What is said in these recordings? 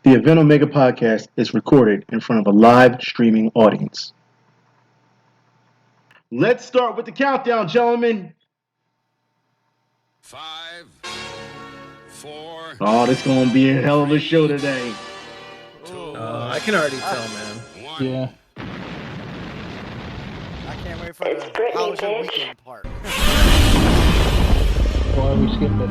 The Event Omega podcast is recorded in front of a live streaming audience. Let's start with the countdown, gentlemen. 5, 4. Oh, this is going to be a hell of a show today. I can already tell, man. 1. Yeah. I can't wait for the how was your weekend part. Why we skipped it?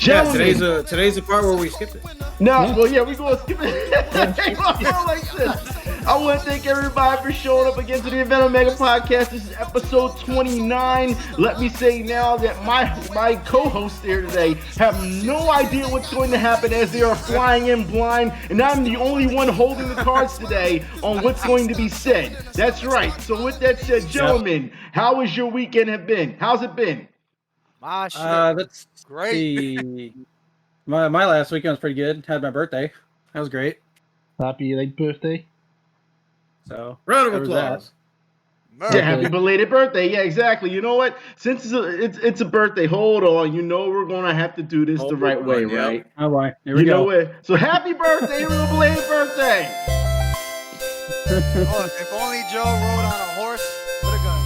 Yeah, Gentlemen. today's the part where we skipped it. No, well, yeah, we're going to skip it. Like this. I want to thank everybody for showing up again to the Event Omega podcast. This is episode 29. Let me say now that my co-hosts here today have no idea what's going to happen as they are flying in blind, and I'm the only one holding the cards today on what's going to be said. That's right. So with that said, gentlemen, how has your weekend have been? How's it been? My shit. That's great. the- my last weekend was pretty good. Had my birthday. That was great. Happy late birthday. So Round of there was applause. Yeah, happy belated birthday. Yeah, exactly. You know what? Since it's a birthday, hold on. You know we're gonna have to do this the right way, yeah. right? that. All right, here we You know go. what? So happy birthday, little belated birthday. Oh, if only Joe rode on a horse with a gun.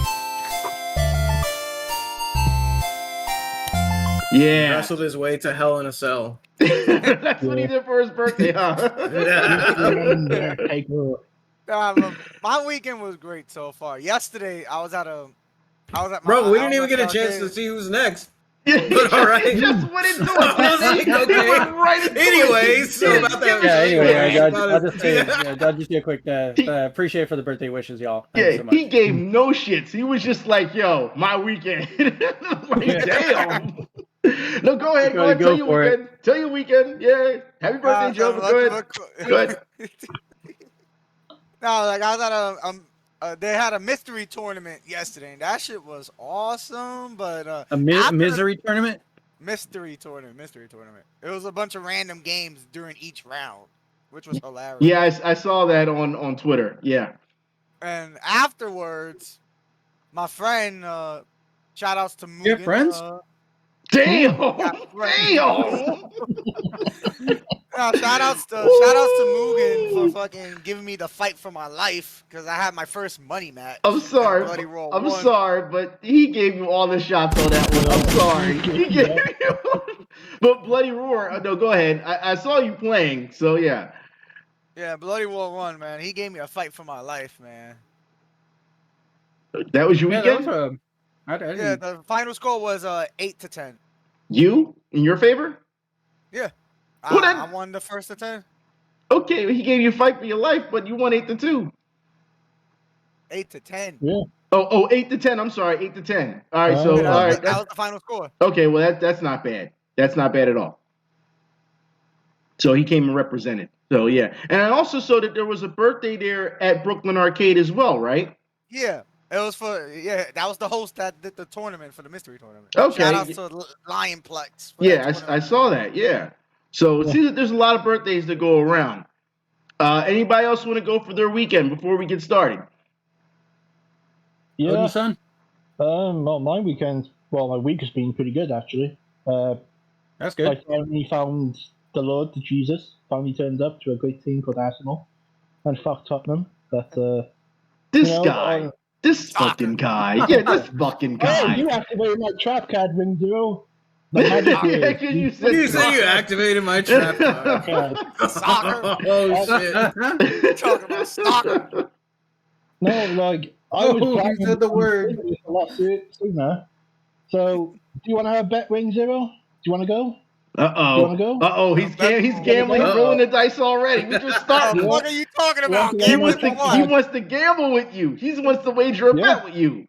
Yeah, Wrestled his way to Hell in a Cell. that's what he did for his birthday, huh? Take over. But my weekend was great so far. Yesterday, I was at my Bro, we I didn't was even at get a the chance to arcade. see who's next. Yeah, All right. he just went into it. I was like, He okay. went right into it. Anyways, so Yeah, about that. yeah, anyway, yeah. I'll just say, I'll just do a quick appreciate it for the birthday wishes, y'all. Thank you Yeah, so much. he gave no shits. He was just like, "Yo, my weekend." Like, damn. No, go ahead. Go Tell your for it. weekend. Tell your weekend. Yeah. Happy birthday, Joe. Go ahead. Go ahead. No, like I was at they had a mystery tournament yesterday, and that shit was awesome. But A after the misery tournament? mystery tournament. It was a bunch of random games during each round, which was hilarious. Yeah, I saw that on Twitter. Yeah. And afterwards, my friend, shout outs to Mugen. You have friends? Damn. Yeah, Damn. Shout outs to Mugen for fucking giving me the fight for my life because I had my first money match. I'm sorry. Bloody Roar I'm won. sorry, but he gave you all the shots on that one. I'm sorry. He gave you. But Bloody Roar. No, go ahead. I saw you playing, so yeah. Yeah, Bloody War won, man. He gave me a fight for my life, man. That was your Yeah, that weekend. was I didn't- Yeah, the final score was 8-10. You in your favor? Yeah, Well, then- I won the first of 10. Okay, he gave you a fight for your life, but you won 8-2. 8-10. Yeah. Oh, 8-10. I'm sorry, 8-10. All right, so Oh. Yeah, all right. that was the final score. Okay, well that's not bad. That's not bad at all. So he came and represented. So yeah, and I also saw that there was a birthday there at Brooklyn Arcade as well, right? Yeah, it was that was the host that did the tournament for the mystery tournament. Okay. Shout out to Lionplex. for Yeah, that I tournament. saw that. Yeah. So it seems that there's a lot of birthdays to go around. Anybody else want to go for their weekend before we get started? Yeah. Odin son? Well, my week has been pretty good actually. That's I good. finally found the Lord, the Jesus, finally turned up to a great team called Arsenal, and fuck Tottenham. But This you know, guy. This fucking guy. Yeah, this fucking oh, guy. you activated my trap card, Ring Zero. The magic Yeah, word. 'cause you said You say you activated my trap card. Yeah. Soccer. Oh shit. Talking about soccer. No, like I Oh, was you planning said the on word. doing this a lot sooner. So, do you want to have a bet, Ring Zero? Do you want to go? Uh-oh. You wanna go? Uh-oh, he's gambling, he's rolling the dice already. We just What started. are you talking about? Yeah. He Gambling wants for to what? he wants to gamble with you. He wants to wager a Yeah. bet with you.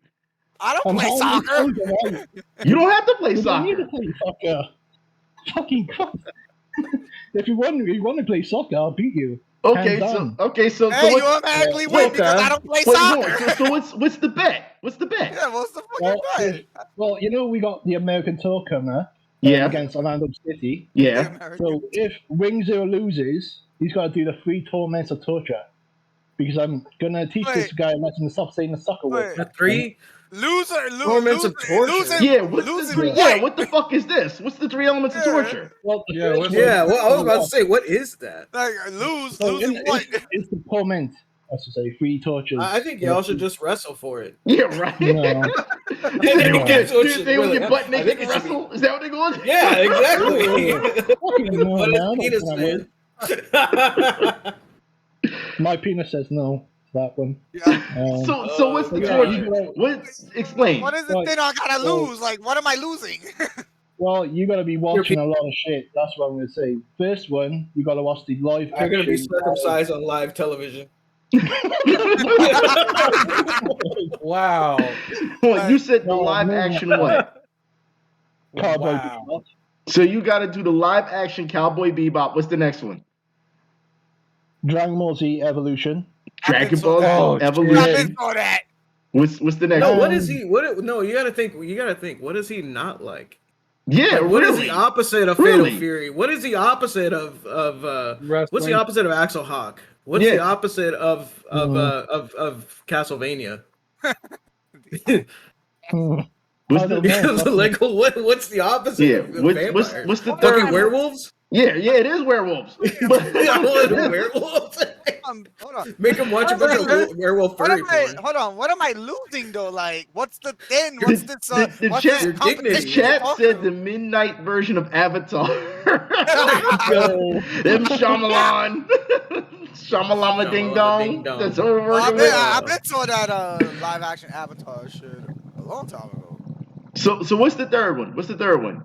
I don't And play how soccer. many times am I- You don't have to play You don't need to soccer. play soccer. Fucking Christ. If you want to play soccer, I'll beat you. Okay, Hands so down. okay, so Hey, you what's, automatically wait, win because I don't play wait, hold on. soccer. So what's the bet? What's the bet? Yeah, what's the fucking Well, bet? well, you know we got the American tour coming Yeah, against Orlando City. yeah. So if Ring Zero loses, he's got to do the 3 torments of torture. Because I'm gonna teach this Wait. guy a lesson to stop saying the soccer word. Wait. Three Moments of torture. Yeah, what's the losing three? what? Yeah, what the fuck is this? What's the 3 elements of Yeah. torture? Well, the Yeah, first what's one- Yeah, well, I was about to say, what is that? Like So losing what? It's the torment. I should say 3 tortures. I think y'all should just wrestle for it. Yeah, right. No. You think No. That's what should they will really get butt happen. I naked think and it should be- wrestle? Is that what they're going to do? Yeah, exactly. Fucking no, What man, is I penis don't man? know. My penis says no to that one. Yeah. So what's the yeah, torture? you gotta- What? Explain. What is the Right. thing I gotta Well- lose? Like, what am I losing? Well, you got to be watching a lot of shit. That's what I'm going to say. First one, you got to watch the live You're gonna be action. circumcised on live television. Wow. Well, you said the No, live no, action no. what? Cowboy Wow. Bebop. So you got to do the live action Cowboy Bebop. What's the next one? Dragon Ball Z Evolution. Dragon saw Ball that. Oh, I've Evolution. been for that. What's the next No, one? what is he? What? No, you gotta think. You gotta think. What is he not like? Yeah, Like, what is really. the opposite of Really? Fatal Fury? What is the opposite of what's the Wrestling. opposite of Axel Hawk? What's Yeah. the opposite of Castlevania? What's I don't the, know. Like what's the opposite yeah, of what's vampires? what's the Fucking third? werewolves? Yeah, it is werewolves. I want werewolves. Hold on. Make him watch a bunch of werewolf What furry am I? porn. Hold on. What am I losing though? Like, what's the thing? What's this? The What's chat- this Your competition dignity. you're Chat talking said the about? midnight version of Avatar. Oh, Them Shyamalan. Shamalama Ding Dong. Ding Dong. That's what we're Well, working with. I bet saw that live action Avatar shit a long time ago. So what's the third one? What's the third one?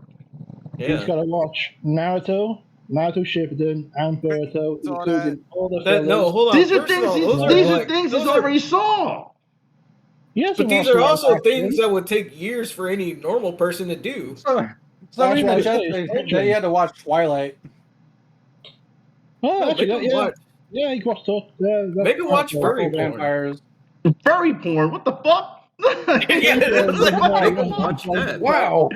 you just got to watch Naruto Shippuden, and Boruto, Saw including all the That, no, fillers. hold on. These are First of things. all, These those are like- things those he's are- already saw. Yes, But these are also things that would take years for any normal person to do. Somebody in That's the why I chat said said it's that you had to watch Twilight. Oh, No, actually, make him yeah, watch. yeah, you watched it. Make him watch furry All porn. vampires. Furry porn. What the fuck? Yeah, make him watch that. Wow.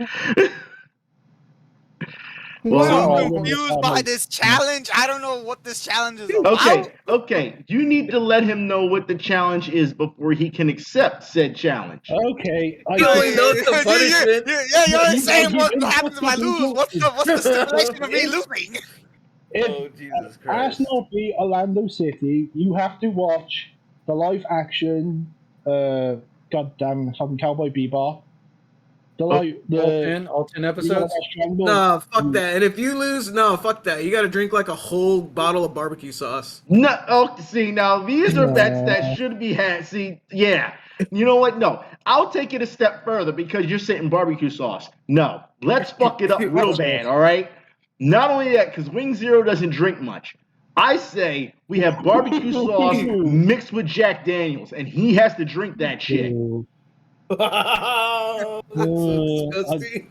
Well, I'm Wow. confused by this challenge. I don't know what this challenge is about. Okay. You need to let him know what the challenge is before he can accept said challenge. Okay. He only knows the punishment. Yeah, you're You- saying you- what you- happens if I lose. What's the stipulation of me losing? If Oh Jesus Christ! Arsenal beat Orlando City, you have to watch the live action, goddamn fucking Cowboy Bebop. The live, All 10 you gotta episodes. watch Dragon Ball. No, fuck that. And if you lose, no, fuck that. You got to drink like a whole bottle of barbecue sauce. No, oh, see, now these are bets No. that should be had. See, yeah. You know what? No, I'll take it a step further because you're saying barbecue sauce. No, let's fuck it up real bad, all right? Not only that, because Wing Zero doesn't drink much. I say we have barbecue sauce mixed with Jack Daniels, and he has to drink that shit. Ooh. That's so disgusting.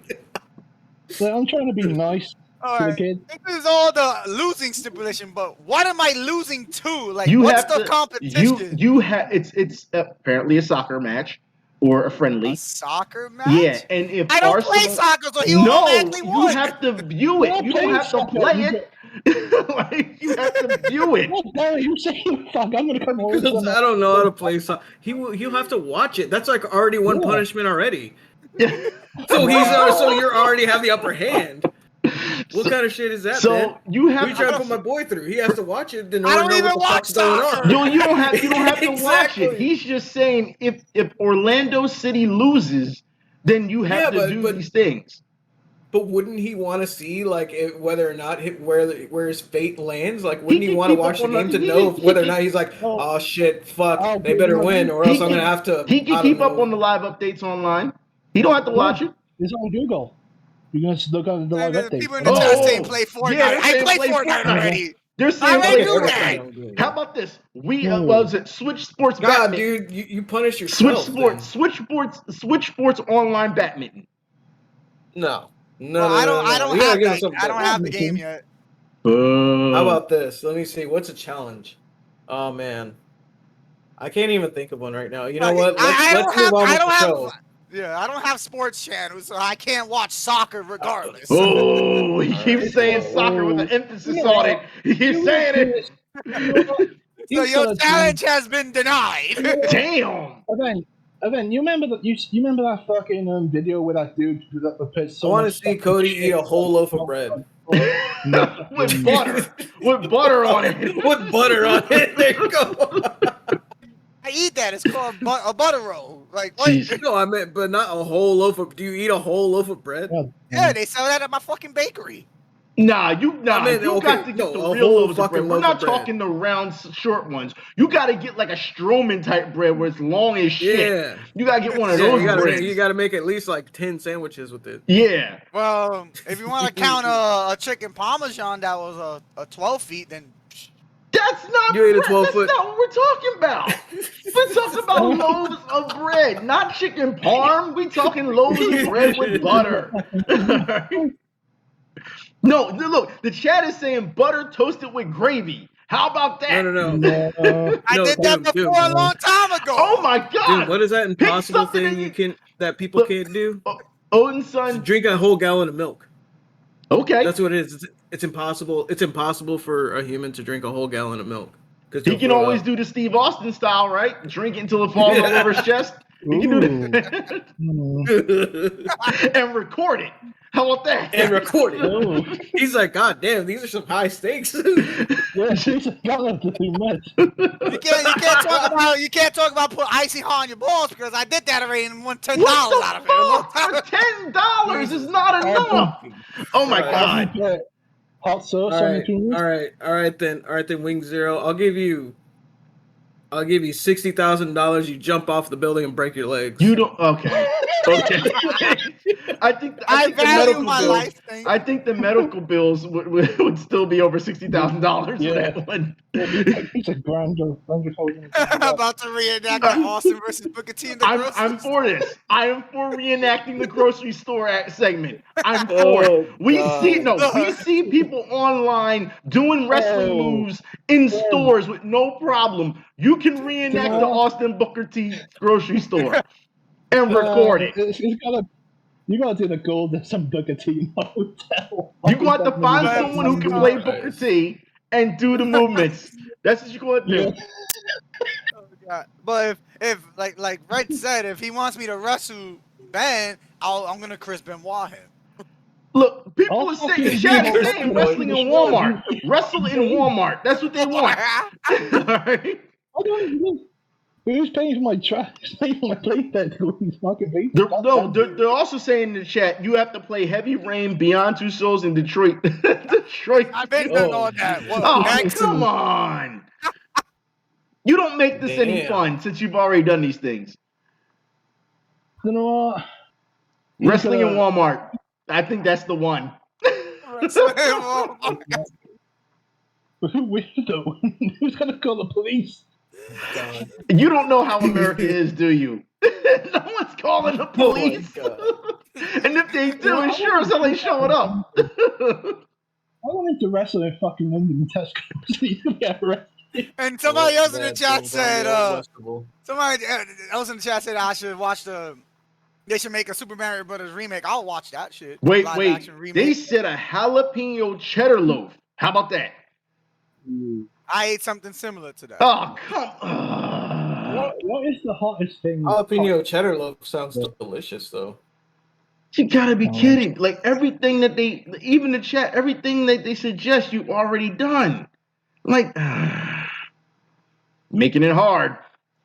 So I'm trying to be nice All to the right. kid. This is all the losing stipulation, but what am I losing to? Like, You what's have the to. competition? You have. It's apparently a soccer match or a friendly. A soccer match? Yeah, and if I don't Arsenal, play soccer, so he no, automatically you won. have to view it. You don't have to play it. Like, you have to view it. What the hell are you saying? Fuck, I'm gonna come over. Because I don't know how to play soccer. He'll have to watch it. That's like already one Yeah. punishment already. So so you already have the upper hand. What kind of shit is that, man? So you Who have you trying to put my boy through? He has to watch it in I order don't to know even what the watch fuck's going soccer. on. You don't have to watch it. Exactly. He's just saying if Orlando City loses, then you have Yeah, to do these things. But wouldn't he want to see like whether or not where his fate lands? Like, wouldn't he can want to keep watch up the on game the- to know he whether or can- not he's like, Oh. oh shit, fuck, Oh, they better dude, win, or He else I'm can- gonna have to. He I can don't keep up know. on the live updates online. He don't have to watch it. It's on Google. You can just look at the live The update. people in the chat saying play Fortnite. Yeah, they're I saying play play Fortnite Fortnite. already. They're saying I play do that. Fortnite. How about this? We No. was it Switch Sports God, Badminton? dude, you punish Switch yourself. Sports, Switch Sports online badminton. No. Well, I don't You gotta have give that. us something I don't better. have the game yet. How about this? Let me see. What's a challenge? Oh man, I can't even think of one right now. You know what? Let's move on with the show. Yeah, I don't have sports channels, so I can't watch soccer regardless. Oh, he keeps saying soccer with an emphasis on it. He keeps saying it. So your challenge has been denied. Damn. Evan, you remember that? You remember that fucking video where that dude that put so I want to much see fucking Cody shit eat a whole loaf of bread With butter. With butter on it. with butter on it. There you go. I eat that. It's called a butter roll. Like what? Jesus. No, I meant, but not a whole loaf of. Do you eat a whole loaf of bread? Yeah, they sell that at my fucking bakery. Nah, you okay, got to get the a real whole loaves of bread. fucking We're loaf not of bread. talking the round, short ones. You got to get like a Stroman type bread where it's long as shit. Yeah. You got to get one of Yeah, those you gotta make at least like 10 sandwiches with it. Yeah. Well, if you want to count a chicken parmesan that was a 12 feet, then That's not You ate a bread. 12 That's foot. not what we're talking about. We're talking about loaves of bread, not chicken parm. We talking loaves of bread with butter. No, look, the chat is saying butter toasted with gravy. How about that? No. I did that before a long time ago. Oh my God! Dude, what is that Pick impossible something thing that people Look, can't do? Odin's son. Drink a whole gallon of milk. Okay. That's what it is. It's impossible. It's impossible for a human to drink a whole gallon of milk. He can always do the Steve Austin style, right? Drink it until it falls all over his chest. He can do that. And record it. How about that? And record it. He's like, God damn, these are some high stakes. Yeah, she's got to do much. You can't talk about put icing hot on your balls because I did that already and won $10 out of it. A long time For $10 is not enough. Oh my God. Hot sauce all on right, your penis. all right then, Wing Zero. I'll give you $60,000. You jump off the building and break your legs. You don't. Okay. I think the medical bills. I think the medical bills would still be over $60,000 for that one. It's a grand. I'm about to reenact the Austin versus Booker T in the grocery I'm for store. this. I am for reenacting the grocery store segment. I'm for it. We see people online doing wrestling moves in stores with no problem. You can reenact the Austin Booker T grocery store and record it. You gotta do the gold of some Booker T in the hotel. You got to find someone who can play Booker T and do the movements. That's what you got to do. Oh, God. But if like Red said, if he wants me to wrestle Ben, I'm gonna Chris Benoit him. Look, people are saying the chat is saying wrestling in Walmart. Wrestle in Walmart. That's what they want. All right. Who's paying for my trash? Paying for my PlayStation? Who's fucking paying? They're also saying in the chat you have to play Heavy Rain, Beyond Two Souls, in Detroit. Detroit. I've been doing all that. Oh, come on! You don't make this any fun since you've already done these things. You know what? Wrestling in Walmart. I think that's the one. Who's gonna call the police? God. You don't know how America is, do you? No one's calling the police. And if they do, it sure as hell ain't showing up. I wanted to wrestle in fucking London Tesco so you can get arrested. And somebody else in the chat said, somebody else in the chat said I should watch they should make a Super Mario Brothers remake. I'll watch that shit. Wait. They said a jalapeno cheddar loaf. How about that? I ate something similar to that. Oh, come on. What is the hottest thing? Jalapeno cheddar loaf sounds delicious, though. You gotta be kidding. Like, everything that even the chat, everything that they suggest, you've already done. Like, making it hard.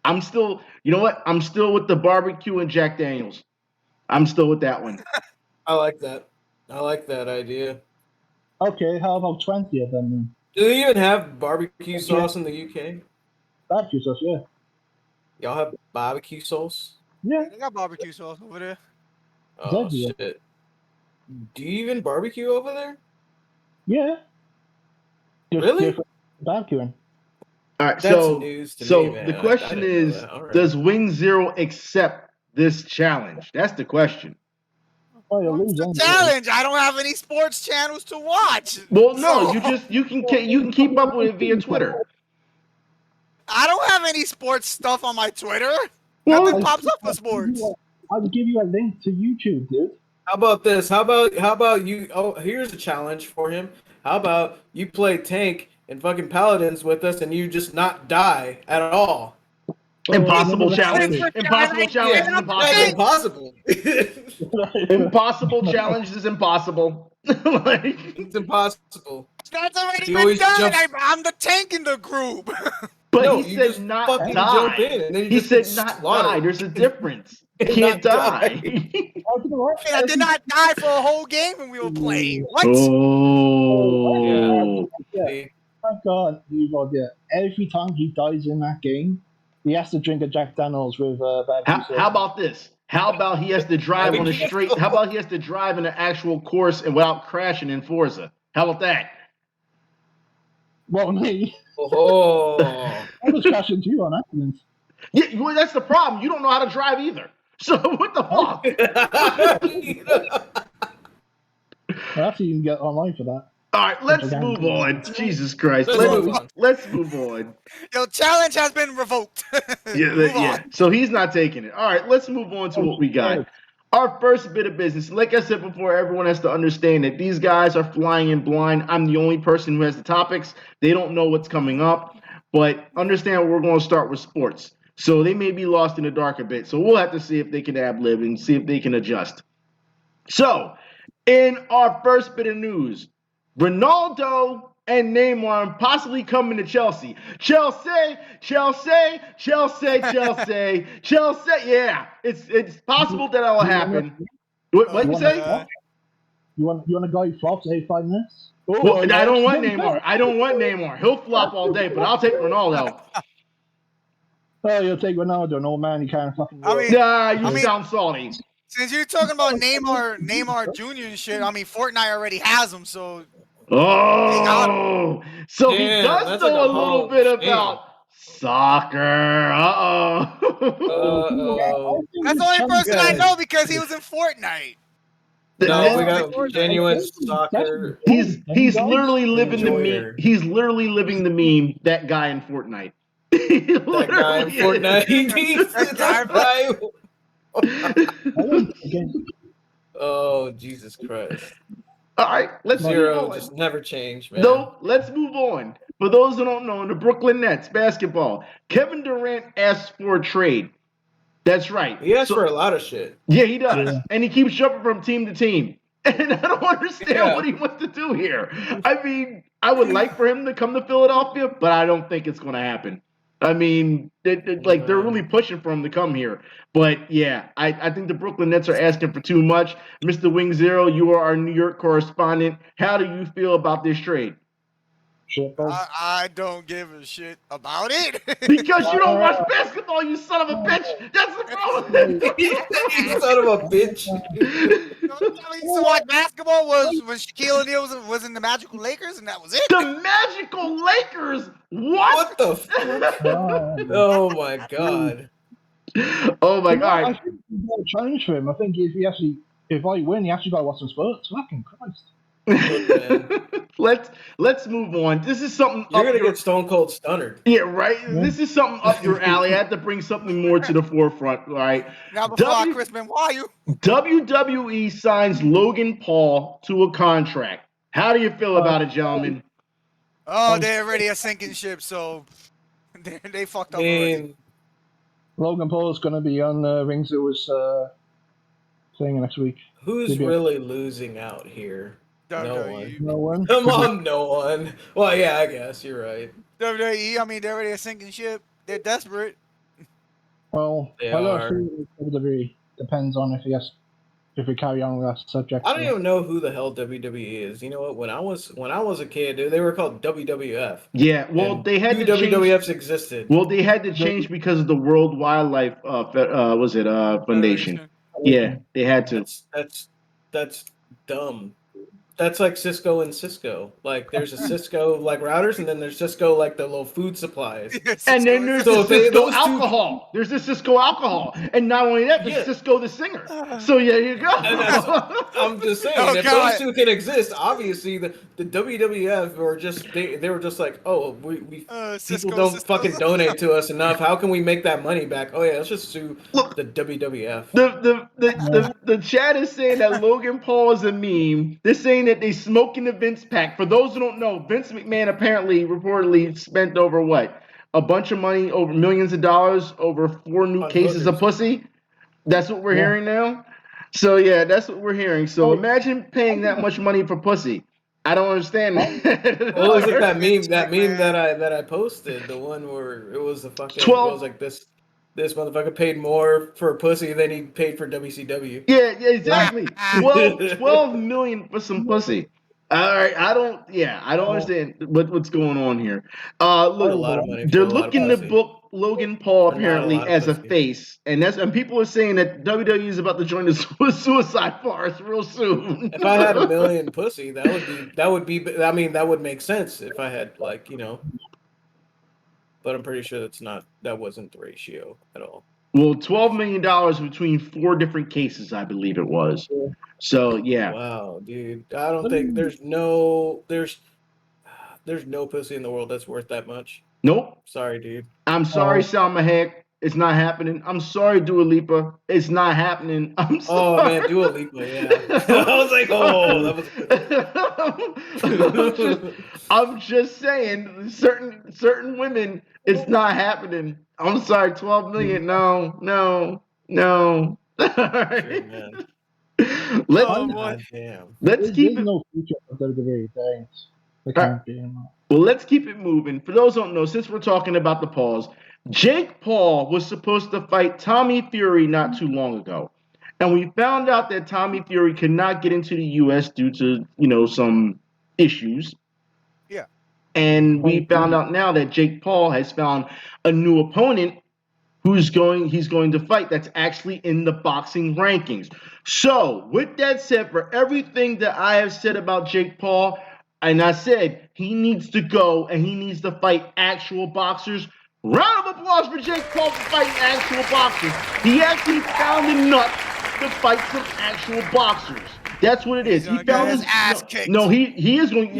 I'm still, you know what? I'm still with the barbecue and Jack Daniels. I'm still with that one. I like that. I like that idea. Okay, how about 20 of them? Do they even have barbecue sauce in the UK? Barbecue sauce, yeah. Y'all have barbecue sauce? Yeah. They got barbecue sauce over there. Oh, shit. Do you even barbecue over there? Yeah. Really? Barbecuing. All right, That's news to me, man. The question is, does Wing Zero accept this challenge? That's the question. Oh, you're losing. Challenge! I don't have any sports channels to watch. Well, no, you can keep up with it via Twitter. I don't have any sports stuff on my Twitter. Well, Nothing pops up for sports. I'll give you a link to YouTube, dude. How about this? How about you? Oh, here's a challenge for him. How about you play tank and fucking paladins with us, and you just not die at all? Impossible no, challenge. no. Impossible challenge is That's impossible. impossible. Impossible challenge is impossible. Like, It's impossible. That's already He been always done. jumps- I'm the tank in the group. but No, he you said just not fucking die. jump in, and then you He just said get not slaughtered. die. There's a difference. And Can't not die. Oh, you know what? I did not die for a whole game when we were playing. What? Oh. See? Thank God you got it. Every time he dies in that game, he has to drink a Jack Daniels with How about this? How about he has to drive on a straight? How about he has to drive in an actual course and without crashing in Forza? How about that? Well, me. Oh. I was crashing too on accidents. Yeah, well, that's the problem. You don't know how to drive either. So what the fuck? Perhaps you can get online for that. All right, let's move on. Jesus Christ. Let's move on. Your challenge has been revoked. Yeah. So he's not taking it. All right, let's move on to what we got. Our first bit of business. Like I said before, everyone has to understand that these guys are flying in blind. I'm the only person who has the topics. They don't know what's coming up. But understand we're going to start with sports. So they may be lost in the dark a bit. So we'll have to see if they can ad-lib and see if they can adjust. So, in our first bit of news, Ronaldo and Neymar possibly coming to Chelsea. Chelsea. Yeah, it's possible that will happen. What you say? You want a guy who flops every 5 minutes? Well, I don't want Neymar. He'll flop all day, but I'll take Ronaldo. Oh, you'll take Ronaldo, an old man. He can't fucking. Sound salty. Since you're talking about Neymar Jr. and shit, I mean Fortnite already has him, so. Oh, so he does know a little bit about soccer. That's the only person I know because he was in Fortnite. No, we got genuine soccer. He's literally living the meme. He's literally living the meme. That guy in Fortnite. That guy in Fortnite. Oh, Jesus Christ. All right, let's Zero just never change, man. No, let's move on. For those who don't know, in the Brooklyn Nets basketball, Kevin Durant asked for a trade. That's right. He asked for a lot of shit. Yeah, he does. Yeah. And he keeps jumping from team to team. And I don't understand what he wants to do here. I mean, I would like for him to come to Philadelphia, but I don't think it's going to happen. I mean, they're really pushing for him to come here. But, yeah, I think the Brooklyn Nets are asking for too much. Mr. Wing Zero, you are our New York correspondent. How do you feel about this trade? I don't give a shit about it. Because you don't watch basketball, you son of a bitch. That's the problem. You son of a bitch. I used to watch basketball was when Shaquille O'Neal was in the Magical Lakers, and that was it. The Magical Lakers? What the fuck? Oh my god. Oh my god. I think we've got a challenge for him. I think if I win, he actually got to watch some sports. Fucking Christ. Let's move on. This is something you're gonna get Stone Cold Stunnered. Yeah, right. Yeah. This is something up your alley. I have to bring something more to the forefront, right? Now before Chris Benoit, WWE signs Logan Paul to a contract. How do you feel about it, gentlemen? Oh, they're already a sinking ship, so they fucked up already. Logan Paul is gonna be on Rings It was thing next week. Who's really losing out here? No one. Come on, no one. Well, yeah, I guess you're right. WWE, I mean, they're already a sinking ship. They're desperate. Well, WWE depends on if we carry on with that subject. I don't even know who the hell WWE is. You know what? When I was a kid, dude, they were called WWF. Yeah, well, they had to WWFs change. Existed. Well, they had to change because of the World Wildlife Foundation. Yeah, they had to. That's dumb. That's like Cisco and Cisco. Like there's a Cisco like routers, and then there's Cisco like the little food supplies. And then there's the Cisco alcohol. There's the Cisco alcohol, and not only that, there's Cisco the singer. So yeah, you go. I'm just saying if those two can exist, obviously the WWF were just they were just like, oh, we people don't fucking donate to us enough. How can we make that money back? Oh yeah, let's just sue the WWF. The chat is saying that Logan Paul is a meme. They're saying that they smoking the Vince pack. For those who don't know, Vince McMahon reportedly spent over what? a bunch of money, over millions of dollars, over 4 new cases of pussy. That's what we're hearing now. So yeah, that's what we're hearing. So imagine paying that much money for pussy. I don't understand that. What was it, that meme that I posted, the one where it was the fucking 12 it was like this motherfucker paid more for pussy than he paid for WCW. Yeah, exactly. 12 million for some pussy. All right, I don't understand what's going on here. Look, a lot of money for they're a lot of looking to pussy. book Logan Paul But not a apparently lot of as a pussy. face, and people are saying that WWE is about to join the Suicide Force real soon. If I had a million pussy, that would make sense if I had, like, but I'm pretty sure that wasn't the ratio at all. Well, $12 million between 4 different cases, I believe it was. So yeah. Wow, dude. I don't think there's no pussy in the world that's worth that much. Nope. Sorry, dude. I'm sorry, Salma Hayek. It's not happening. I'm sorry, Dua Lipa. It's not happening. I'm sorry. Oh man, Dua Lipa, yeah. I was like, oh, that was. I'm just saying, certain women, it's not happening. I'm sorry, 12 million. No. Sure, man. Let's keep it. No future of WWE. Thanks. They can't be anymore. Well, let's keep it moving. For those who don't know, since we're talking about the Pauls, Jake Paul was supposed to fight Tommy Fury not too long ago. And we found out that Tommy Fury could not get into the U.S. due to, some issues. Yeah. And we found out now that Jake Paul has found a new opponent he's going to fight that's actually in the boxing rankings. So, with that said, for everything that I have said about Jake Paul, and I said he needs to go and he needs to fight actual boxers. Round of applause for Jake Paul for fighting actual boxers. He actually found the nuts to fight some actual boxers. That's what it is. He found his ass kicked. No, he is going.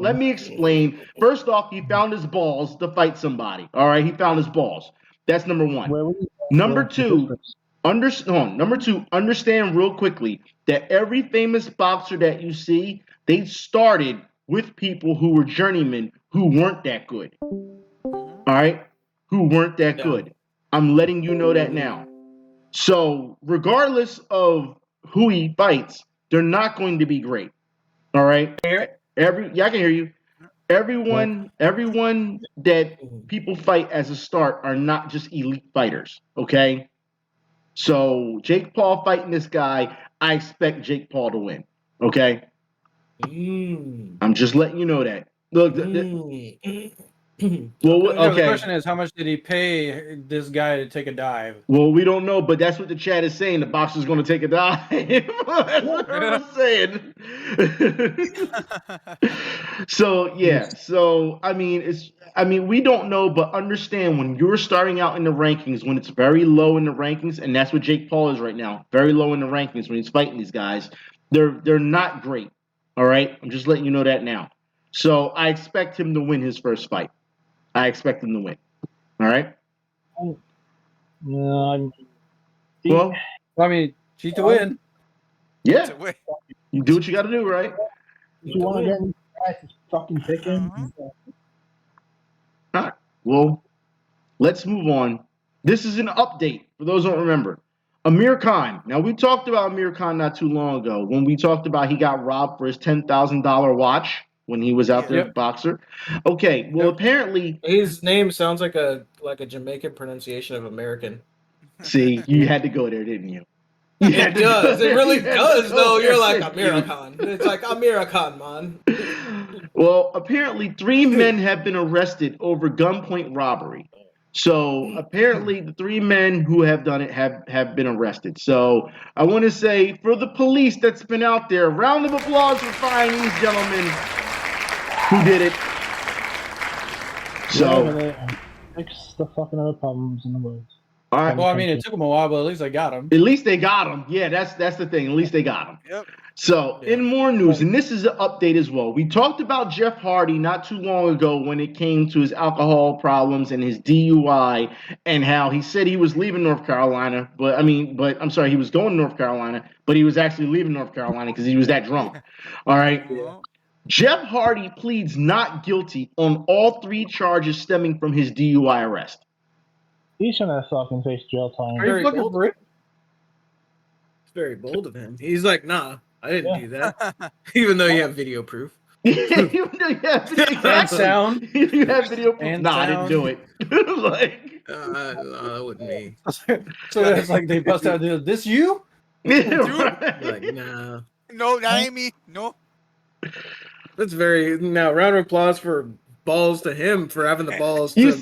Let me explain. First off, he found his balls to fight somebody. All right, he found his balls. That's number one. Number two, understand real quickly that every famous boxer that you see, they started with people who were journeymen who weren't that good. All right? Who weren't that good. I'm letting you know that now. So, regardless of who he fights, they're not going to be great. All right? I can hear you. Everyone that people fight as a start are not just elite fighters, okay? So Jake Paul fighting this guy, I expect Jake Paul to win, okay? I'm just letting you know that. Look, The question is, how much did he pay this guy to take a dive? Well, we don't know, but that's what the chat is saying. The boxer's going to take a dive. That's what I'm saying. So yeah. So I mean, we don't know, but understand when you're starting out in the rankings, when it's very low in the rankings, and that's what Jake Paul is right now, very low in the rankings when he's fighting these guys. They're not great. All right, I'm just letting you know that now. So I expect him to win his first fight. I expect him to win. All right. Well, I mean, cheat to win. Yeah. You do what you got to do, right? You want to get me fucking picking. All right. Well, let's move on. This is an update for those who don't remember. Amir Khan. Now, we talked about Amir Khan not too long ago when we talked about he got robbed for his $10,000 watch when he was out there boxer. Okay, well, apparently his name sounds like a Jamaican pronunciation of American. See, you had to go there, didn't you? It does. It really does, though. You're like Amir Khan. It's like Amir Khan, man. Well, apparently 3 men have been arrested over gunpoint robbery. So apparently the 3 men who have done it have been arrested. So I want to say for the police that's been out there, round of applause for finding these gentlemen who did it. So fix the fucking other problems in the world. All right. Well, I mean, it took them a while, but at least they got him. At least they got him. Yeah, that's the thing. At least they got him. Yep. So, in more news, and this is an update as well. We talked about Jeff Hardy not too long ago when it came to his alcohol problems and his DUI and how he said he was leaving North Carolina, he was going to North Carolina, but he was actually leaving North Carolina because he was that drunk. All right. Jeff Hardy pleads not guilty on all 3 charges stemming from his DUI arrest. He's gonna fucking face jail time. Are you fucking bold. for it? It's very bold of him. He's like, nah, I didn't do that. Even though you have video proof. Even though you have video, exactly. Sound. You have video proof. And I didn't do it. Like, no, that wasn't me. So it's like they bust out, this you? right. Like, nah. No, that ain't me. No. That's very now. Round of applause for balls to him for having the balls. You to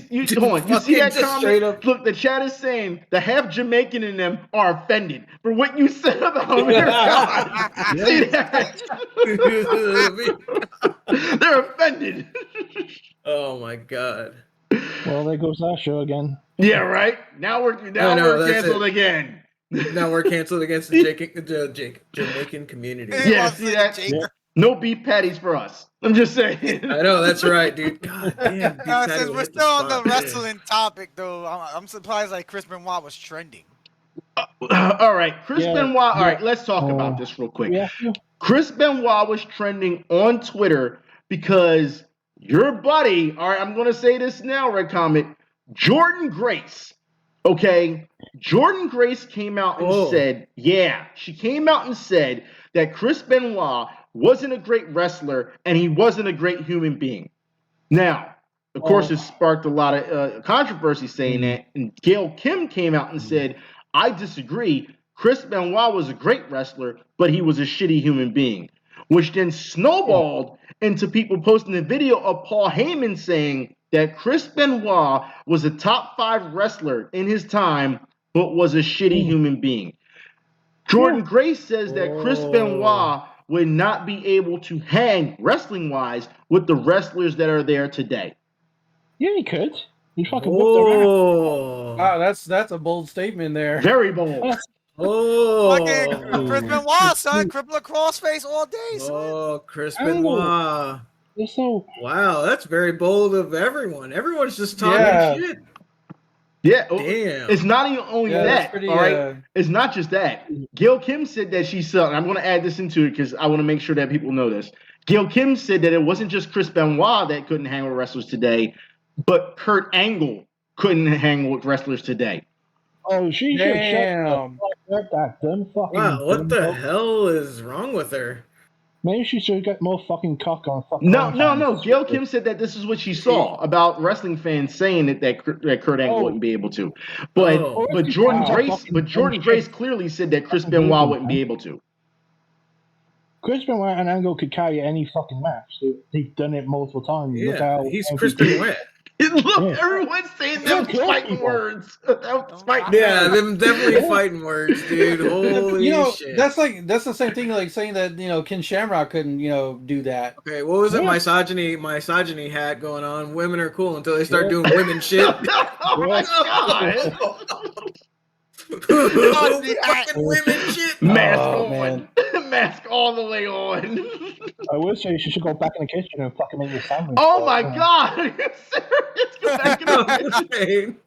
see that just straight comment? up. Look, the chat is saying the half Jamaican in them are offended for what you said about America. See that? They're offended. Oh my god. Well, there goes that show again. Yeah, right. Now we're canceled again. Now we're canceled against the Jamaican community. Yeah, see that? Yeah. No beef patties for us. I'm just saying. I know, that's right, dude. God damn. Since we're still on the wrestling topic, though, I'm surprised like Chris Benoit was trending. All right, Chris Benoit. All right, let's talk about this real quick. Yeah. Chris Benoit was trending on Twitter because your buddy, all right, I'm going to say this now, Red Comet, Jordan Grace, okay? Jordan Grace came out and said, she came out and said that Chris Benoit wasn't a great wrestler and he wasn't a great human being. Now, of course, it sparked a lot of controversy saying that, and Gail Kim came out and said, I disagree. Chris Benoit was a great wrestler, but he was a shitty human being, which then snowballed into people posting a video of Paul Heyman saying that Chris Benoit was a top 5 wrestler in his time, but was a shitty human being. Jordan Grace says that Chris Benoit would not be able to hang wrestling-wise with the wrestlers that are there today. Yeah, he could. He fucking whipped their ass. Wow, that's a bold statement there. Very bold. Fucking Chris Benoit, son. Crippler crossface all day, son. Oh, Chris Benoit. So, wow, that's very bold of everyone. Everyone's just talking shit. Yeah, damn. It's not even only that. Pretty, all right, it's not just that. Gail Kim said that she saw, and I'm going to add this into it because I want to make sure that people know this. Gail Kim said that it wasn't just Chris Benoit that couldn't hang with wrestlers today, but Kurt Angle couldn't hang with wrestlers today. Oh, she should shut that dumb fucking. Wow, what the hell is wrong with her? Maybe she should get more fucking cock on fucking. No. Gail Kim said that this is what she saw about wrestling fans saying that Kurt Angle wouldn't be able to, but Jordan Grace clearly said that Chris Benoit wouldn't be able to. Chris Benoit and Angle could carry any fucking match. They've done it multiple times. Yeah, he's Chris Benoit. Look, everyone's saying them fighting words. Yeah, them definitely fighting words, dude. Holy shit. That's the same thing like saying that, Ken Shamrock couldn't, do that. Okay, what was it? Misogyny hat going on. Women are cool until they start doing women shit. Oh my god. Fucking women shit. Mask on. Mask all the way on. I will say she should go back in the kitchen and fucking make a sandwich. Oh my god! Are you serious? Go back in the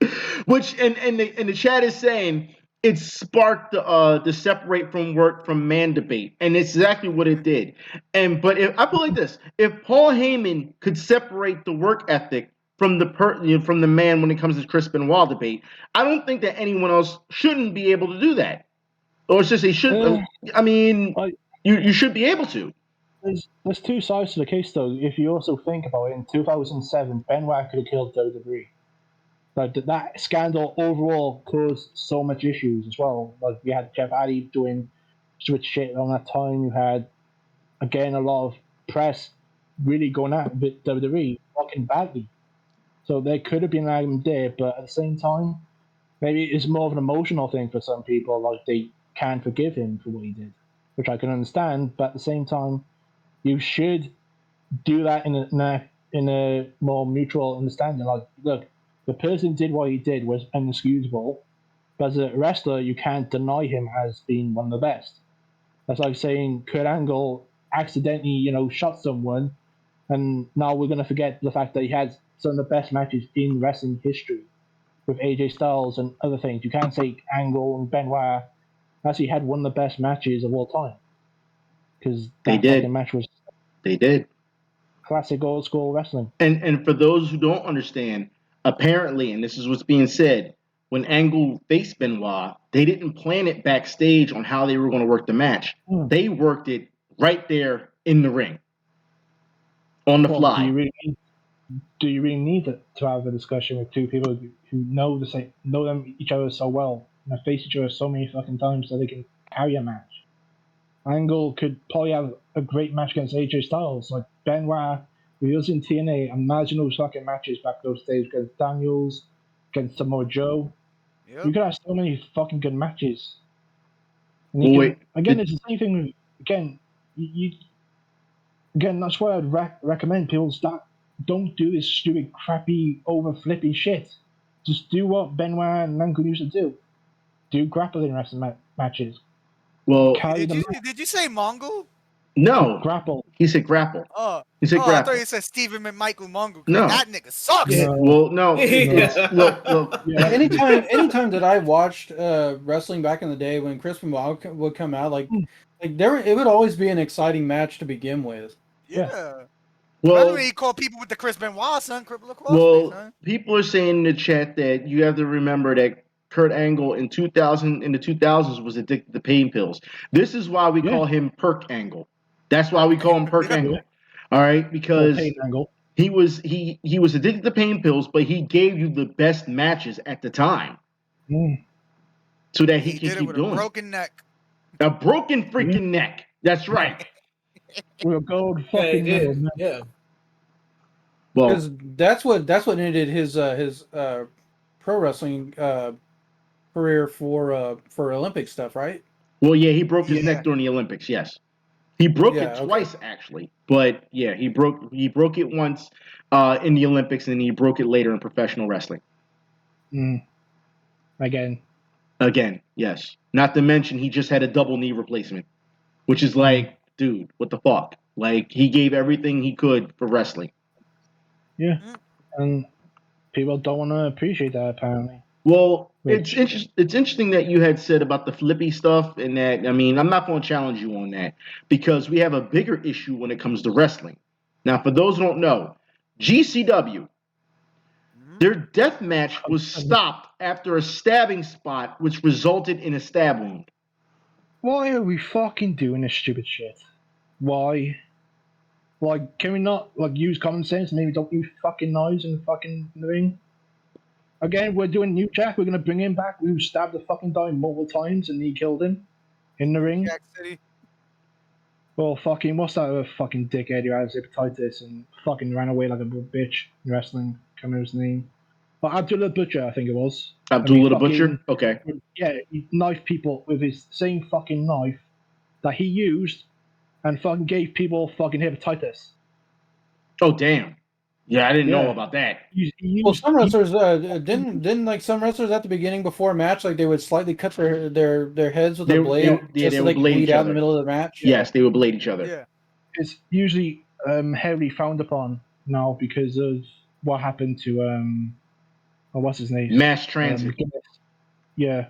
kitchen. Which and the chat is saying it sparked the separate from work from man debate, and it's exactly what it did. But if I put it like this, if Paul Heyman could separate the work ethic from the man when it comes to Chris Benoit debate, I don't think that anyone else shouldn't be able to do that. Or it's just they should. I mean, you should be able to. There's 2 sides to the case, though. If you also think about it, in 2007, Benoit could have killed WWE. Like that scandal overall caused so much issues as well. Like you had Jeff Hardy doing switch shit on that time. You had again a lot of press really going at with WWE fucking badly. So there could have been an argument there, but at the same time, maybe it's more of an emotional thing for some people. Like they can't forgive him for what he did, which I can understand. But at the same time, you should do that in a more mutual understanding. Like, look, the person who did what he did was inexcusable, but as a wrestler, you can't deny him as being one of the best. That's like saying Kurt Angle accidentally, shot someone, and now we're going to forget the fact that he had some of the best matches in wrestling history with AJ Styles and other things. You can't say Angle and Benoit actually had one of the best matches of all time, because that fucking match was They did. Classic old school wrestling. And for those who don't understand, apparently, and this is what's being said, when Angle faced Benoit, they didn't plan it backstage on how they were going to work the match. They worked it right there in the ring, on the fly. Do you really need to have a discussion with two people who know each other so well and have faced each other so many fucking times that they can carry a match? Angle could probably have a great match against AJ Styles, like Benoit. If he was in TNA, imagine those fucking matches back those days against Daniels, against Samoa Joe. Yep. You could have so many fucking good matches. And it's the same thing with, again, that's why I'd recommend people don't do this stupid, crappy, over flippy shit. Just do what Benoit and Angle used to do. Do grappling wrestling matches. Well, did you say Mongol? No, grapple. He said grapple. Oh, he said grapple. I thought you said Stephen McMichael Mongol. No, that nigga sucks. Yeah. Well, no. Look. Yeah. Anytime that I watched wrestling back in the day when Chris Benoit would come out, it would always be an exciting match to begin with. Yeah. Well, when he called people with the Chris Benoit, son. People are saying in the chat that you have to remember that Kurt Angle in the 2000s was addicted to pain pills. This is why we call him Perk Angle. That's why we call him Perk Angle. All right, because he was addicted to pain pills, but he gave you the best matches at the time, so that he can keep doing. A broken neck. A broken freaking neck. That's right. With a gold fucking neck. Yeah. Well, because that's what ended his pro wrestling career for Olympic stuff, right? Well, yeah, he broke his neck during the Olympics. Yes, he broke it twice actually, but yeah, he broke it once in the Olympics, and he broke it later in professional wrestling. Again, yes. Not to mention he just had a double knee replacement, which is like, dude, what the fuck? Like, he gave everything he could for wrestling. Yeah, and people don't want to appreciate that apparently. Well, it's interesting that you had said about the flippy stuff, and that, I mean, I'm not going to challenge you on that, because we have a bigger issue when it comes to wrestling. Now, for those who don't know, GCW, their death match was stopped after a stabbing spot, which resulted in a stab wound. Why are we fucking doing this stupid shit? Why? Like, can we not use common sense and maybe don't use fucking knives in the fucking ring? Again, we're doing New Jack. We're gonna bring him back. We stabbed the fucking guy multiple times and he killed him in the ring. Jack City. Well, fucking, what's that fucking dickhead who has hepatitis and fucking ran away like a bitch in wrestling? Can't remember his name. Well, Abdullah Butcher, I think it was. Abdullah the Butcher? Okay. Yeah, he knifed people with his same fucking knife that he used and fucking gave people fucking hepatitis. Oh, damn. Yeah, I didn't know about that. Some wrestlers didn't like some wrestlers at the beginning before a match, like they would slightly cut their heads with a blade just so they could bleed out in the middle of the match. Yes, they would blade each other. Yeah, it's usually heavily frowned upon now because of what happened to what's his name? Mass transit. Yeah,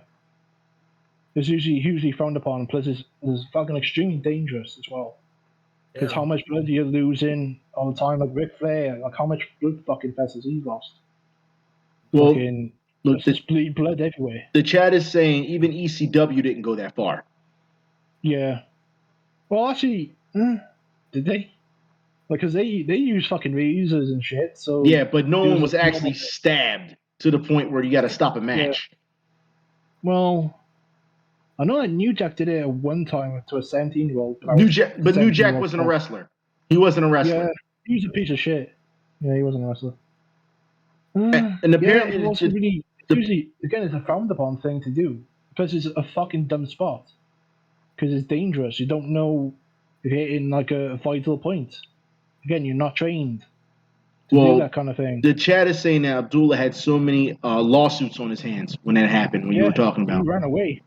it's usually hugely frowned upon. Plus, it's fucking extremely dangerous as well. Because how much blood you're losing all the time, like Ric Flair, like how much blood fucking vessels he lost. Well, fucking, look, there's blood everywhere. The chat is saying even ECW didn't go that far. Yeah. Well, actually, did they? Because they use fucking reusers and shit. So yeah, but no one was actually stabbed to the point where you got to stop a match. Yeah. Well, I know that New Jack did it at one time to a 17-year-old. New Jack wasn't a wrestler. He wasn't a wrestler. Yeah, he was a piece of shit. Yeah, he wasn't a wrestler. And apparently, it wasn't really. Usually, again, it's a frowned upon thing to do because it's a fucking dumb spot. Because it's dangerous. You don't know if you're hitting like a vital point. Again, you're not trained to do that kind of thing. The chat is saying that Abdullah had so many lawsuits on his hands when that happened. When you were talking about, he ran away.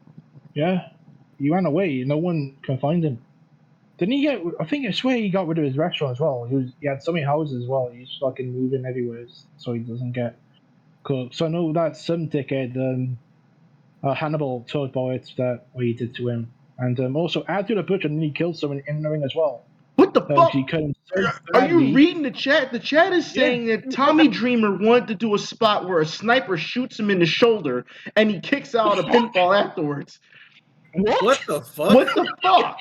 Yeah, he ran away. No one can find him. Didn't he get? I swear he got rid of his restaurant as well. He had so many houses as well. He's fucking moving everywhere so he doesn't get caught. So I know that some dickhead, Hannibal, talked about it, that what he did to him, and also Abdullah Butcher nearly killed someone in the ring as well. What the fuck? She couldn't Are you reading the chat? The chat is saying that Tommy Dreamer wanted to do a spot where a sniper shoots him in the shoulder and he kicks out a pinfall afterwards. What the fuck? What the fuck?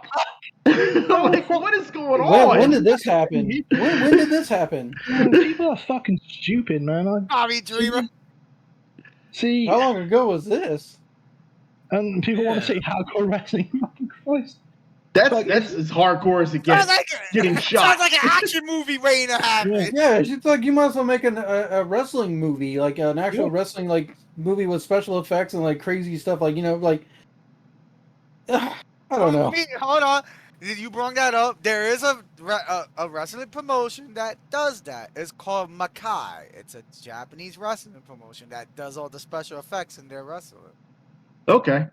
I'm like, what is going on? When did this happen? When did this happen? People are fucking stupid, man. Tommy Dreamer. See, how long ago was this? And people want to say hardcore wrestling. Fucking Christ. That's as hardcore as it gets. Getting shot. Sounds like an action movie waiting to happen. Yeah, it's like you might as well make a wrestling movie, like an actual wrestling like movie with special effects and like crazy stuff, like like. I don't know. Hold on. You brought that up. There is a wrestling promotion that does that. It's called Makai. It's a Japanese wrestling promotion that does all the special effects in their wrestling. Okay.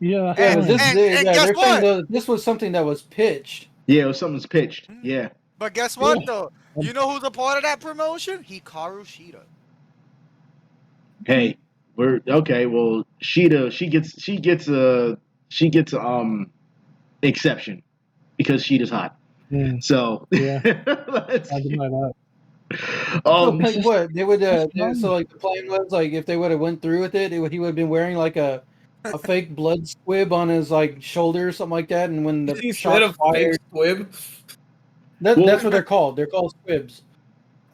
Yeah. Guess what? This was something that was pitched. Yeah, it was something that's pitched. Yeah. But guess what, though? You know who's a part of that promotion? Hikaru Shida. Hey, we're okay. Well, Shida, she gets exception because Sheeta's hot. So yeah, I deny that. Like what they would so like the plan was like if they would have went through with it, he would have been wearing like a fake blood squib on his like shoulder or something like that, and when the shot fired, fake squib. That's what they're called. They're called squibs.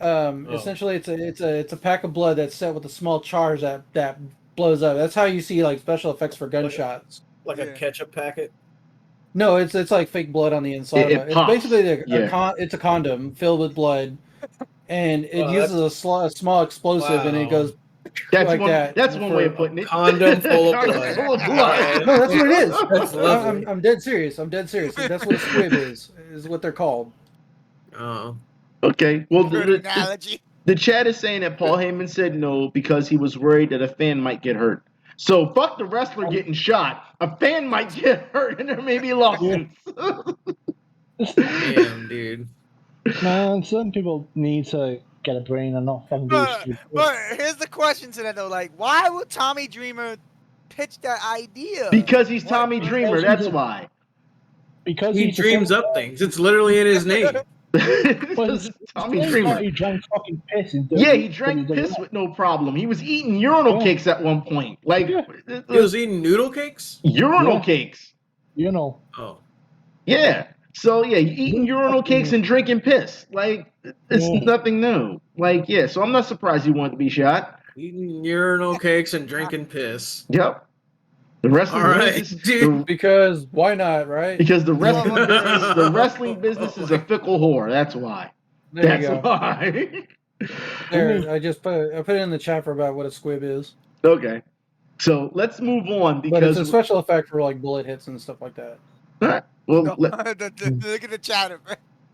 Essentially, it's a pack of blood that's set with a small charge that blows up. That's how you see like special effects for gunshots. Like a ketchup packet. No, it's like fake blood on the inside. It's basically it's a condom filled with blood, and it uses a small explosive, and it goes. That's one way of putting it. Condom full of blood. No, that's what it is. I'm dead serious. That's what a squib is what they're called. Oh. Okay. Well, analogy. The chat is saying that Paul Heyman said no because he was worried that a fan might get hurt. So fuck the wrestler getting shot. A fan might get hurt, and there may be lawsuits. Damn, dude. Man, some people need to get a brain and not fucking do stupid. But here's the question to that though: like, why would Tommy Dreamer pitch that idea? Because he's Tommy Dreamer. That's why. Because he dreams up things. It's literally in his name. Tommy Dreamer. He drank fucking piss. He drank piss with no problem. He was eating urinal cakes at one point. Like he was eating noodle cakes? Urinal cakes. Oh. Yeah. So eating urinal cakes and drinking piss. Like it's nothing new. Like so I'm not surprised he wanted to be shot. Eating urinal cakes and drinking piss. Yep. The wrestling because why not, right? Because the wrestling business is a fickle whore. That's why. That's why. There, I put it in the chat for about what a squib is. Okay. So let's move on because but it's a special effect for like bullet hits and stuff like that. All right. Well, look at the chat.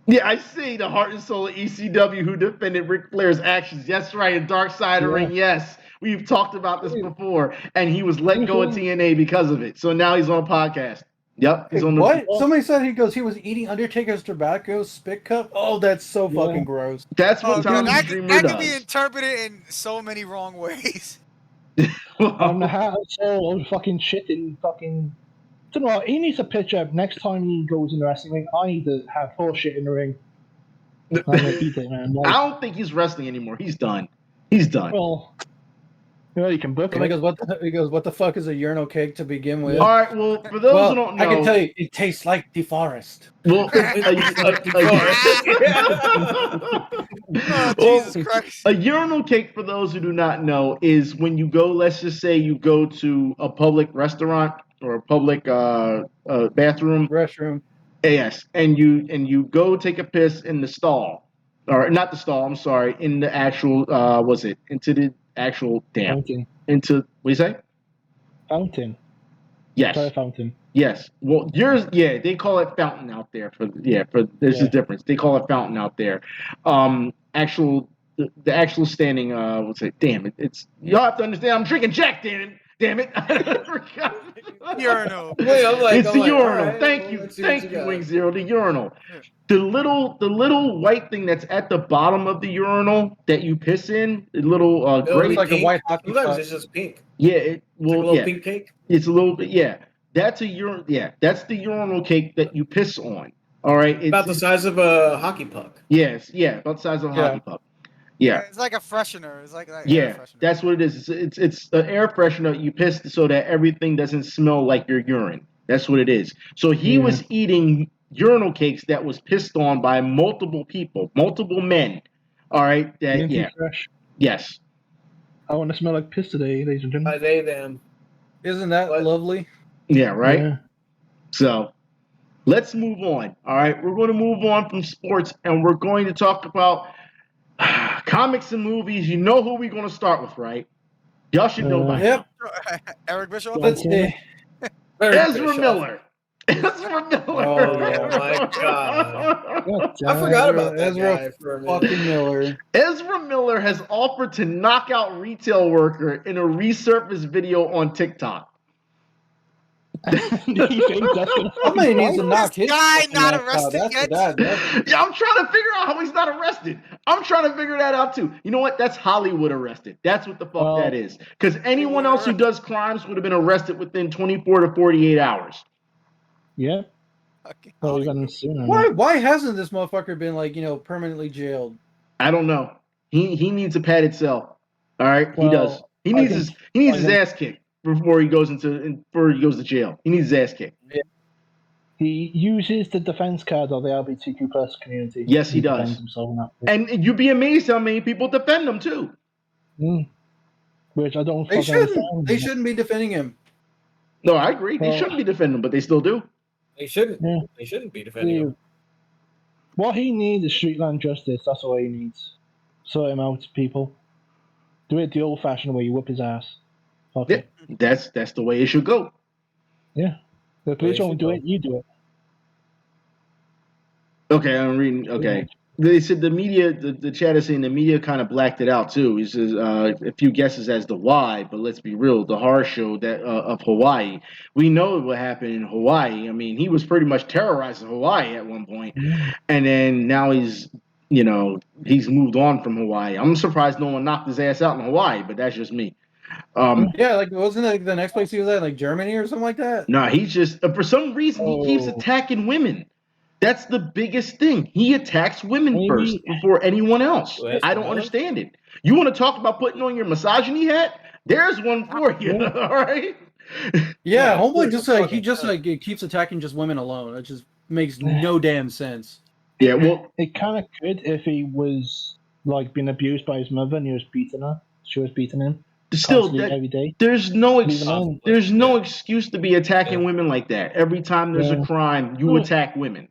Yeah, I see the heart and soul of ECW who defended Ric Flair's actions. That's right, a Dark Side of Ring. Yes, we've talked about this before, and he was let go of TNA because of it. So now he's on a podcast. Yep, he's on the. What? Somebody said he was eating Undertaker's tobacco spit cup. Oh, that's so fucking gross. That's what Tommy Dreamer does. That can be interpreted in so many wrong ways. On the heart and soul of fucking shit and fucking. I don't know. He needs to pitch up next time he goes in the wrestling ring. I need to have horse shit in the ring. I don't think he's wrestling anymore. He's done. Well, you can book it. He goes, what the fuck is a urinal cake to begin with? All right. Well, for those who don't know, I can tell you, it tastes like the forest. Well, Jesus Christ. A urinal cake, for those who do not know, is when you go. Let's just say you go to a public restaurant or a public restroom. Yes, and you go take a piss in the stall, or not the stall. I'm sorry, in the actual into the actual fountain. Into what do you say? Fountain. Yes. Fountain. Yes. Well, yours. Yeah, they call it fountain out there. There's a difference. They call it fountain out there. The actual standing. What's it? Damn it! It's y'all have to understand. I'm drinking Jack, damn it! I forgot. Urinal. Wait, it's the urinal. Right, thank you, Wing Zero. The urinal. The little white thing that's at the bottom of the urinal that you piss in, the little gray. It's like a white hockey. Sometimes it's just pink. Yeah, it's like a little pink cake. It's a little bit. Yeah, that's a urine. Yeah, that's the urinal cake that you piss on. All right, it's about the size of a hockey puck. Yes, yeah, about the size of a hockey puck. Yeah, it's like a freshener. It's like air freshener. That's what it is. It's an air freshener you piss so that everything doesn't smell like your urine. That's what it is. So he was eating urinal cakes that was pissed on by multiple people, multiple men. All right, Fresh. Yes. I want to smell like piss today, ladies and gentlemen. They them. Isn't that lovely? Yeah, right. Yeah. So let's move on. All right, we're going to move on from sports, and we're going to talk about comics and movies. You know who we're going to start with, right? Y'all should know by now. Eric Bishop. Let's see. Ezra Miller. Ezra Miller. Oh, yeah. My God. I forgot about that guy for a minute. Fucking Miller. Ezra Miller has offered to knock out retail worker in a resurfaced video on TikTok. Do you think that's gonna Somebody needs to knock his guy fucking not ass out. arrested yet? Yeah, I'm trying to figure out how he's not arrested. I'm trying to figure that out too. You know what? That's Hollywood arrested. That's what the fuck that is. Because anyone else who does crimes would have been arrested within 24 to 48 hours. Yeah. Well, we got him sooner. Why hasn't this motherfucker been permanently jailed? I don't know. He needs a padded cell. All right, he does. He needs his ass kicked before he goes to jail. He needs his ass kicked. Yeah. He uses the defense card of the LGBTQ plus community. Yes, he does. And you'd be amazed how many people defend him too. Which I don't. They shouldn't be defending him. No, I agree. They shouldn't be defending him, but they still do. They shouldn't. Yeah. They shouldn't be defending him. What he needs is streetland justice. That's all he needs. Sort him out, people. Do it the old-fashioned way. You whip his ass. Okay. Yeah, that's the way it should go. Yeah. The police won't do it. You do it. Okay, I'm reading. Okay. They said the media, the chat is saying the media kind of blacked it out too. He says a few guesses as to why, but let's be real. The horror show that of Hawaii, we know what happened in Hawaii. I mean, he was pretty much terrorizing Hawaii at one point, and then now he's moved on from Hawaii. I'm surprised no one knocked his ass out in Hawaii, but that's just me. Wasn't it the next place he was at, like Germany or something like that? No, he's just for some reason he keeps attacking women. That's the biggest thing. He attacks women first before anyone else. I don't understand it. You want to talk about putting on your misogyny hat? There's one for you. All right. Yeah, homeboy he keeps attacking just women alone. It just makes no damn sense. Yeah, well, it kind of could if he was being abused by his mother and he was beating her. She was beating him. Still, every day. There's no excuse to be attacking women like that. Every time there's a crime, you attack women.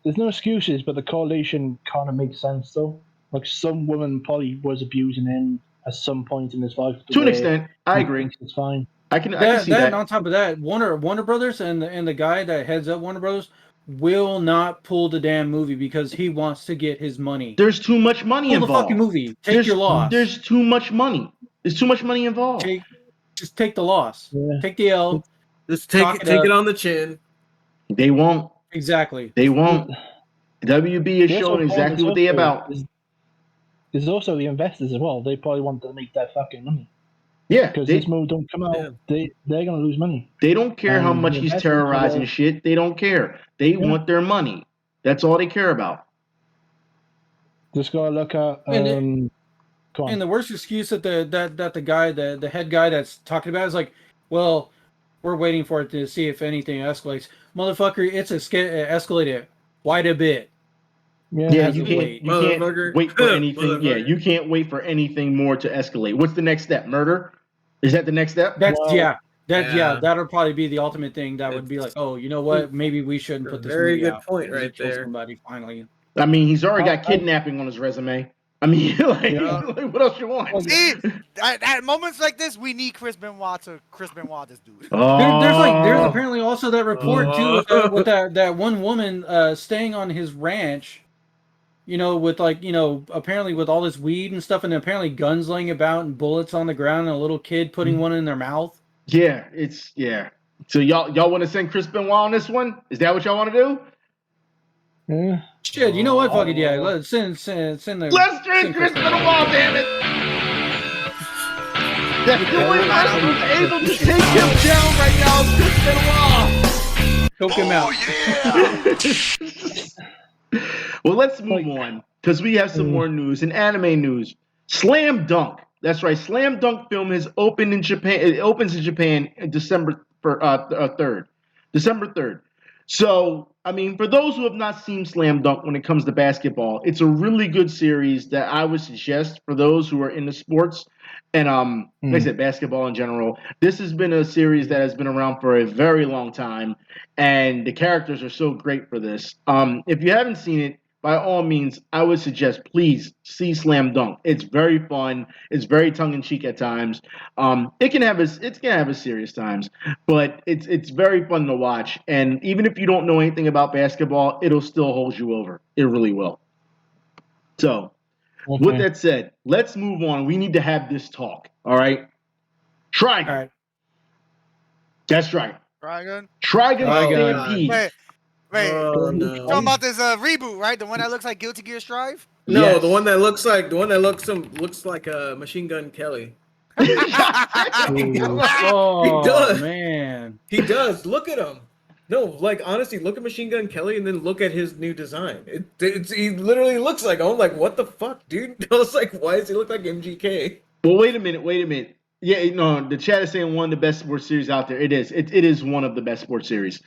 There's no excuses, but the correlation kind of makes sense, though. Like, some woman probably was abusing him at some point in his life. To an extent, I agree. It's fine. I can see that. And on top of that, Warner Brothers and the guy that heads up Warner Brothers will not pull the damn movie because he wants to get his money. There's too much money involved. Pull the fucking movie. Take your loss. There's too much money. There's too much money involved. Just take the loss. Yeah. Take the L. Just take it on the chin. They won't. Exactly. They won't. WB is showing exactly what they're about. There's also the investors as well. They probably want to make that fucking money. Yeah. Because this movie don't come out, they're going to lose money. They don't care how much he's terrorizing shit. They don't care. They want their money. That's all they care about. Just got to look at... And the worst excuse that the head guy that's talking about is like, well, we're waiting for it to see if anything escalates. Motherfucker, it's escalated quite a bit. Yeah, you can't wait for anything. Yeah, you can't wait for anything more to escalate. What's the next step? Murder? Is that the next step? That'll probably be the ultimate thing. That would be like, oh, you know what? Maybe we shouldn't put this movie out. Very good point right there. Somebody finally. I mean, he's already got kidnapping on his resume. I mean, what else you want? See, at moments like this, we need Chris Benoit this dude. There's apparently also that report too with that one woman staying on his ranch, with apparently with all this weed and stuff, and apparently guns laying about and bullets on the ground, and a little kid putting one in their mouth. Yeah, So y'all want to send Chris Benoit on this one? Is that what y'all want to do? Yeah. Shit, you know what? Fuck it, yeah. Let's send the. Let's drink Chris Benoit, damn it! That's the only person who's able to take him down right now, Chris Benoit. Choke him out. Yeah. Well, let's move on because we have some more news and anime news. Slam Dunk. That's right. Slam Dunk film has opened in Japan. It opens in Japan December 3rd. December 3rd. So, I mean, for those who have not seen Slam Dunk when it comes to basketball, it's a really good series that I would suggest for those who are into sports and like I said, basketball in general. This has been a series that has been around for a very long time, and the characters are so great for this. If you haven't seen it, by all means, I would suggest please see Slam Dunk. It's very fun. It's very tongue in cheek at times. It can have its serious times, but it's very fun to watch. And even if you don't know anything about basketball, it'll still hold you over. It really will. So, with that said, let's move on. We need to have this talk. All right, Trigon. All right. That's right. Trigon. Trigon Stampede. Wait, Oh, no. talking about this reboot, right? The one that looks like Guilty Gear Strive? No, Yes. the one that looks like Machine Gun Kelly. Oh, He does. man. He does. Look at him. No, like honestly, look at Machine Gun Kelly and then look at his new design. He literally looks like him. I'm like, what the fuck, dude? I was like, why does he look like MGK? Well, wait a minute. Yeah, no, the chat is saying one of the best sports series out there. It is. It is one of the best sports series,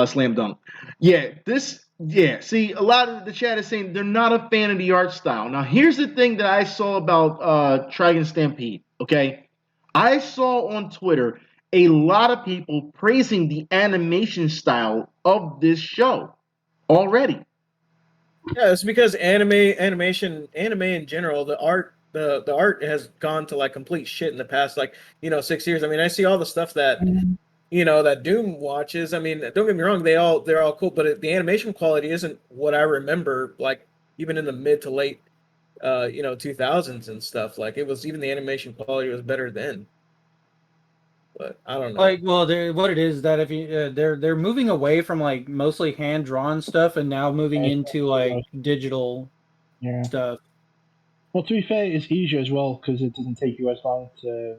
Slam Dunk. See, a lot of the chat is saying they're not a fan of the art style. Now, here's the thing that I saw about Trigon Stampede, okay? I saw on Twitter a lot of people praising the animation style of this show already. Yeah, it's because anime in general, the art has gone to like complete shit in the past 6 years. I mean, I see all the stuff that that Doom watches. I mean, don't get me wrong, they're all cool, but the animation quality isn't what I remember, like even in the mid to late 2000s and stuff. Like it was, even the animation quality was better then. But I don't know. Like, well, what it is that if you they're moving away from like mostly hand drawn stuff and now moving into like digital stuff. Well, to be fair, it's easier as well because it doesn't take you as long to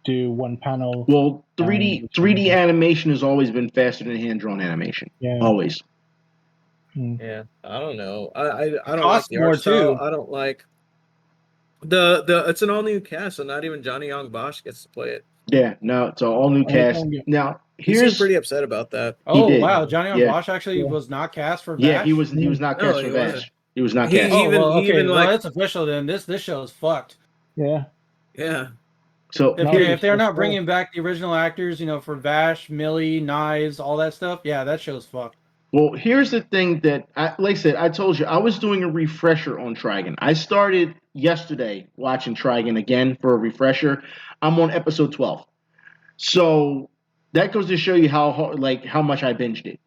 do one panel. Well, 3D animation has always been faster than hand drawn animation. Yeah. Always. Yeah, I don't know. I don't like Costs the more art style. too. I don't like the it's an all new cast, so not even Johnny Young Bosch gets to play it. Yeah, no, it's an all new cast. Now, He seemed pretty upset about that. Oh did. wow, Johnny Young Yeah. Bosch actually was not cast for Bash. Yeah, he was not cast for he Bash. wasn't. He was not He- cast. Oh, even- well, okay. even, like- well, it's official then. This show is fucked. Yeah. Yeah. So If they're not bringing back the original actors, for Vash, Millie, Knives, all that stuff, yeah, that show's fucked. well, here's the thing that, like I said, I told you, I was doing a refresher on Trigon. I started yesterday watching Trigon again for a refresher. I'm on episode 12. So that goes to show you how much I binged it.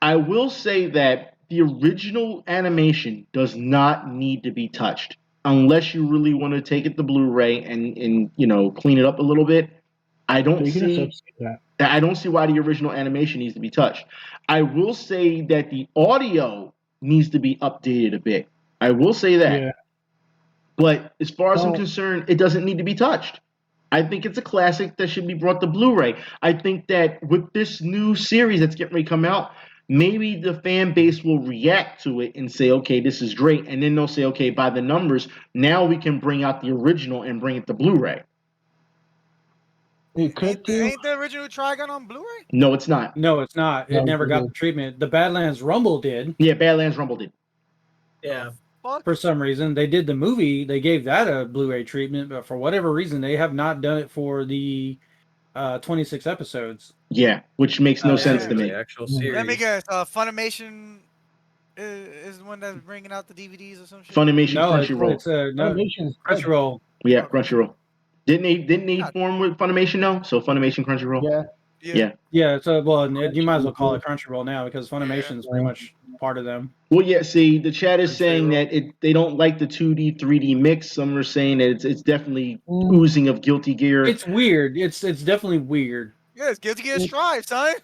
I will say that the original animation does not need to be touched unless you really want to take it to Blu-ray and clean it up a little bit. I don't see why the original animation needs to be touched. I will say that the audio needs to be updated a bit. I will say that. Yeah. But as far as I'm concerned, it doesn't need to be touched. I think it's a classic that should be brought to Blu-ray. I think that with this new series that's getting ready to come out, maybe the fan base will react to it and say, okay, this is great. And then they'll say, okay, by the numbers, now we can bring out the original and bring it to Blu-ray. It could do. Ain't the original Trigon on Blu-ray? No, it's not. No, it's not. It No, never it got is. the treatment. The Badlands Rumble did. Yeah, Badlands Rumble did. Yeah. For some reason, they did the movie. They gave that a Blu-ray treatment, but for whatever reason, they have not done it for the 26 episodes. Yeah, which makes no sense to me. The actual series. Let me guess. Funimation is the one that's bringing out the DVDs or some shit. Funimation, No, Crunchyroll. it's no, Animation's good. Crunchyroll. Yeah, Crunchyroll. Didn't they form with Funimation though? So Funimation, Crunchyroll. Yeah. Yeah, so well, you might as well call it Crunchyroll now because Funimation is pretty much part of them. Well, yeah. See, the chat is saying that they don't like the 2D 3D mix. Some are saying that it's definitely oozing of Guilty Gear. It's weird. It's definitely weird. Yeah, it's Guilty Gear Strive, son.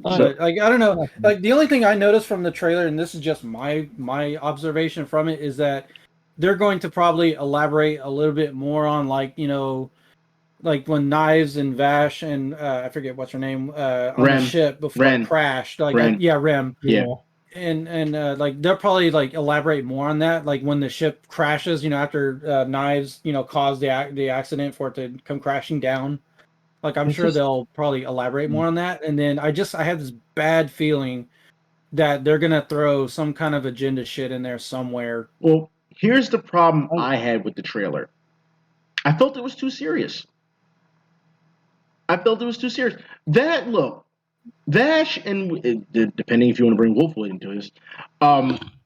But like I don't know. Like the only thing I noticed from the trailer, and this is just my observation from it, is that they're going to probably elaborate a little bit more on like when Knives and Vash and I forget what's her name on the Rem. ship before Ren. it crashed. Like Ren. Rem. Yeah. And like they'll probably like elaborate more on that. Like when the ship crashes, after Knives, caused the accident for it to come crashing down. Like I'm sure they'll probably elaborate more on that. And then I have this bad feeling that they're gonna throw some kind of agenda shit in there somewhere. Well, here's the problem I had with the trailer. I felt it was too serious. Vash, and depending if you want to bring Wolfwood into this,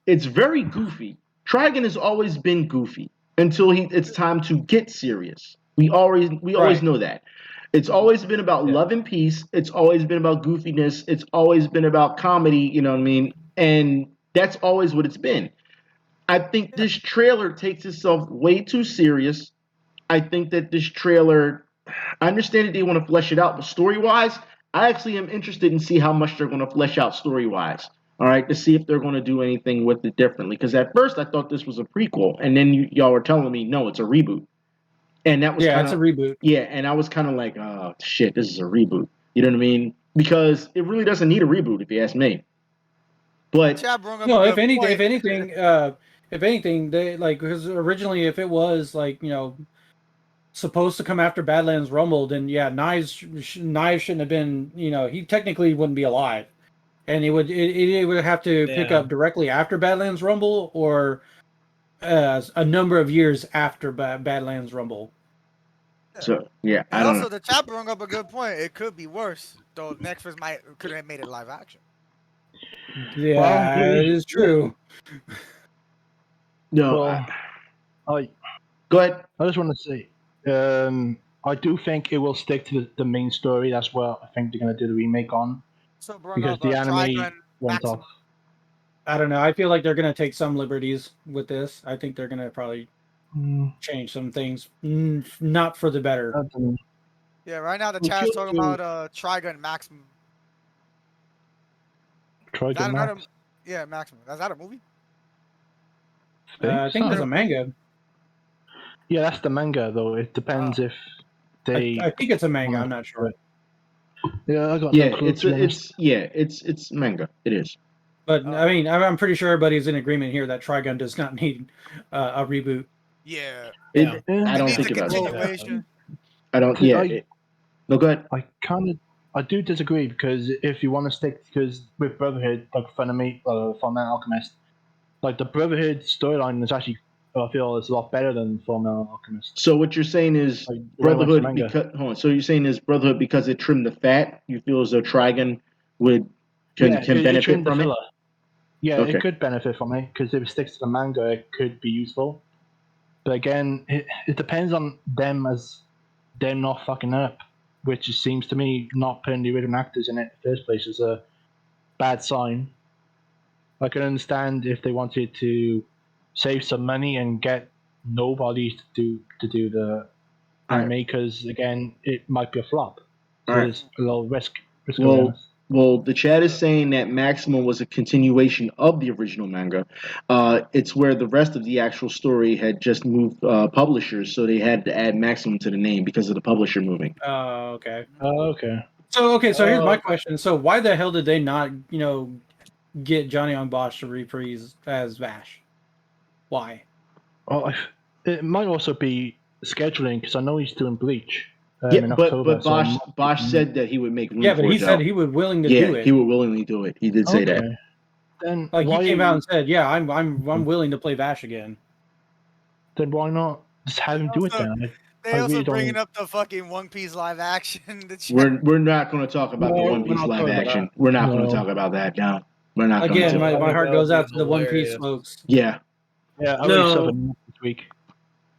it's very goofy. Trigon has always been goofy until it's time to get serious. We always know that. It's always been about love and peace. It's always been about goofiness. It's always been about comedy. You know what I mean? And that's always what it's been. I think this trailer takes itself way too serious. I think that this trailer, I understand that they want to flesh it out, but story-wise, I actually am interested in see how much they're going to flesh out story-wise. All right, to see if they're going to do anything with it differently. Because at first I thought this was a prequel, and then y'all were telling me no, it's a reboot. And that was it's a reboot. Yeah, and I was kind of like, oh shit, this is a reboot. You know what I mean? Because it really doesn't need a reboot, if you ask me. But no, if anything, they like because originally, if it was like supposed to come after Badlands Rumble, then Knives shouldn't have been. He technically wouldn't be alive, and it would have to pick up directly after Badlands Rumble or a number of years after Badlands Rumble. So yeah, and also the chat brought up a good point. It could be worse, though. Netflix could have made it live action. Yeah, it is true. No, go ahead. I just want to say, I do think it will stick to the main story. That's what I think they're going to do the remake on. So because the anime went off. I don't know. I feel like they're going to take some liberties with this. I think they're going to probably change some things, not for the better. Yeah, right now the chat's talking about Trigun Maximum. Trigun Max? Yeah, Maximum. Is that a movie? I think there's a manga. Yeah, that's the manga, though. It depends if they. I think it's a manga. I'm not sure. Yeah, I got no clue, it's manga. It is. But I mean, I'm pretty sure everybody's in agreement here that Trigun does not need a reboot. Yeah. I don't think about it. I don't. No, go ahead. I do disagree because if you want to stick, because with Brotherhood, like Fullmetal Alchemist, like the Brotherhood storyline is actually, I feel, is a lot better than Fullmetal Alchemist. So what you're saying is Brotherhood because So you're saying is Brotherhood because it trimmed the fat. You feel as though Trigun can benefit from it. Yeah, okay. It could benefit from it because if it sticks to the manga, it could be useful. But again, it depends on them not fucking up, which seems to me not putting the original actors in it in the first place is a bad sign. I can understand if they wanted to save some money and get nobody to do the anime because again, it might be a flop. So there's a little risk. Well, the chat is saying that Maximum was a continuation of the original manga. It's where the rest of the actual story had just moved publishers, so they had to add Maximum to the name because of the publisher moving. Oh, okay. So here's my question. So why the hell did they not, get Johnny Young Bosch to reprise as Vash? Why? Well, it might also be scheduling because I know he's doing Bleach. Yeah, but Bosch said that he would make room for it. Yeah, but he said he would willingly do it. Yeah, he would willingly do it. He did say that. Then he came out and said, "Yeah, I'm willing to play Vash again." Then why not just have him do it then? They also bringing up the fucking One Piece live action. We're not going to talk about the One Piece live action. We're not going to talk about that now. We're not going to. Again, my heart goes out to the One Piece folks. Yeah. Yeah, I already suffered this week.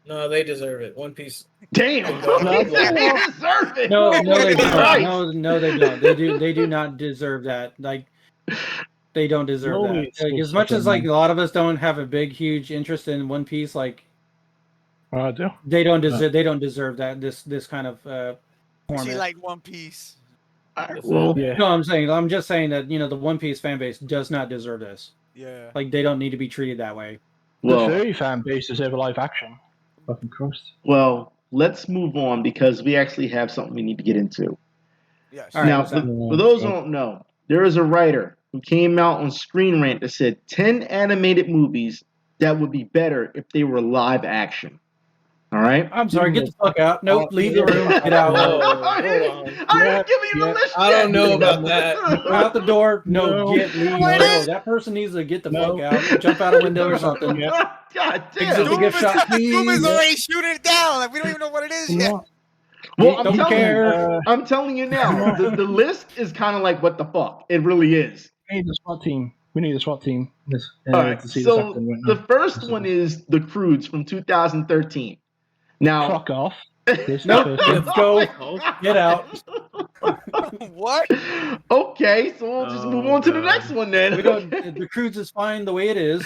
No, they deserve it. One Piece. Damn. They deserve it. No, they don't. No, they don't. They do not deserve that. Like, they don't deserve that. Like, as much as like a lot of us don't have a big, huge interest in One Piece, like, I do. They don't deserve. They don't deserve that. This kind of format. She like One Piece. Well, no, I'm just saying that the One Piece fan base does not deserve this. Yeah. Like they don't need to be treated that way. The furry fan base deserve a live action. Fucking Christ. Well, let's move on because we actually have something we need to get into. Yes. All right, Now, what's up? for those who don't know, there is a writer who came out on Screen Rant that said 10 animated movies that would be better if they were live action. All right? I'm sorry, get the fuck out. Nope, leave the room, get out. Whoa, hold on. I didn't give you the list I don't yet. know about that. Out the door. No, No. leave. What No, is- that person needs to get the No. fuck out. Jump out a window or something. God Exit damn. the gift shop, Doom is please. already shooting it down. Like we don't even know what it is yet. No. Well, Don't care. I'm telling you now, the list is kind of like what the fuck. It really is. We need a SWAT team. We need a SWAT team. All right. To see this So happen right the now. first one is The Croods from 2013. Now, Fuck off. This Nope, the first let's go. Get out. What? Okay, so we'll just move on to the next one then. We don't. The cruise is fine the way it is.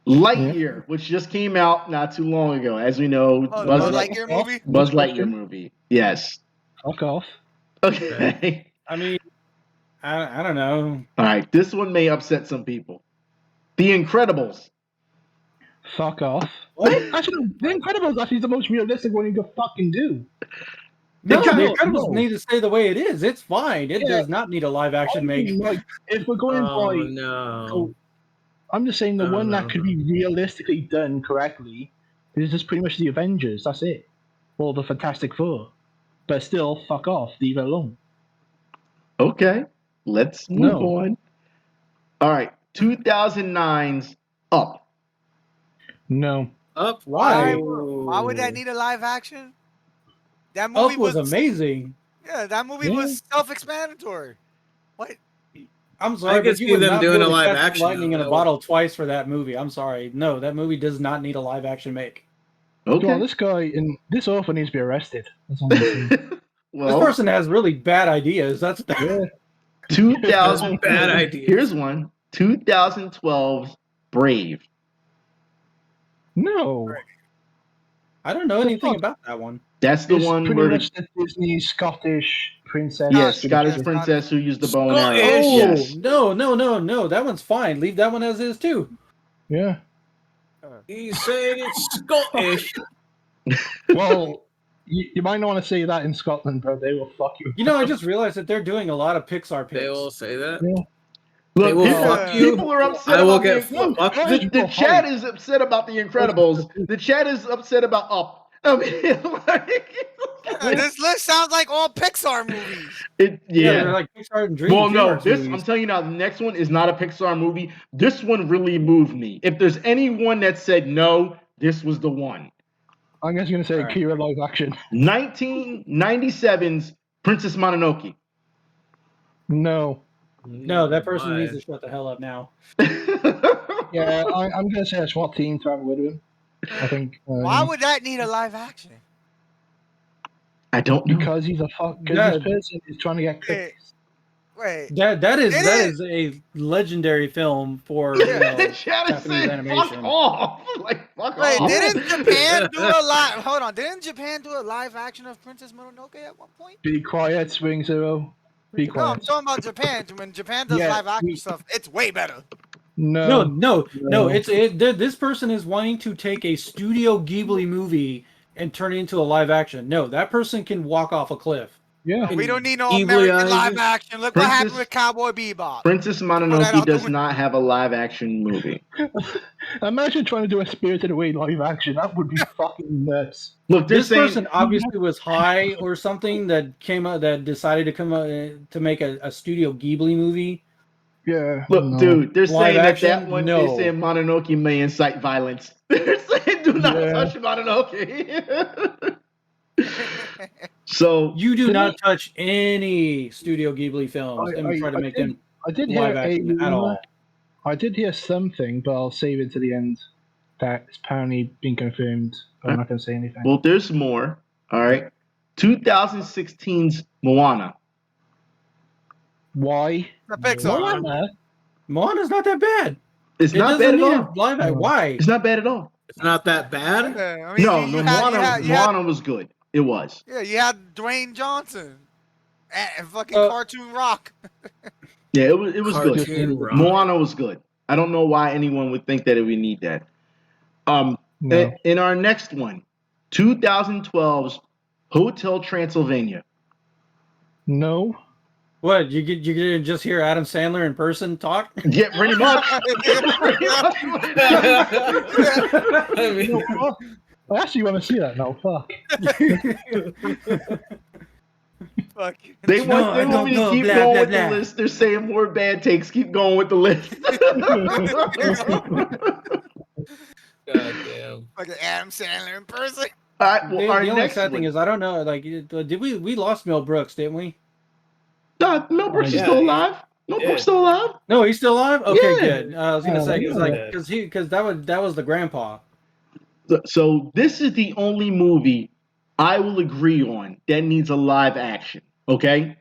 Lightyear, which just came out not too long ago, as we know. Oh, the Buzz Buzz Lightyear movie? Buzz Next Lightyear question. movie. Yes. Fuck off. Okay. I mean, I don't know. All right. This one may upset some people. The Incredibles. Fuck off. What? Actually, The Incredibles actually is the most realistic one you could fucking do. No, kinda- the Incredibles no. need to stay the way it is. It's fine. It Yeah. does not need a live action I make. mean, like, if we're going Oh by, no. I'm just saying the No, one no, that could no. be realistically done correctly is just pretty much the Avengers. That's it, or the Fantastic Four. But still, fuck off. Leave it alone. Okay. Let's move No. on. All right. 2009's Up. No. Up. Why? Why would that need a live action? That movie Up was amazing. Yeah, that movie was self-explanatory. What? I'm sorry, I could but you see would them not doing be a able to live catch action, lightning in though. a bottle twice for that movie. I'm sorry. No, that movie does not need a live action make. Okay. Well, this guy and this author needs to be arrested. That's all I'm saying. This Well, person has really bad ideas. That's Yeah. 2000. Bad idea. Here's one. 2012's Brave. No. I don't know anything about that one. That's the It's one pretty where much the Disney Scottish princess. yes, Yeah, Scottish Scottish. princess who used the bow and arrow. Scottish. Yes. No. That one's fine. Leave that one as is too. Yeah. He's saying it's Scottish. Well, you might not want to say that in Scotland, bro. They will fuck you. You know, I just realized that they're doing a lot of Pixar They picks. will say that. Look, They will people, fuck you. people are upset I will about get the, look, fucked. the chat is upset about the Incredibles. The chat is upset about Up. I mean, This list sounds like all Pixar movies. they're They're like Pixar and Dream. Well, no, DreamWorks this movies. I'm telling you now. The next one is not a Pixar movie. This one really moved me. If there's anyone that said no, this was the one. I'm just going to say Alright. Kira live action. 1997's Princess Mononoke. No. No, that person Why? needs to shut the hell up now. Yeah, I'm going to say a SWAT team to have with him. I think. Why would that need a live action? I don't know. Because he's a fuck. Because Yeah. this person is trying to get clicks. Wait. That It is a legendary film for the know, chat is Japanese saying animation. fuck off. Like fuck Wait, off. didn't Japan do a live? Hold on, didn't Japan do a live action of Princess Mononoke at one point? Be quiet, Swing Zero. Be No, I'm quiet. talking about Japan. When Japan does Yeah, live action we- stuff, it's way better. No. No. This person is wanting to take a Studio Ghibli movie and turn it into a live action. No, that person can walk off a cliff. Yeah. We don't need no Ghibli American eyes. live action. Look what happened Princess- with Cowboy Bebop. Princess Throw that Mononoke out the does window. not have a live action movie. Imagine trying to do a Spirited Away live action. That would be fucking nuts. Look, they're This saying person obviously was high or something that came out that decided to come out to make a Studio Ghibli movie. Yeah. look, no. dude, they're Live saying that action? one No. they're saying Mononoke may incite violence. They're saying do not Yeah. touch Mononoke. So You do To not me- touch any Studio Ghibli films and try to make them I did live hear action at all. I did hear something, but I'll save it to the end. That's apparently been confirmed. But I'm not going to say anything. well, there's more. All right. 2016's Moana. Why? The Pixar. Moana? Moana's not that bad. It's It not doesn't bad at need all. a live action. Why? It's not bad at all. It's not that bad. Yeah, I mean, No, you Moana had, was good. It was. yeah, you had Dwayne Johnson and fucking Uh, Cartoon Rock. Yeah, it was good. Cartoon Rock. Moana was good. I don't know why anyone would think that we need that. No. In our next one, 2012's Hotel Transylvania. No. What, you didn't just hear Adam Sandler in person talk? Yeah, pretty much. I mean, I actually want to see that now. Fuck. Fuck. They want me to keep going with the list. They're saying more bad takes. Keep going with the list. God damn. Fucking Adam Sandler in person. All right, well, our the only next sad thing one. is, I don't know. Like, did we lost Mel Brooks? Didn't we? Mel Brooks is Yeah, still alive. Mel Brooks still alive. No, he's still alive. Okay, Yeah. good. I was gonna say yeah. because that was the grandpa. So this is the only movie I will agree on that needs a live action. Okay.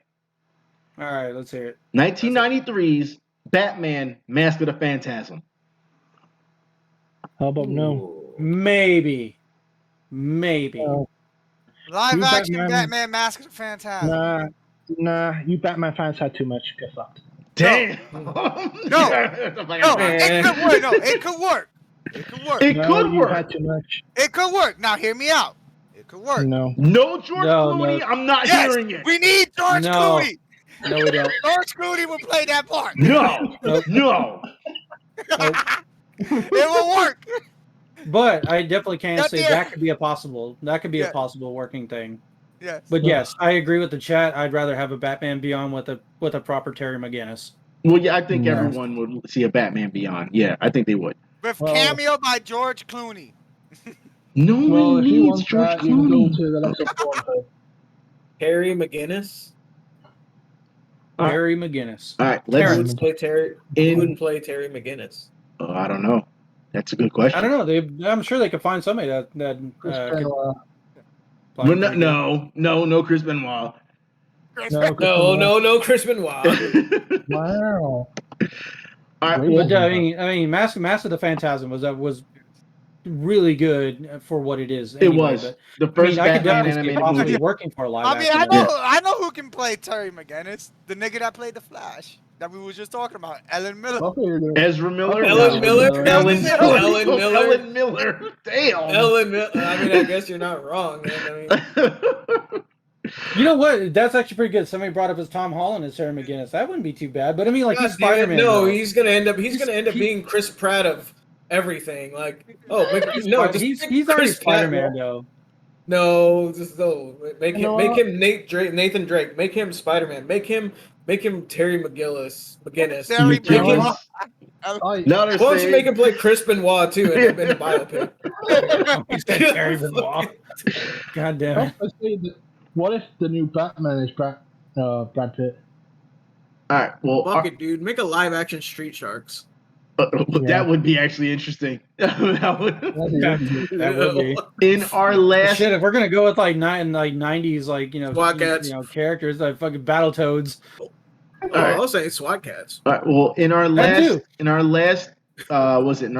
All right, let's hear it. 1993's Batman: Mask of the Phantasm. How about no? Ooh. Maybe. Live You action Batman- Batman Mask of the Phantasm. Nah. You Batman fans had too much. Get fucked. Damn. No, it could work. No, it could work. It could work. It No, could you work. had too much. It could work. Now hear me out. It could work. No. No George No, Clooney. no. I'm not Yes, hearing it. we need George No. Clooney. No, we don't. George Clooney will play that part. No. Nope. No. It will work. But I definitely can Got say the- that could be a possible. That could be Yeah. a possible working thing. Yes. But yes, I agree with the chat. I'd rather have a Batman Beyond with a proper Terry McGinnis. Well, yeah, I think No. everyone would see a Batman Beyond. Yeah, I think they would. With Well- cameo by George Clooney. No Well, one if you needs want George that, you can go Clooney. to the next one. Harry McGinnis. All right. Terry McGinnis. All right, Who let's. would play Terry? Who would play Terry McGinnis? I don't know. That's a good question. I don't know. I'm sure they could find somebody that Chris could Benoit. play Well, pretty good. no, Chris Benoit. No, Chris Benoit. Wow. All right, Wait. But I mean, Mask of the Phantasm was really good for what it is. it Anyway, was but, the I first mean, I could Batman definitely see it animated possibly movie. working for a live I mean, action. I know who can play Terry McGinnis. The nigga that played the Flash that we were just talking about, Ellen Miller. Ezra Miller. Ellen Miller. Ellen Miller. Ellen Miller. Ellen Miller. Damn. Ellen Miller. I mean, I guess you're not wrong, man. I mean, You know what? That's actually pretty good. Somebody brought up as Tom Holland as Terry McGinnis. That wouldn't be too bad. But I mean, like he's God damn it, Spider-Man. no, though. he's gonna end up being Chris Pratt of everything. Like, He's pick already Chris Pratt. Spider-Man though. No, make You know him Nathan Drake. Make him Spider-Man. Make him Terry McGinnis. Terry McGinnis. McGinnis. I, Now they're Why don't you saying- make him play Chris Benoit too in a biopic? He's got Terry Benoit. God damn it. I say that, what if the new Batman is Brad Pitt? All right. Well, Fuck it, dude. Make a live action Street Sharks. that would be actually interesting. That would- That would be. In our last, Shit, if we're gonna go with like 90s, like SWAT cats. characters like fucking Battletoads. I was saying SWAT cats. all right, well, in our That too.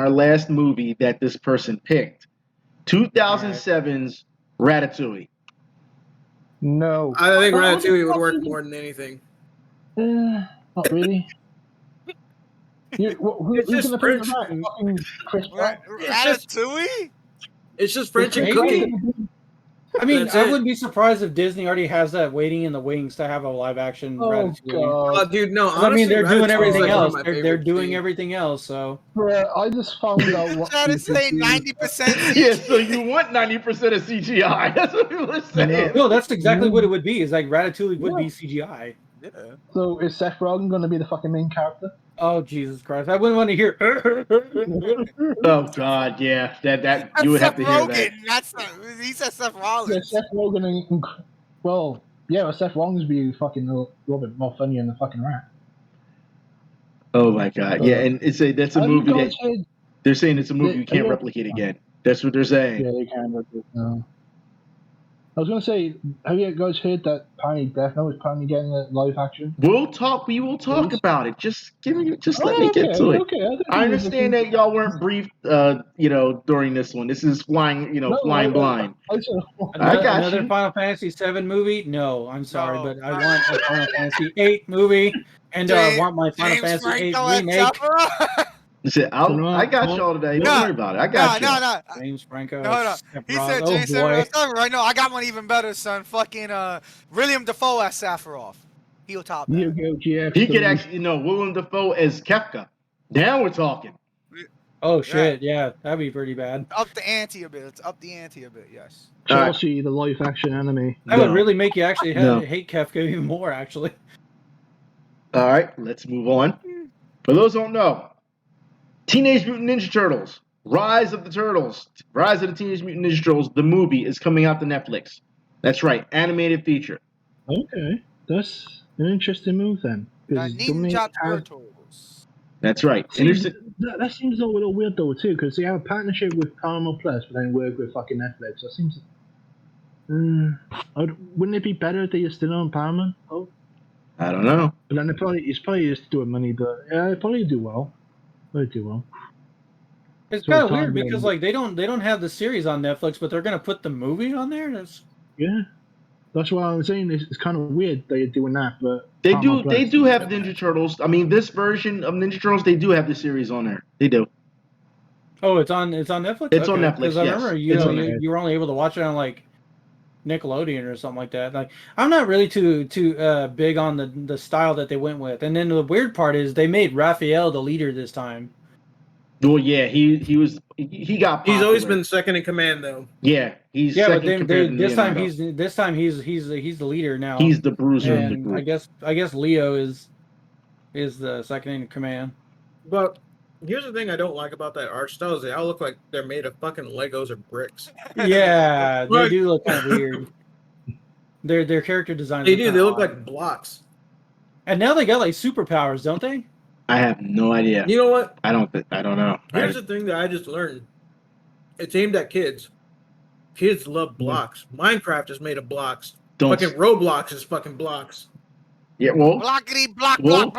last movie that this person picked, 2007's Ratatouille. No. I think Ratatouille would work more than anything. Not really. It's Who's just gonna play French. the fucking Chris Pratt? Ratatouille? It's just French and Maybe. cooking. I mean, That's I it. wouldn't be surprised if Disney already has that waiting in the wings to have a live action Oh Ratatouille. god. Dude, no. 'Cause, I mean, they're honestly, doing Ratatouille is everything like one of else. my They're favorite doing things. everything else. So Bruh, I just found out what Trying to you say could do. 90% Yeah, so you want 90% of CGI? That's what we were saying. no, that's exactly what it would be. Is like Ratatouille would be CGI. Yeah. So is Seth Rogen gonna be the fucking main character? Oh Jesus Christ! I wouldn't want to hear. Oh God, yeah, that you would have to hear that. He said Seth Rollins. Yeah, Seth Rogen and well, yeah, Seth Rogen's be fucking a little bit more funny than the fucking rat. Oh my God, yeah, and that's a Have you movie that guys heard- they're saying it's a movie Yeah, you can't yeah. replicate again. That's what they're saying. Yeah, they can. But no. I was gonna say, have you guys heard that apparently Death Note is apparently getting a live action? We will talk about it. Just let me get to it. Okay. I understand that y'all weren't briefed, during this one. This is flying blind. I got Another you. Final Fantasy VII movie? No, I'm sorry, No. but I want a Final Fantasy VIII movie, and I want my Final James Fantasy VIII Franco and remake. Chopper? Listen, I got y'all today. Don't worry about it. I got y'all. No. James Franco. No. He said James Franco. Right? No, I got one even better, son. Fucking William Dafoe as Sephiroth. He'll top that. He could actually, Willem Dafoe as Kefka. Now we're talking. Oh shit! Yeah, that'd be pretty bad. Up the ante a bit. It's up the ante a bit. Yes. Chelsea, the live action anime. That would really make you actually hate Kefka even more. Actually. All right, let's move on. For those who don't know, Teenage Mutant Ninja Turtles, Rise of the Teenage Mutant Ninja Turtles, the movie is coming out to Netflix. That's right, animated feature. Okay, that's an interesting move then. Ninja Turtles. That's right. See, that seems a little weird though too, because they have a partnership with Paramount Plus, but then work with fucking Netflix. That seems. Wouldn't it be better if they are still on Paramount? Oh, I don't know. But then it's probably just doing money, but yeah, they probably do well. It's kind of weird because like they don't have the series on Netflix, but they're gonna put the movie on there. That's what I was saying. It's kind of weird they're doing that, but they do have Ninja Turtles. I mean, this version of Ninja Turtles, they do have the series on there. They do. Oh, it's on Netflix. It's on Netflix. Because I remember you were only able to watch it on like Nickelodeon or something like that. Like I'm not really too big on the style that they went with. And then the weird part is they made Raphael the leader this time. Well, yeah, he got popular. He's always been second in command though. Yeah, he's second. This time he's the leader now. He's the bruiser of the and group. I guess Leo is the second in command. But here's the thing I don't like about that art style is they all look like they're made of fucking Legos or bricks. Yeah, they do look kind of weird. Their character designs. They do. They look like blocks. And now they got like superpowers, don't they? I have no idea. You know what? I don't know. Here's the thing that I just learned. It's aimed at kids. Kids love blocks. Minecraft is made of blocks. Fucking Roblox is fucking blocks. Yeah, well,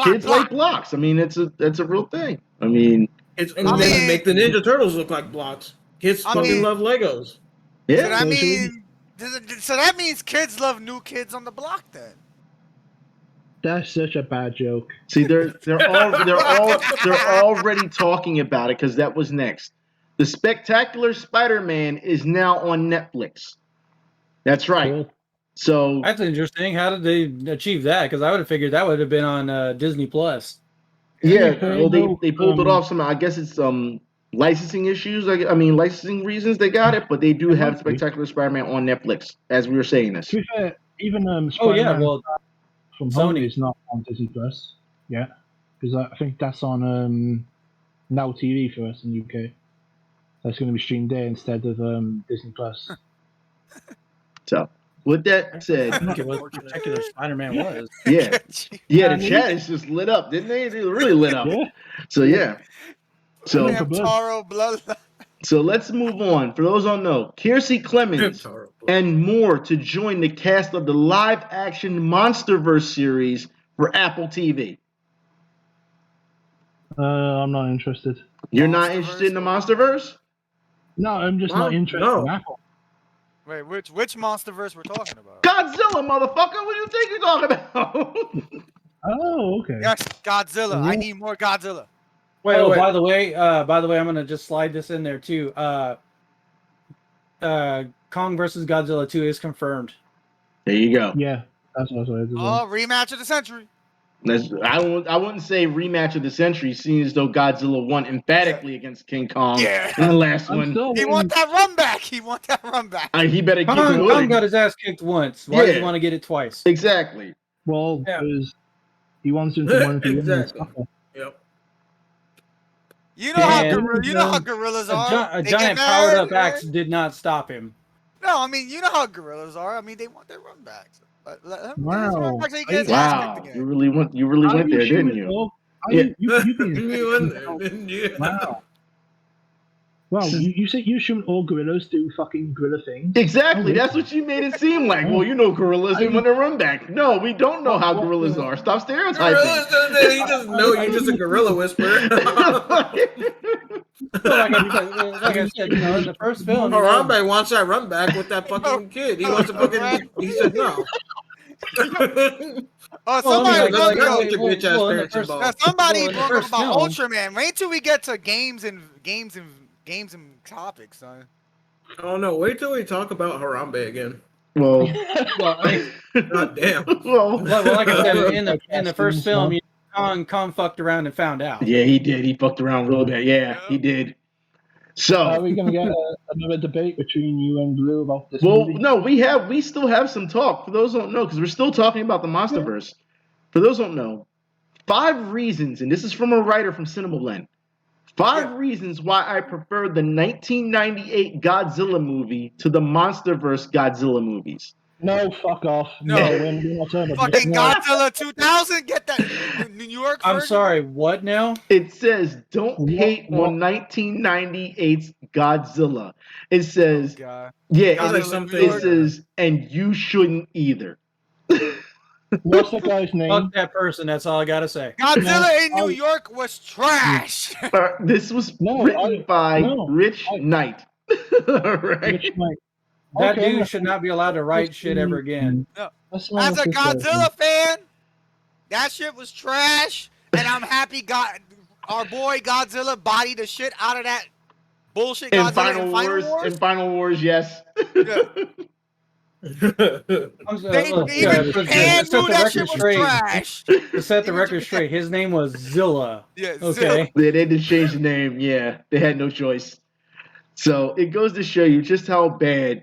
kids like blocks. I mean, that's a real thing. I mean, they make the Ninja Turtles look like blocks. Kids fucking love Legos. Yeah. So that means kids love New Kids on the Block then. That's such a bad joke. See, they're already talking about it because that was next. The Spectacular Spider-Man is now on Netflix. That's right. Cool. So that's interesting. How did they achieve that? Because I would have figured that would have been on Disney Plus. Yeah, well, they pulled it off somehow. I guess it's licensing issues. I mean, licensing reasons they got it, but they do have Spectacular Spider-Man on Netflix. As we were saying this. To be fair, even Spider-Man from Sony is not on Disney Plus. Yeah, because I think that's on Now TV for us in the UK. That's going to be streamed there instead of Disney Plus. So, with that said, I think it was Spectacular Spider-Man was. Yeah, the chat is just lit up, didn't they? They really lit up. Yeah. So yeah. So let's move on. For those who don't know, Kiersey Clemens and more to join the cast of the live-action MonsterVerse series for Apple TV. I'm not interested. You're not interested in the MonsterVerse? No, I'm just not interested in Apple. Wait, which MonsterVerse we're talking about? Godzilla, motherfucker! What do you think you're talking about? Oh, okay. Yes, Godzilla. I need more Godzilla. Wait. By the way, I'm gonna just slide this in there too. Kong versus Godzilla 2 is confirmed. There you go. Yeah, that's what I was. Oh, rematch of the century. I wouldn't say rematch of the century, seeing as though Godzilla won emphatically against King Kong in the last one. He want that run back. He better keep it going. Kong got his ass kicked once. Why does he want to get it twice? Exactly. Well, because he wants him to win. Exactly. Yep. You know how gorillas are. A giant powered up axe did not stop him. No, I mean, you know how gorillas are. I mean, they want their run backs. Wow! You really went there, didn't you? You went there, didn't you? Wow! Well, you said you shouldn't all gorillas do fucking gorilla things. Exactly. That's what you made it seem like. Well, you know gorillas, they want to run back. No, we don't know how gorillas are. Stop stereotyping. He doesn't know you're just a gorilla whisperer. Like I said, in the first film. Harambe wants that run back with that fucking kid. He wants to fucking. He said no. Somebody like, brought bunch of bitch ass parents now involved. somebody in the brought up first about film- Ultraman. Wait till we get to games and topics, son. Oh no! Wait till we talk about Harambe again. Well, God damn. well, like I said, in the Podcasting, first film, so- Kong fucked around and found out. yeah, he did. He fucked around a little bit. Yeah, he did. So Are we gonna get another debate between you and Blue about this well, movie? no, we still have some talk. For those who don't know, because we're still talking about the MonsterVerse. For those who don't know, 5 reasons, and this is from a writer from CinemaBlend. 5 reasons why I prefer the 1998 Godzilla movie to the MonsterVerse Godzilla movies. No, fuck off. No. we're not talking about Fucking this. Godzilla 2000. Get that New York. I'm version? sorry, what now? It says, don't What? hate on 1998's Godzilla. It says, Oh, God. yeah, Sounds like Godzilla something- New it York. says, and you shouldn't either. What's the guy's name? Fuck that person. That's all I gotta say. Godzilla in New York was trash. This was No, written by Rich I- Knight. Right? Which, like, That okay, dude should not be allowed to write shit ever again. that's not As a what this says. Godzilla fan, that shit was trash, and I'm happy our boy Godzilla bodied the shit out of that bullshit In Godzilla Final Wars, in Final Wars, yes. Yeah. They Look, even to Japan set knew the that record shit was straight. trash. To set the Even record Japan- straight, his name was Zilla. Yeah, Okay. Yeah, they did change the name. Yeah, they had no choice. So it goes to show you just how bad.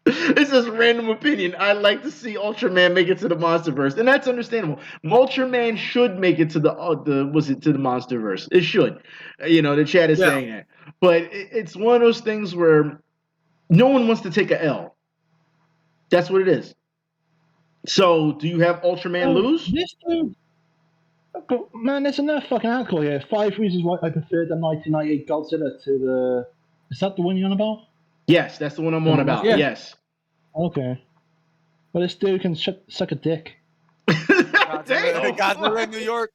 It's just random opinion. I'd like to see Ultraman make it to the MonsterVerse, and that's understandable. Ultraman should make it to the MonsterVerse. It should. The chat is saying that, but it's one of those things where no one wants to take a L. That's what it is. So, do you have Ultraman lose? This dude, man, there's another fucking article here. 5 reasons why I prefer the 1998 Godzilla to the. Is that the one you're on about? Yes, that's the one I'm on about. Yeah. Yes. Okay. Well, this dude can suck a dick. Godzilla in New York.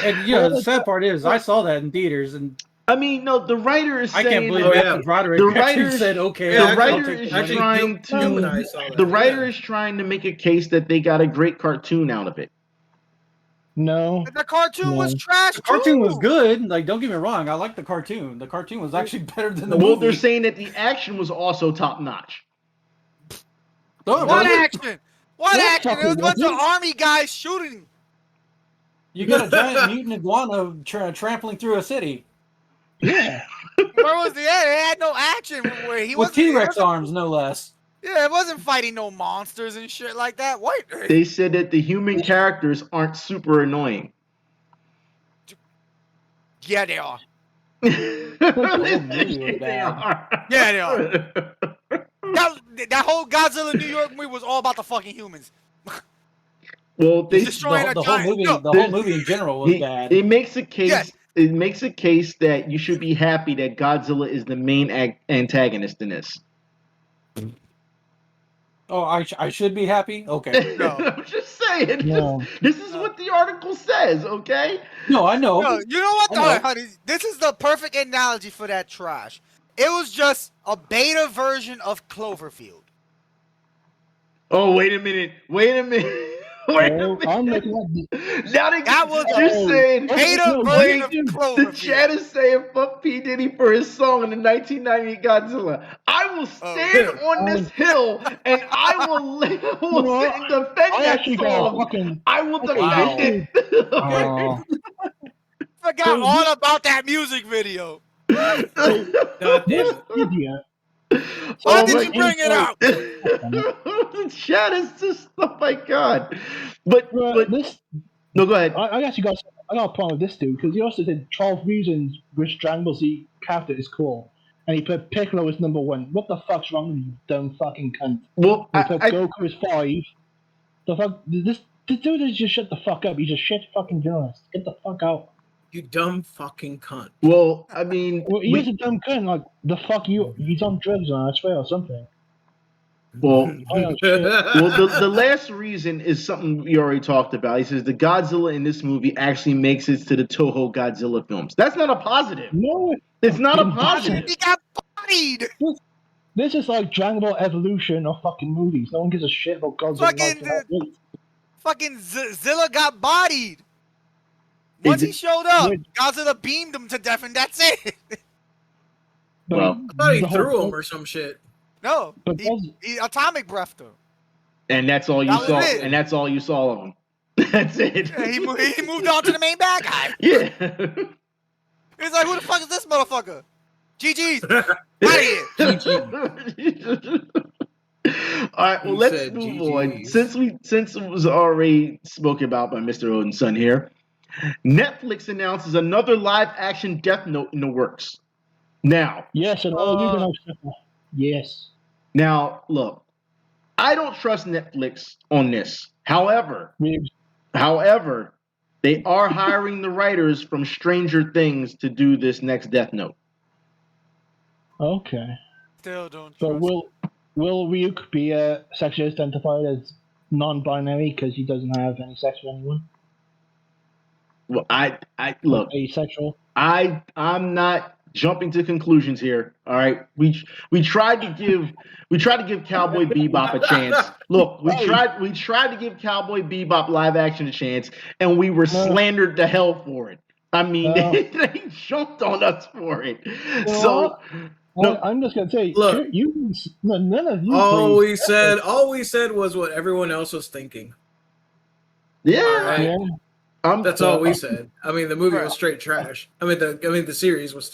And the sad part is, I saw that in theaters, and I mean, no, the writer is I saying can't believe that Matthew Broderick the actually writer said, "Okay." the I'll writer take is the money. trying to. The writer is trying to make a case that they got a great cartoon out of it. No. The cartoon was trash. The cartoon was too. good. Like, don't get me wrong, I like the cartoon. The cartoon was actually better than the Well, movie. they're saying that the action was also top notch. Oh, What really? action? What action? It was a bunch of army guys shooting. You got a giant mutant iguana trampling through a city Yeah. Where was the end? It had no action. Where he with wasn't- T-Rex arms, no less. Yeah, it wasn't fighting no monsters and shit like that. What? They said that the human characters aren't super annoying. Yeah, they are. movie was They bad. are. Yeah, they are. That whole Godzilla New York movie was all about the fucking humans. Well, they Destroying a The whole giant. movie, No, the whole movie in general was He- bad. It makes a case. Yes. It makes a case that you should be happy that Godzilla is the main antagonist in this. Oh, I should be happy. Okay. No. I'm just saying. No. This is what the article says. Okay. No, I know. No, you know what, I though, know. honey? This is the perfect analogy for that trash. It was just a beta version of Cloverfield. Oh, wait a minute. Wait a minute. Wait a No, I'm minute. looking at the. Now they That was just a saying. Beta no, version of wait, The Cloverfield. chat is saying fuck P. Diddy for his song in the 1998 Godzilla. I will stand on this hill and I will sit and defend I that actually got a song. fucking. I will Okay, defend it. Oh. Forgot all about that music video. God damn it. Idiot. Why Oh did my you bring it out? The chat is just, oh my god. But This, no, go ahead. I actually got a problem with this dude because he also said 12 reasons which Dragon Ball Z character is cool, and he put Piccolo as number 1. What the fuck's wrong with you, dumb fucking cunt? Well, He put Goku as 5. The fuck? This dude is just shut the fuck up. He's a shit fucking journalist. Get the fuck out. You dumb fucking cunt. well, I mean, Well, he is a dumb cunt. Like the fuck you? He's on drugs, I swear, or something. well, I don't shit. well, the last reason is something we already talked about. He says the Godzilla in this movie actually makes it to the Toho Godzilla films. That's not a positive. No, It's not a positive. He got bodied. This is like Dragon Ball Evolution of fucking movies. No one gives a shit about Godzilla. Fucking Zilla got bodied. Once he showed up, Godzilla beamed him to death, and that's it. Well, I thought he threw him or some shit. No, he atomic breathed him. And that's all you saw. And that's all you saw of him. That's it. Yeah, he moved on to the main bad guy. Yeah. He's like, who the fuck is this motherfucker? GG's. Out of here. All right, well, let's move on. Since it was already spoken about by Mr. Odin's son here, Netflix announces another live-action Death Note in the works. Now, yes, and all you know, yes. Now, look, I don't trust Netflix on this. However, they are hiring the writers from Stranger Things to do this next Death Note. Okay. Still don't trust. But will Ryuk be sexually identified as non-binary because he doesn't have any sex with anyone? Well, I look, asexual. I'm not jumping to conclusions here. All right, we tried to give Cowboy Bebop a chance. Look, we tried to give Cowboy Bebop live action a chance, and we were slandered to hell for it. I mean, they jumped on us for it. I'm just gonna say, look, none of you. All we said was what everyone else was thinking. Yeah. That's all we said. I mean, the movie was straight trash. I mean, the series was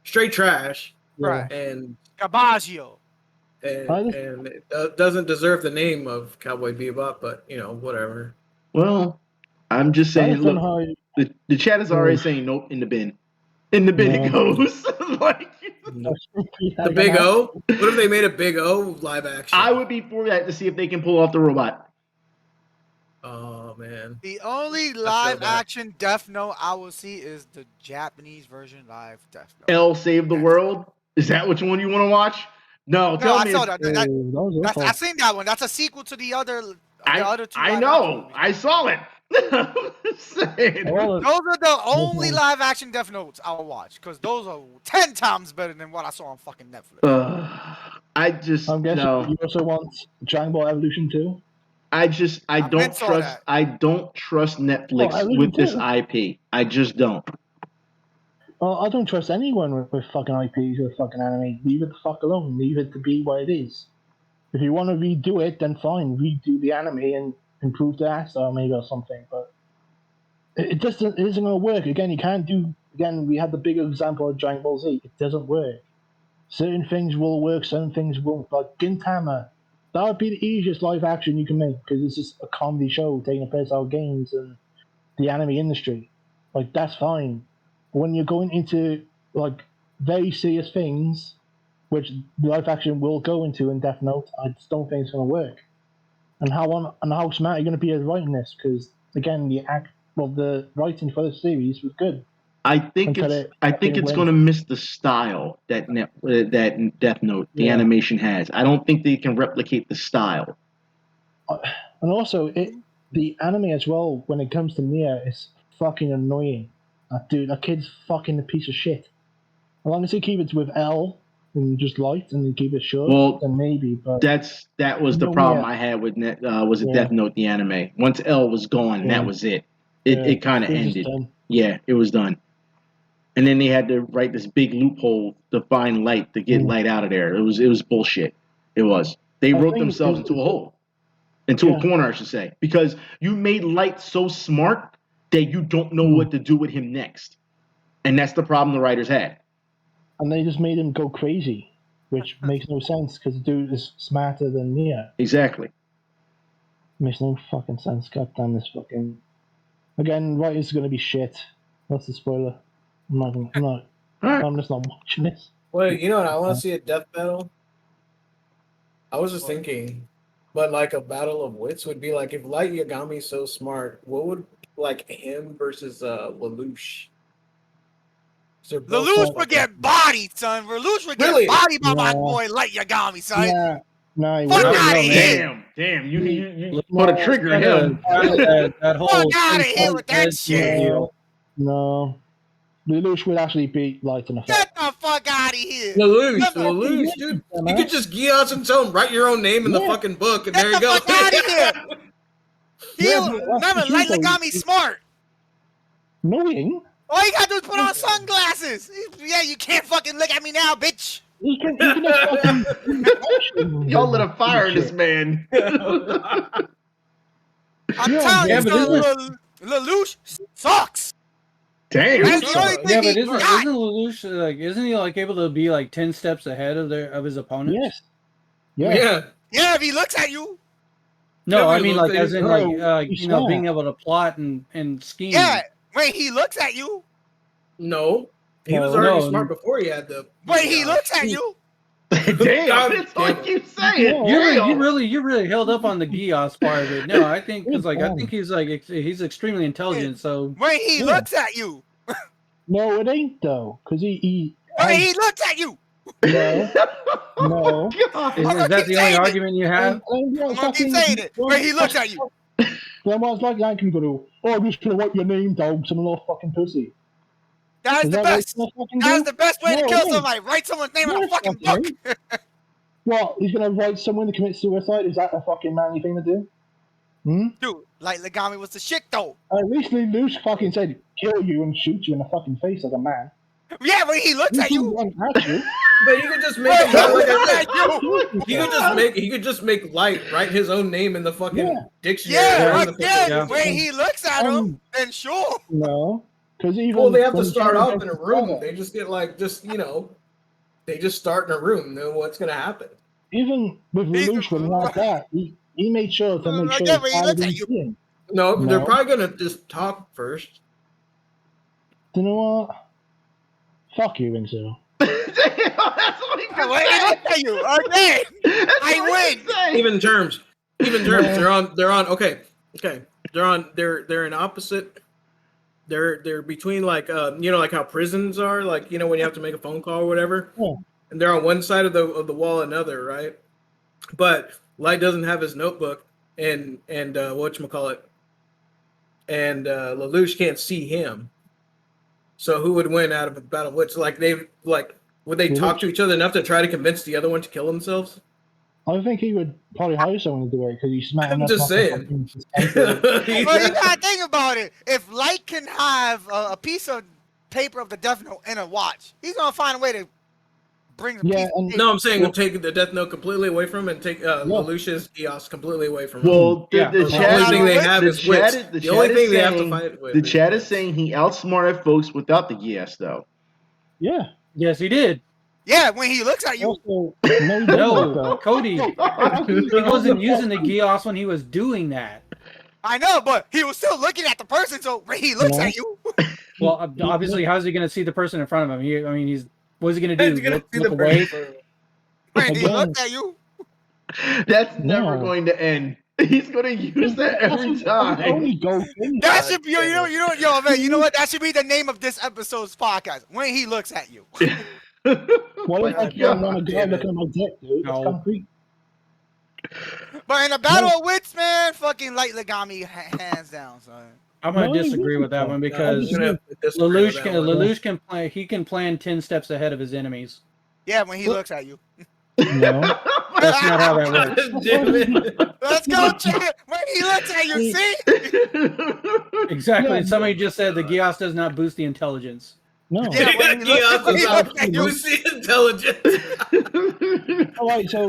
straight trash. Right. And Gabaggio. And it doesn't deserve the name of Cowboy Bebop, but whatever. Well, I'm just saying. Look, the chat is already saying nope in the bin. In the bin it goes. Like the Big O. What if they made a Big O live action? I would be for that to see if they can pull off the robot. Oh man! The only live action Death Note I will see is the Japanese version live Death Note. L Save the World. Is that which one you want to watch? No, tell me. I saw that. I've seen that one. That's a sequel to the other. Two. I know. I saw it. Those are the only live action Death Notes I'll watch because those are 10 times better than what I saw on fucking Netflix. I'm guessing you also want Dragon Ball Evolution 2? I don't trust Netflix with this IP. I just don't. Well, I don't trust anyone with fucking IPs or fucking anime. Leave it the fuck alone. Leave it to be what it is. If you want to redo it, then fine. Redo the anime and improve the art style maybe or something. But it isn't going to work. Again, you can't do. Again, we had the big example of Dragon Ball Z. It doesn't work. Certain things will work. Certain things won't. Like Gintama. That would be the easiest live action you can make because it's just a comedy show taking place out of games and the anime industry. Like, that's fine. But when you're going into, like, very serious things, which live action will go into in Death Note, I just don't think it's going to work. And how smart are you going to be at writing this? Because, again, the writing for the series was good. I think it's going to miss the style that Death Note, the animation has. I don't think they can replicate the style. And also, the anime as well, when it comes to Nia, is fucking annoying. That kid's fucking a piece of shit. As long as they keep it with L and just light and they keep it short, then maybe. But that was the problem I had with Death Note, the anime. Once L was gone, that was it. It kind of ended. Yeah, it was done. And then they had to write this big loophole to find light to get light out of there. It was bullshit. It was. They wrote themselves into a hole, into a corner, I should say, because you made Light so smart that you don't know what to do with him next, and that's the problem the writers had. And they just made him go crazy, which makes no sense because the dude is smarter than Nia. Exactly. Makes no fucking sense. God damn this fucking. Again, writers are gonna be shit. That's the spoiler. I'm just not watching this. Wait, you know what? I want to see a death battle. I was just thinking, but like a battle of wits would be like if Light Yagami's so smart, what would like him versus Lelouch? Lelouch would get bodied, son. Lelouch would get bodied by my boy Light Yagami, son. Yeah. No, fuck out of here. Damn, you put a trigger in him. That whole fuck out of here with that shit. No. Lelouch would actually beat Light in a fight. Get the fuck out of here. Lelouch, dude. You could just Gios and tell him, write your own name in the fucking book, and there you go. Get the fuck out of here. Remember, Light Legami smart. No, he ain't. All you gotta do is put on sunglasses. Yeah, you can't fucking look at me now, bitch. He can just fucking... Y'all lit a fire in this man. I'm telling you, Lelouch sucks. Damn. That's the only thing but he isn't got. Lelouch isn't he like able to be like 10 steps ahead of his opponent? Yes. Yeah. Yeah, if he looks at you. No, I mean like Definitely as in like he's you know smart. being able to plot and scheme. Yeah, when he looks at you. No. He was already smart before he had the... When he looks at you. Damn, it's like you saying. You really held up on the Gios part of it. No, I think because I think he's extremely intelligent. So when he looks at you. No, it ain't though, because he when he looks at you. No. No. is that the only argument you have? I'm gonna keep saying it. When he looks at you. Then what's like I can go, I'm just gonna wipe your name down, some little fucking pussy. That is the best. That is the best way to kill somebody. Write someone's name in a fucking book. What? He's gonna write someone to commit suicide? Is that a fucking manly thing to do? Dude, Light Legami was the shit though. Recently, Luce fucking said, "Kill you and shoot you in the fucking face like a man." Yeah, when he looks at you. But you could just make he could just make Light write his own name in the fucking dictionary. Yeah, again, when he looks at him, then sure. No, because even well, they have to start off in a room. They just get like they just start in a room. Know what's gonna happen. Even with Lelouch like that, he made sure to make sure. When he looks at you. No, they're probably gonna just talk first. You know what? Fuck you, Rinzo. Damn, that's what he can When he looks at you, okay, I win. Even terms. They're on. Okay. They're in opposite. They're between like like how prisons are, like when you have to make a phone call or whatever. Yeah. And they're on one side of the wall, another, right? But Light doesn't have his notebook, and whatchamacallit, and Lelouch can't see him. So who would win out of a battle? Which would they talk to each other enough to try to convince the other one to kill themselves? I think he would probably hire someone to do it because he's smart enough. I'm just saying. Well, you gotta think about it. If Light can have a piece of paper of the Death Note in a watch, he's gonna find a way to bring. No, I'm saying take the Death Note completely away from him and take Lelouch's Gios completely away from him. Well, the only thing they have is wits. The only thing they have to fight with. The chat is saying he outsmashed folks without the Gios, though. Yeah. Yes, he did. Yeah, when he looks at you. Also, no, Cody. He wasn't using the Gios when he was doing that. I know, but he was still looking at the person, so when he looks at you. Well, obviously, how's he going to see the person in front of him? What's he going to do? Look away? When he looks at you. That's never going to end. He's going to use that every time. That should be, yo, man, you know what? That should be the name of this episode's podcast. When he looks at you. What if you don't want to go look at my dick, dude? That's concrete. But in a battle of wits, man, fucking Light Legami hands down, son. I'm gonna disagree with that one because Lelouch can play. He can plan 10 steps ahead of his enemies. Yeah, when he looks at you. No, that's not how that works. Let's go, chat. When he looks at you, see? Exactly. Somebody just said the Gios does not boost the intelligence. No. Yeah, Gios does not boost the intelligence. All right, so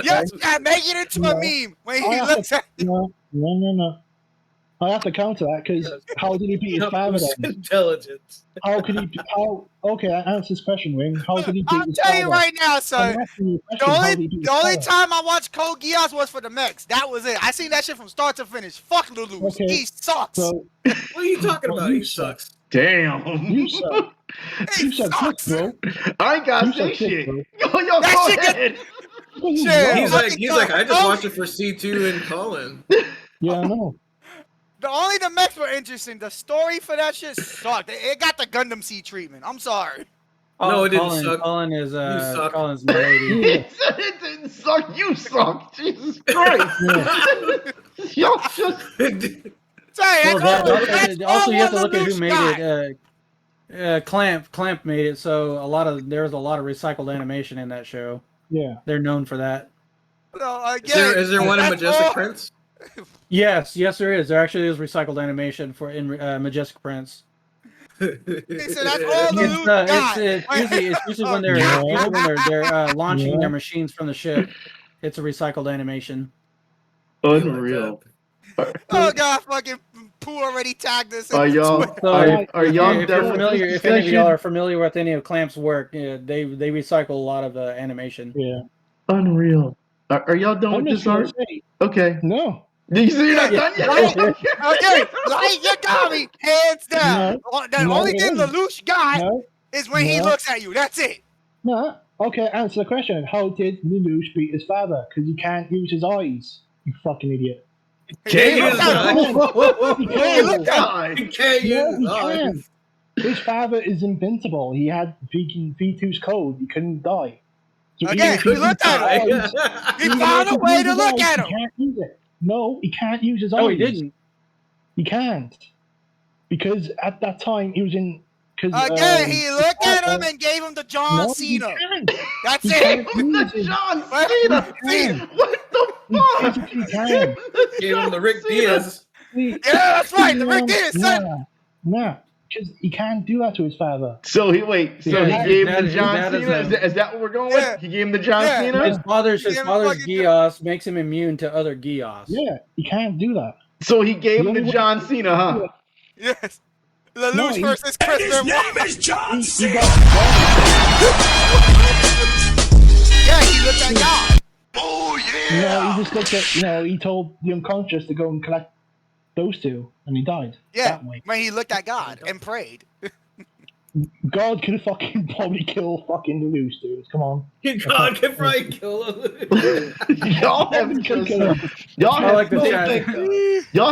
yes, make it into a meme when he looks at you. No. I have to counter that because how did he beat his father then? Intelligence. How could he? Okay, that answers question, Wing. How did he beat I'll his tell father? you right now, son. The only time I watched Code Geass was for the mechs. That was it. I seen that shit from start to finish. Fuck Lelouch. Okay. He sucks. So, what are you talking about? He sucks. Damn. You suck. You suck, bro. I ain't got to say shit. Yo, go ahead. He's like, I just watched it for C2 and Colin. Yeah, I know. The mechs were interesting. The story for that shit sucked. It got the Gundam Seed treatment. I'm sorry. No, it didn't suck. Colin is Colin's my He lady. said it didn't suck. You suck. Jesus Christ. Y'all just. Sorry. Also, you have to look at who made it. Clamp made it, so there's a lot of recycled animation in that show. Yeah. They're known for that. No, again, Is there one in Majestic Prince? Yes, there is. There actually is recycled animation in Majestic Prince. So that's all the loot got. It's usually when they're launching their machines from the ship. It's a recycled animation. Unreal. Oh god, fucking Pooh already tagged us. Are y'all if any of y'all are familiar with any of Clamp's work, they recycle a lot of animation. Yeah. Unreal. Are y'all done with this art? Okay. No. You're not done yet? Okay, like you got me, hands down. The only thing Lelouch got is when he looks at you. That's it. No. Okay, answer the question. How did Lelouch beat his father? Because he can't use his eyes. You fucking idiot. Can't use his eyes. He can't use his eyes. His father is invincible. He had V2's code. He couldn't die. So again, he looked at him. He found a way to look at him. He can't use it. No, he can't use his eyes. No, he didn't. He can't. Because at that time, he was in... Again, he looked at him and gave him the John Cena. That's it. The John Cena. What the fuck? He can. Gave him the Rick Diaz. Yeah, that's right. The Rick Diaz, son. Nah. Because he can't do that to his father. So he gave him the John Cena? Is that what we're going with? Yeah. He gave him the John Cena? His father's Geos makes him immune to other Geos. Yeah, he can't do that. So he gave him the John Cena, huh? Yes. Lelouch versus Chris Benoit. His name is John Cena. Yeah, he looked at God. Oh, yeah. No, he just looked at, he told the unconscious to go and collect those two, and he died. Yeah, that way. when he looked at God and prayed. God could fucking probably kill fucking Lelouch, dude. Come on. God could probably kill him. Y'all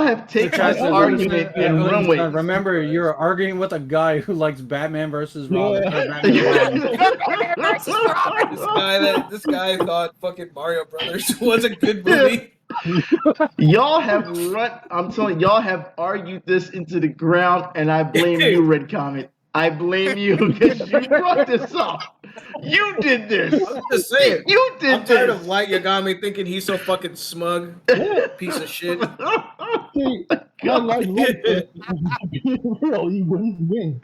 have taken this argument and run with it. Remember, you're arguing with a guy who likes Batman versus Robin. This guy thought fucking Mario Brothers was a good movie. Y'all have y'all have argued this into the ground, and I blame you, Red Comet. I blame you because you brought this up. You did this. I'm just saying. You did I'm tired of Light Yagami thinking he's so fucking smug. Piece of shit. God, real, he wouldn't win.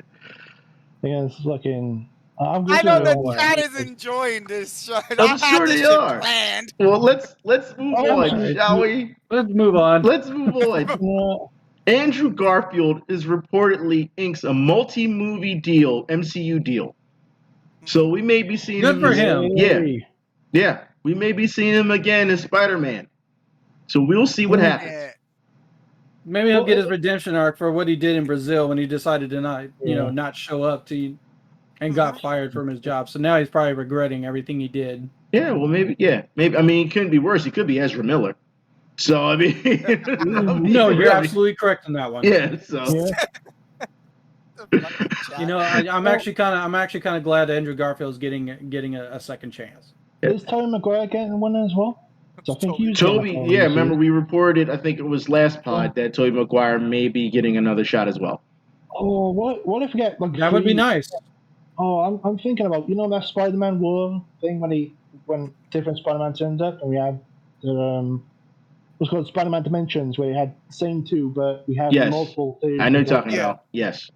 Against fucking. I know the chat is enjoying this show. I'm sure they are. Planned. Well, let's move on, shall we? Let's move on. Andrew Garfield is reportedly inks a multi-movie deal, MCU deal. So we may be seeing him. Good for him. Yeah. We may be seeing him again as Spider-Man. So we'll see what happens. Yeah. Maybe he'll get his redemption arc for what he did in Brazil when he decided to not show up and got fired from his job. So now he's probably regretting everything he did. Yeah, well, maybe. I mean, it couldn't be worse. He could be Ezra Miller. So I mean, no, you're absolutely correct on that one. Yeah. So. I'm actually kind of glad that Andrew Garfield's getting a second chance. Is Tobey Maguire getting one as well? So I think Toby. Yeah, remember we reported. I think it was last pod that Tobey Maguire may be getting another shot as well. Oh, what if we get like that would be nice. Oh, I'm thinking about that Spider-Man War thing when different Spider-Man turns up, and we have the what's called Spider-Man Dimensions, where you had the same two, but we have multiple things. I know you're talking about. Yes.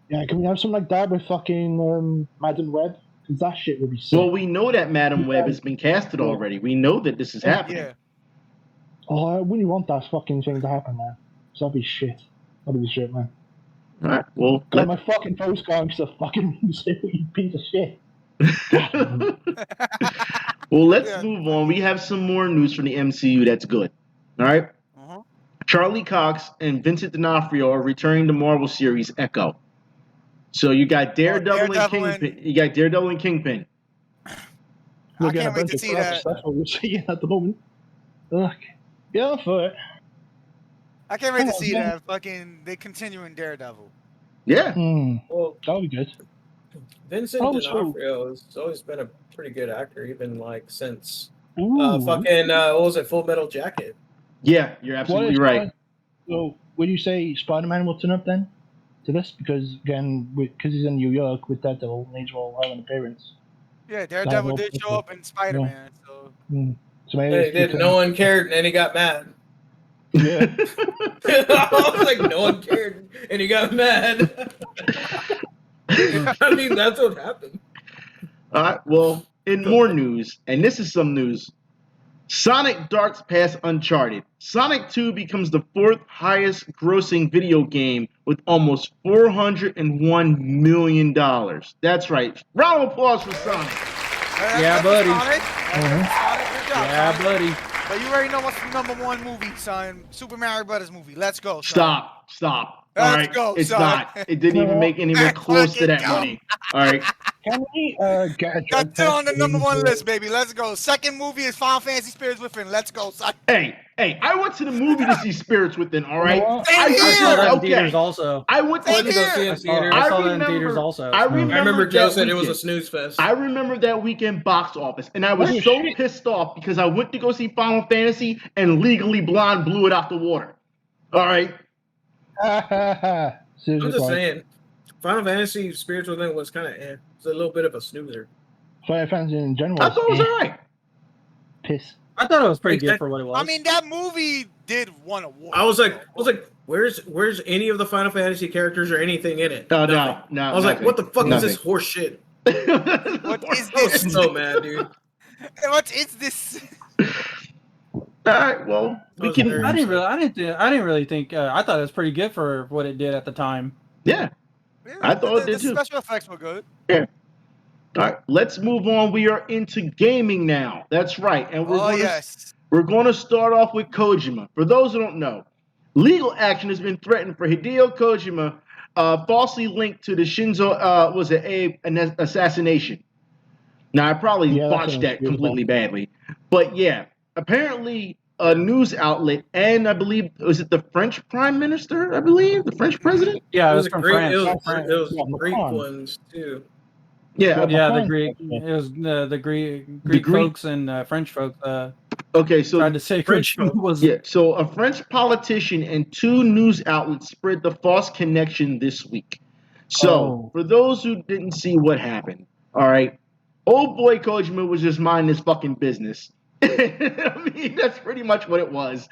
Yeah, can we have something like that with fucking Madam Web? Because that shit would be sick. Well, we know that Madam Web has been casted already. We know that this is happening. Yeah. Oh, I really want that fucking thing to happen, man. So that'd be shit. That'd be shit, man. All right. Well, got my fucking post going to fucking piece of shit. Well, let's move on. We have some more news from the MCU that's good. All right. Charlie Cox and Vincent D'Onofrio are returning to Marvel series Echo. So you got Daredevil and Kingpin. You got Daredevil and Kingpin. I can't wait to see that. That's what we're seeing at the moment. Yeah, for it. I can't wait to see that. Fucking, they continuing Daredevil. Yeah. Well, that'll be good. Vincent D'Onofrio has always been a pretty good actor, even since what was it, Full Metal Jacket? Yeah, you're absolutely right. So, would you say Spider-Man will turn up then? to this because again, because he's in New York with Daredevil, needs will have an appearance. Yeah, Daredevil did show up in Spider-Man, so. So maybe he did. No one cared, and then he got mad. Yeah. I was like, no one cared, and he got mad. I mean, that's what happened. All right. Well, in more news, and this is some news. Sonic darts past Uncharted. Sonic 2 becomes the 4th highest grossing video game with almost $401 million. That's right. Round of applause for Sonic. Yeah, buddy. Sonic. Sonic, good job, Yeah, Sonic. buddy. But you already know what's the #1 movie, son. Super Mario Brothers movie. Let's go, son. Stop. Let's All right. go, It's son. not. It didn't even make anywhere Let's close to fucking that go. money. All right. Can we get a That's still on the #1 list, baby. Let's go. Second movie is Final Fantasy Spirits Within. Let's go, son. Hey, I went to the movie to see Spirits Within, all right? Same I saw that in okay. theaters also. I went to Same see here. I saw that in theaters also. I remember Joe that said it was a weekend. snooze fest. I remember that weekend box office, and I was Oh, so shit. pissed off because I went to go see Final Fantasy, and Legally Blonde blew it out the water. All right? I'm just saying, Final Fantasy Spirits Within was kind of it's a little bit of a snoozer. Final Fantasy in general. I thought it was all right. Piss. I thought it was pretty good for what it was. I mean, that movie did win awards. I was like, where's any of the Final Fantasy characters or anything in it? No. I was like, what the fuck is this horse shit? What is I was this? so mad, dude. What is this? All right, well, we can. very- I didn't really think. I thought it was pretty good for what it did at the time. Yeah. I thought it did the too. special effects were good. All right, let's move on. We are into gaming now. That's right, and we're going to start off with Kojima. For those who don't know, legal action has been threatened for Hideo Kojima, falsely linked to the Shinzo an assassination. Now I probably botched that completely badly, but yeah, apparently a news outlet and I believe was it the French Prime Minister? I believe the French president. Yeah, It it was was from Greek. France. It was Greek Macron. ones too. Yeah. Yeah, the Greek. It was the Greek folks and French folks. Okay, so tried to say French Kojima was. yeah, so a French politician and 2 news outlets spread the false connection this week. So, for those who didn't see what happened, all right, old boy Kojima was just minding his fucking business. I mean, that's pretty much what it was.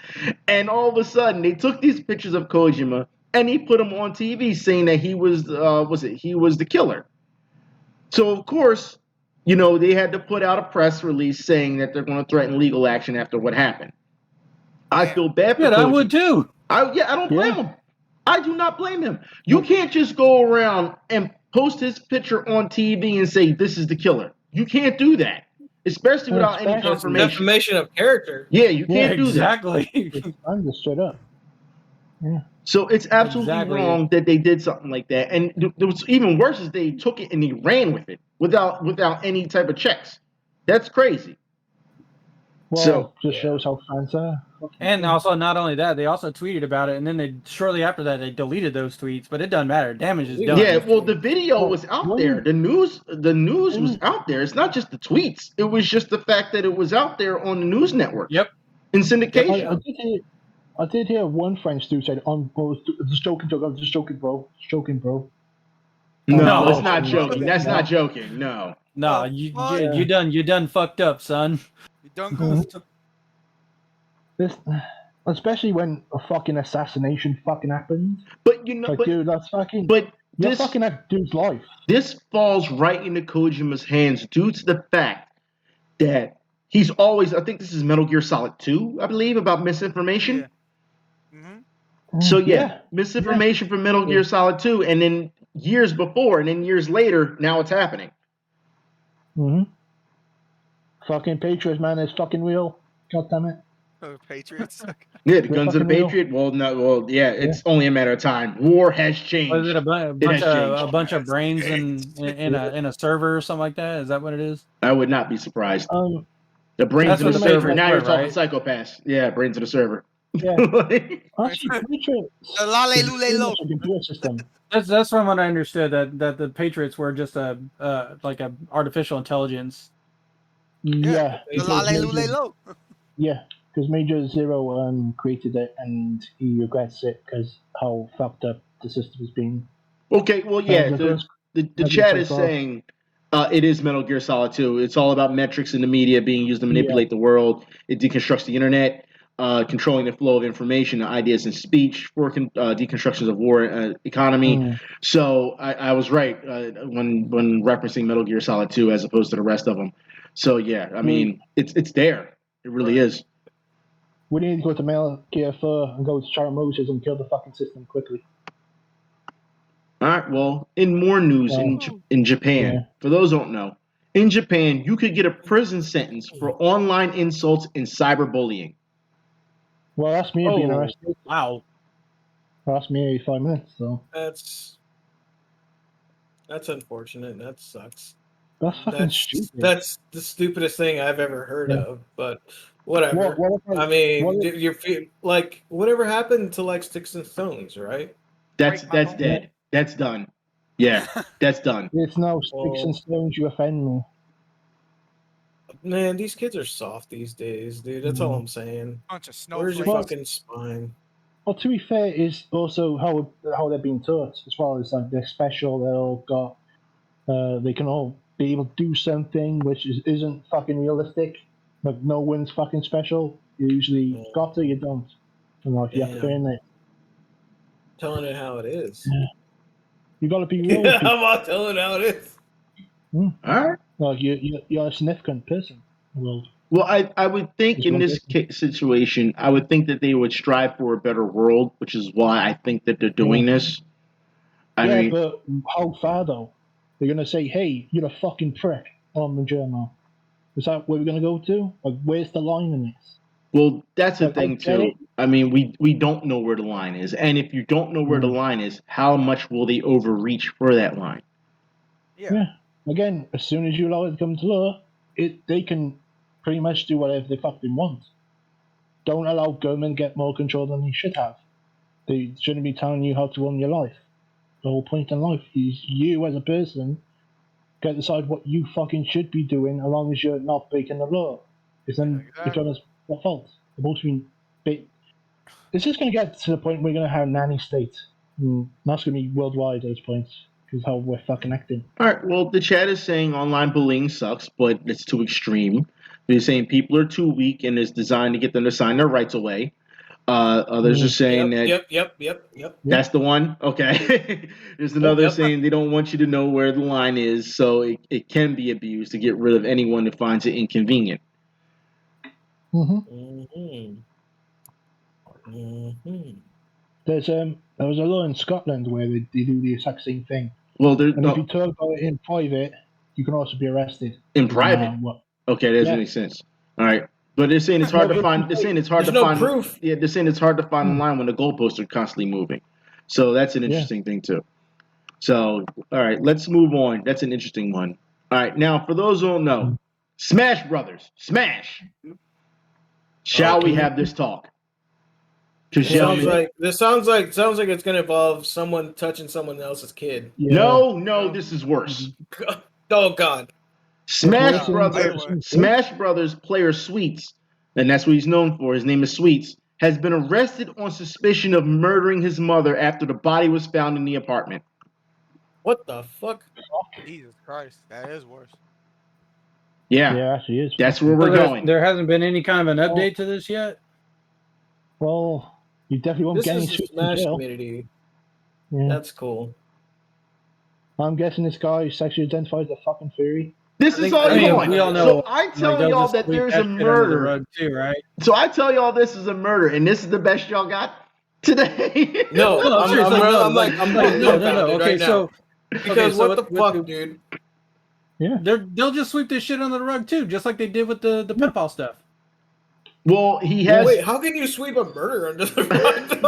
And all of a sudden, they took these pictures of Kojima and he put them on TV saying that he was the killer. So, of course, you know, they had to put out a press release saying that they're going to threaten legal action after what happened. I feel bad for Kojima. I would too. I don't blame him. I do not blame him. You can't just go around and post his picture on TV and say this is the killer. You can't do that, especially without any confirmation. Defamation of character. Yeah, you can't do that. Exactly. I'm just straight up. Yeah. So it's absolutely wrong that they did something like that. And what's even worse is they took it and they ran with it without any type of checks. That's crazy. Well, just shows how fans are. And also, not only that, they also tweeted about it, and then they shortly after that they deleted those tweets. But it doesn't matter. Damage is done. Yeah, well, the video was out there. The news was out there. It's not just the tweets. It was just the fact that it was out there on the news network. Yep. In syndication. I did hear one French dude say, "I'm just joking, I'm just joking, bro. Just joking, bro." No, it's not joking. That's not joking. No. No, you done fucked up, son. You done goofed. This, especially when a fucking assassination fucking happens. But you know, like, dude, that's fucking. But you're fucking that dude's life. This falls right into Kojima's hands due to the fact that he's always. I think this is Metal Gear Solid 2, I believe, about misinformation. Yeah. So misinformation from Metal Gear Solid 2, and then years before, and then years later, now it's happening. Fucking Patriots, man, is fucking real. God damn it. Patriots. Yeah, the guns of the Patriot. It's only a matter of time. War has changed. Was it a bunch of brains in a server or something like that? Is that what it is? I would not be surprised. The brains of the server. Now you're talking psychopaths. Yeah, brains of the server. Yeah. Actually, That's from what I understood, that the Patriots were just a artificial intelligence. Yeah. Yeah, because Major Zero created it and he regrets it because how fucked up the system has been. Okay, well, yeah, the chat is saying it is Metal Gear Solid 2. It's all about metrics in the media being used to manipulate the world. It deconstructs the internet, controlling the flow of information, ideas, and speech for deconstructions of war economy. So I was right when referencing Metal Gear Solid 2 as opposed to the rest of them. So yeah, I mean, it's there. It really is. We need to go to Metal Gear 4 and go to Sharon Moses and kill the fucking system quickly. All right. Well, in more news, in Japan, for those who don't know, in Japan, you could get a prison sentence for online insults and cyberbullying. Well, that's me being arrested. Wow. That's me 5 minutes. So that's unfortunate. That sucks. That's fucking stupid. That's the stupidest thing I've ever heard of. But whatever. I mean, you're like whatever happened to like Sticks and Stones, right? That's dead. That's done. Yeah, that's done. It's no Sticks and Stones. You offend me. Man, these kids are soft these days, dude. That's all I'm saying. Bunch of snowflakes. Where's your fucking spine? Well, to be fair, is also how they're being taught as well. It's like they're special. They all got. They can all be able to do something which isn't fucking realistic. Like no one's fucking special. You usually got to, you don't. And like you have to earn it. Telling it how it is. Yeah. You gotta be real. I'm not telling it how it is. All right. Like you're a significant person in the world. Well, I would think in this situation, I would think that they would strive for a better world, which is why I think that they're doing this. I mean, but how far though? They're gonna say, "Hey, you're a fucking prick" on the journal. Is that where we're gonna go to? Like, where's the line in this? Well, that's the thing too. I mean, we don't know where the line is, and if you don't know where the line is, how much will they overreach for that line? Yeah. Again, as soon as you allow it to come to law, they can pretty much do whatever they fucking want. Don't allow government to get more control than they should have. They shouldn't be telling you how to run your life. The whole point in life is you as a person get to decide what you fucking should be doing as long as you're not breaking the law. Because then the government's at fault. It's just going to get to the point where we're going to have nanny states. And that's going to be worldwide at this point. Because how we're fucking acting. All right. Well, the chat is saying online bullying sucks, but it's too extreme. They're saying people are too weak and it's designed to get them to sign their rights away. Others are saying that. Yep. That's the one. Okay. There's another saying they don't want you to know where the line is, so it can be abused to get rid of anyone who finds it inconvenient. There was a law in Scotland where they do the exact same thing. Well, if you talk about it in private, you can also be arrested. In private? Okay, that doesn't make sense. All right. But they're saying it's hard to find. They're saying it's hard to find proof. Yeah, they're saying it's hard to find online when the goalposts are constantly moving. So that's an interesting thing too. So, all right, let's move on. That's an interesting one. All right, now for those who don't know, Smash Brothers, Smash. Shall we have this talk? Sounds like it's gonna involve someone touching someone else's kid. Yeah. No, this is worse. Oh God. Smash Brothers player Sweets, and that's what he's known for. His name is Sweets, has been arrested on suspicion of murdering his mother after the body was found in the apartment. What the fuck? Jesus Christ, that is worse. Yeah, actually is. That's where we're going. There hasn't been any kind of an update to this yet. Well, you definitely won't get any Smash community. Yeah. That's cool. I'm guessing this guy sexually identifies as a fucking furry. This is all you want. We all know. So I tell y'all that there's a murder. Too, right? So I tell y'all this is a murder, and this is the best y'all got today. No. Okay, so because what the fuck, dude? Yeah, they'll just sweep this shit under the rug too, just like they did with the pedophile stuff. Well, he has. Wait, how can you sweep a murder under the rug?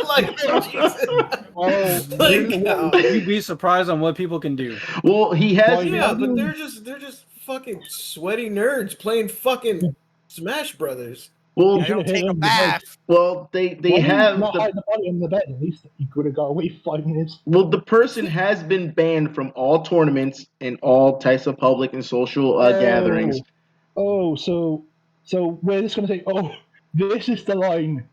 Like, Jesus. You'd be surprised on what people can do. Well, he has. Yeah, but they're just fucking sweaty nerds playing fucking Smash Brothers. Well, they don't take a bath. Well, they have not hide the body in the bed. At least he could have got away 5 minutes. Well, the person has been banned from all tournaments and all types of public and social gatherings. So we're just going to say, this is the line.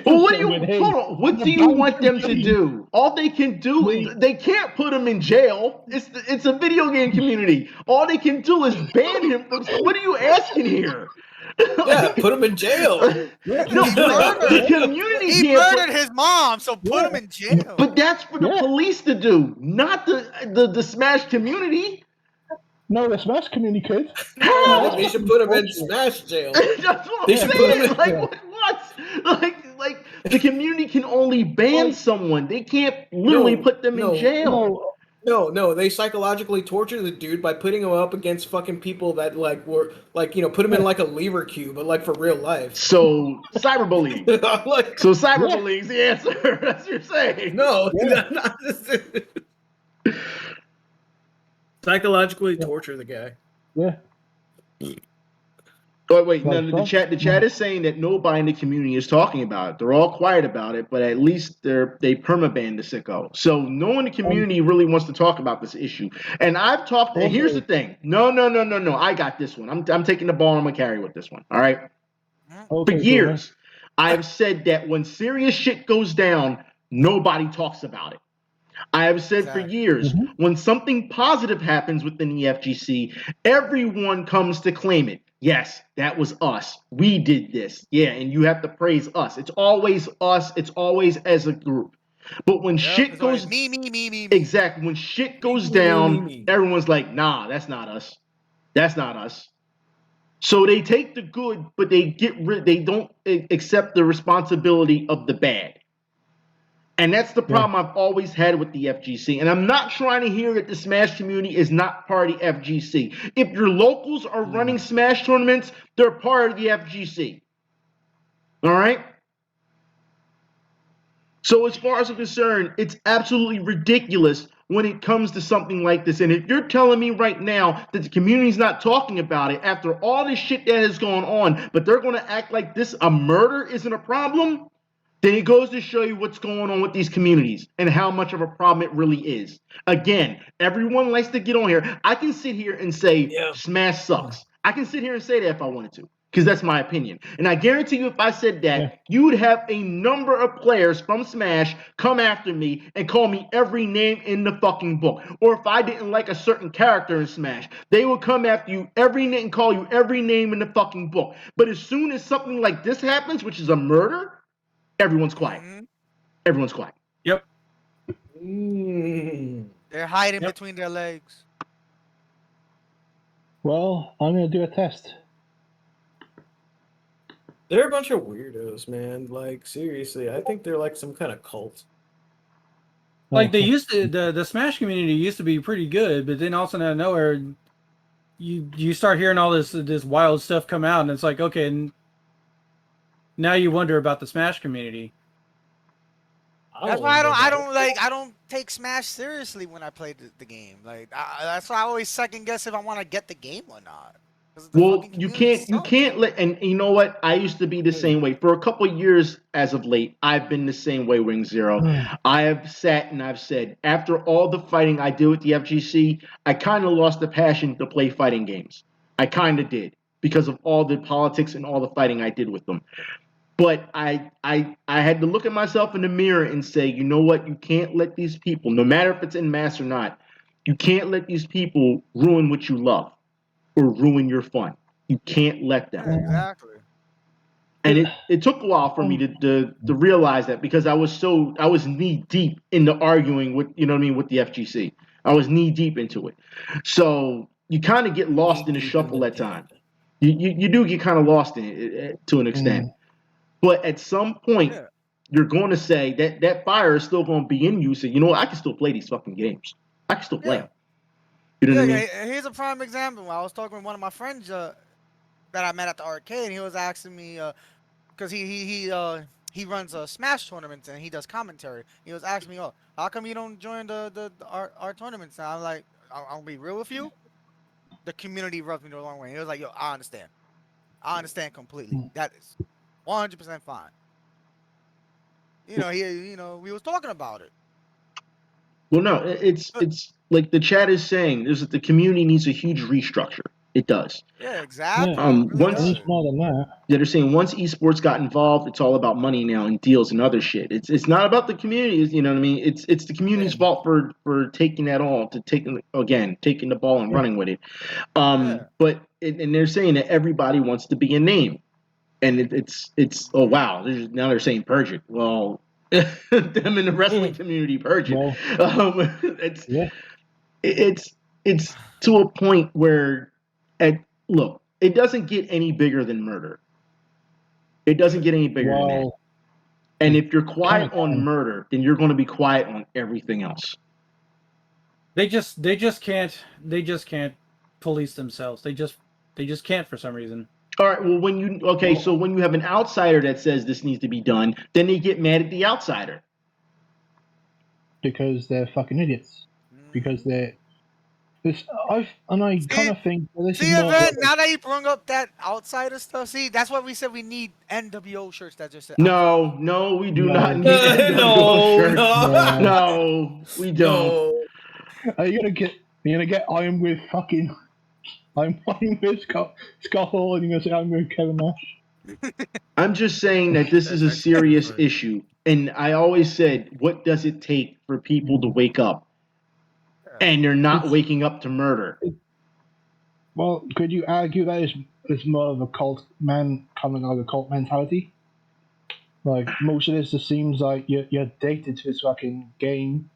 Well, what do you hold on? What do you want them to do? All they can do, they can't put him in jail. It's a video game community. All they can do is ban him from. What are you asking here? Yeah, put him in jail. No, the community He can't murdered his mom, so put him in jail. But that's for the police to do, not the Smash community. No, the Smash community could. They should put him in Smash jail. That's what I'm saying. Like what? Like the community can only ban someone. They can't literally put them in jail. No, they psychologically torture the dude by putting him up against fucking people that were put him in like a lever queue, but like for real life. So cyberbullying. So cyberbullying's the answer. That's what you're saying. No, not psychologically torture the guy. Yeah. Oh wait, no, the chat is saying that nobody in the community is talking about it. They're all quiet about it, but at least they permabanned the sicko. So no one in the community really wants to talk about this issue. And I've talked. And here's the thing. No. I got this one. I'm taking the ball. I'm gonna carry with this one. All right. For years, I've said that when serious shit goes down, nobody talks about it. I have said for years, when something positive happens within the FGC, everyone comes to claim it. Yes, that was us. We did this. Yeah, and you have to praise us. It's always us. It's always as a group. But when shit goes me. Exactly. When shit goes down, everyone's like, nah, that's not us. That's not us. So they take the good, but they don't accept the responsibility of the bad. And that's the problem I've always had with the FGC. And I'm not trying to hear that the Smash community is not part of the FGC. If your locals are running Smash tournaments, they're part of the FGC. All right? So as far as I'm concerned, it's absolutely ridiculous when it comes to something like this. And if you're telling me right now that the community's not talking about it after all this shit that has gone on, but they're going to act like a murder isn't a problem, then it goes to show you what's going on with these communities and how much of a problem it really is. Again, everyone likes to get on here. I can sit here and say Smash sucks. I can sit here and say that if I wanted to, because that's my opinion. And I guarantee you if I said that, you would have a number of players from Smash come after me and call me every name in the fucking book. Or if I didn't like a certain character in Smash, they would come after you every name and call you every name in the fucking book. But as soon as something like this happens, which is a murder, everyone's quiet. Everyone's quiet. Yep. They're hiding between their legs. Well, I'm going to do a test. They're a bunch of weirdos, man. Like, seriously, I think they're like some kind of cult. Like, they used to, the Smash community used to be pretty good, but then all of a sudden out of nowhere, you start hearing all this wild stuff come out, and it's like, okay, now you wonder about the Smash community. That's why I don't take Smash seriously when I play the game. Like that's why I always second guess if I want to get the game or not. Well, you can't let, and you know what? I used to be the same way for a couple of years. As of late, I've been the same way. Wing Zero. I have sat and I've said, after all the fighting I did with the FGC, I kind of lost the passion to play fighting games. I kind of did because of all the politics and all the fighting I did with them. But I had to look at myself in the mirror and say, you know what? You can't let these people, no matter if it's in mass or not, you can't let these people ruin what you love or ruin your fun. You can't let them. Exactly. And it took a while for me to realize that, because I was knee deep into arguing with, you know what I mean, with the FGC. I was knee deep into it. So you kind of get lost in the shuffle at times. You do get kind of lost in it to an extent. But at some point, you're going to say that fire is still going to be in you. So, you know what? I can still play these fucking games. I can still play them. You know what I mean? Here's a prime example. I was talking with one of my friends that I met at the arcade, and he was asking me, because he runs Smash tournaments and he does commentary. He was asking me, how come you don't join our tournaments? And I'm like, I'll be real with you. The community rubs me the wrong way. He was like, I understand. I understand completely. That is 100% fine. We was talking about it. Well, no, it's like the chat is saying is that the community needs a huge restructure. It does. Yeah, exactly. Yeah. It really Once does. It's more than that. they're saying once esports got involved, it's all about money now and deals and other shit. It's not about the community. You know what I mean? It's the community's fault for taking that all to taking the ball and running with it. Yeah. But and they're saying that everybody wants to be a name, and it's oh wow. Now they're saying purge it. Well, them in the wrestling community purge it. Well, It's yeah. it's to a point where, look, it doesn't get any bigger than murder. It doesn't get any bigger than that. Well, And if you're quiet kinda on can. murder, then you're going to be quiet on everything else. They just can't police themselves. They just can't for some reason. All right. Well, so when you have an outsider that says this needs to be done, then they get mad at the outsider. Because they're fucking idiots. Because they're. I kind of think this See, is not. Event, now that you bring up that outsider stuff, see, that's what we said we need NWO shirts that just said. No, we do not need No, shirts. no. No, we don't. No. Are you gonna get I'm with fucking. I'm with Scott Hall, and you're gonna say I'm with Kevin Nash. I'm just saying that this is a serious issue. And I always said, what does it take for people to wake up? And they're not waking up to murder. Well, could you argue that it's more of a cult man coming like a cult mentality? Like most of this just seems like you're addicted to this fucking game,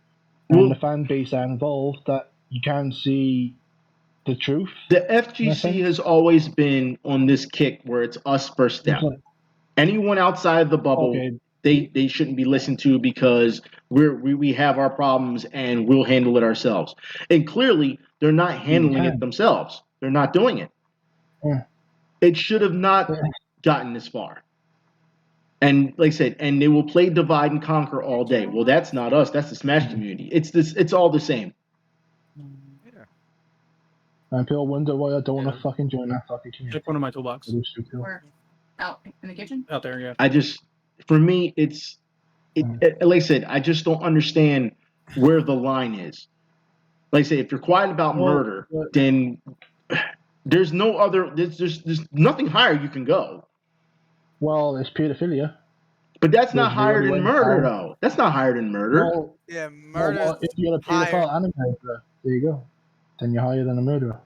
and the fan base are involved that you can't see the truth. The FGC has always been on this kick where it's us first step. Anyone outside of the bubble, they shouldn't be listened to because we have our problems and we'll handle it ourselves. And clearly, they're not handling it themselves. They're not doing it. Yeah. It should have not gotten this far. And like I said, and they will play divide and conquer all day. Well, that's not us. That's the Smash community. It's all the same. Yeah. And people wonder why I don't want to fucking join that fucking community. Check one of my toolbox. Or out in the kitchen? Out there, yeah. For me, like I said, I just don't understand where the line is. Like I say, if you're quiet about murder, then there's nothing higher you can go. Well, it's pedophilia. But that's not higher than murder, though. That's not higher than murder. Well, yeah, murder. If you're a pedophile and a murderer, there you go. Then you're higher than a murderer.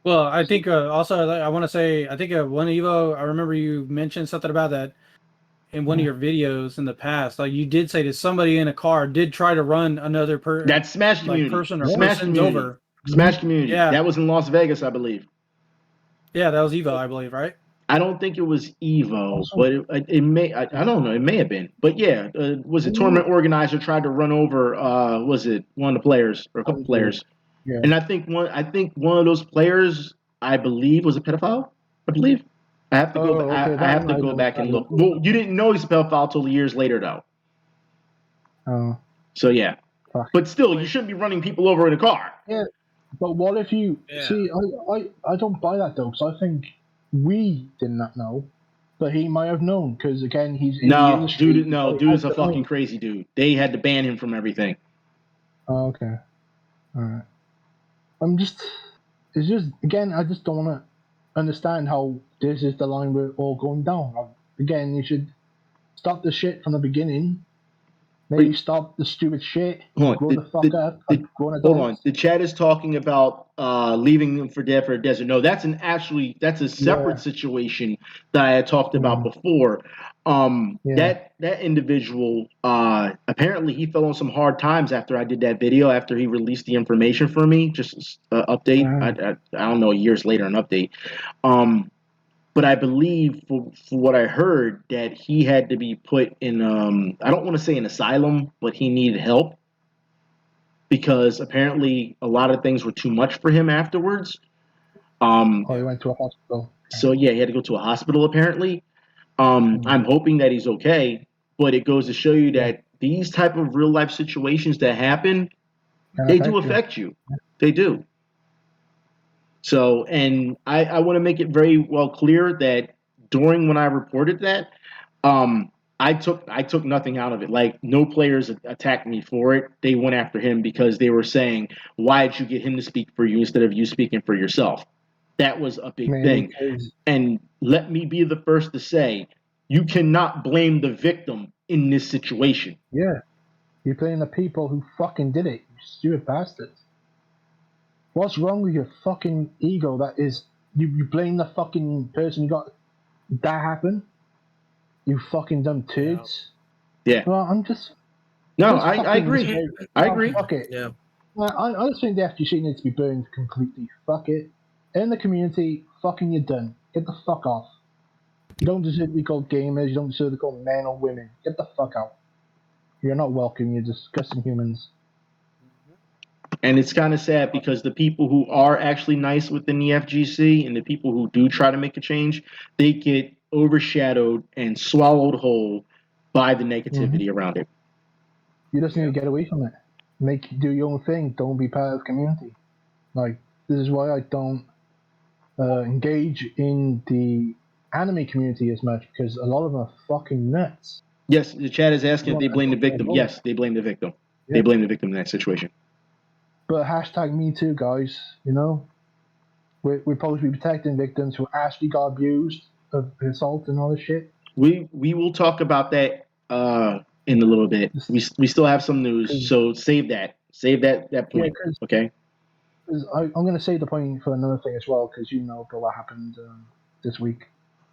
Well, I think also I want to say I think one Evo. I remember you mentioned something about that in one of your videos in the past. Like you did say that somebody in a car did try to run another person. That's Smash Community. Person or Smash persons Community. over. Smash Community. Yeah. That was in Las Vegas, I believe. Yeah, that was Evo, I believe, right? I don't think it was Evo, but it may. I don't know. It may have been. But yeah, was a tournament organizer tried to run over? Was it one of the players or a couple players? Yeah. And I think one of those players, I believe, was a pedophile. I believe. I have to go. I have to go back and look. Well, you didn't know he's a pedophile till years later, though. Oh. So yeah. Fuck. But still, you shouldn't be running people over in a car. Yeah. But what if you see? I don't buy that though, because I think we did not know, but he might have known because again he's in the industry. Dude is a fucking crazy dude. They had to ban him from everything. Oh, okay. All right. It's just again, I just don't want to understand how this is the line we're all going down. Again, you should stop the shit from the beginning. Maybe stop the stupid shit. Grow the fuck up. Hold on. The chat is talking about leaving them for dead for a desert. No, that's a separate situation that I had talked about before. That individual apparently he fell on some hard times after I did that video, after he released the information for me. Just update. I don't know, years later, an update. But I believe, for what I heard, that he had to be put in, I don't want to say an asylum, but he needed help. Because apparently a lot of things were too much for him afterwards. He went to a hospital. So yeah, he had to go to a hospital apparently. I'm hoping that he's okay, but it goes to show you that these type of real life situations that happen, they do affect you. They do. So, and I want to make it very well clear that during when I reported that, I took nothing out of it. Like no players attacked me for it. They went after him because they were saying, "Why did you get him to speak for you instead of you speaking for yourself?" That was a big thing. And let me be the first to say, you cannot blame the victim in this situation. Yeah. You're blaming the people who fucking did it, you stupid bastards. What's wrong with your fucking ego? That is, you blame the fucking person who got that happen? You fucking dumb turds. Yeah. Well, I'm just... No, I agree. I agree. Fuck it. Yeah. Well, I just think the FGC needs to be burned completely. Fuck it. In the community, fucking you're done. Get the fuck off. You don't deserve to be called gamers. You don't deserve to be called men or women. Get the fuck out. You're not welcome. You're disgusting humans. And it's kind of sad because the people who are actually nice within the FGC and the people who do try to make a change, they get overshadowed and swallowed whole by the negativity around it. You just need to get away from it. Do your own thing. Don't be part of the community. Like, this is why I don't engage in the anime community as much, because a lot of them are fucking nuts. Yes, the chat is asking if they blame the victim. Yes, they blame the victim. Yeah. They blame the victim in that situation. But hashtag me too, guys. You know, we're supposed to be protecting victims who actually got abused of assault and all this shit. We will talk about that in a little bit. We still have some news, so save that point. Yeah, okay. I'm going to save the point for another thing as well, because you know what happened this week.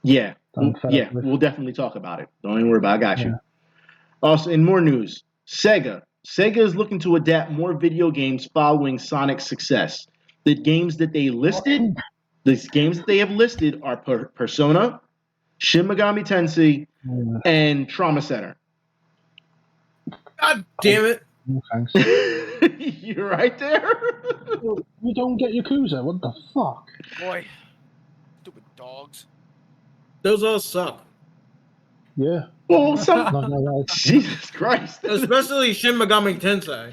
Yeah, we'll definitely talk about it. Don't even worry about it. I got you. Also, in more news, Sega is looking to adapt more video games following Sonic's success. The games that they have listed are Persona, Shin Megami Tensei, and Trauma Center. God damn it! No thanks. You're right there. You don't get Yakuza. What the fuck? Boy, stupid dogs. Those all suck. Yeah. Well, Jesus Christ. Especially Shin Megami Tensei.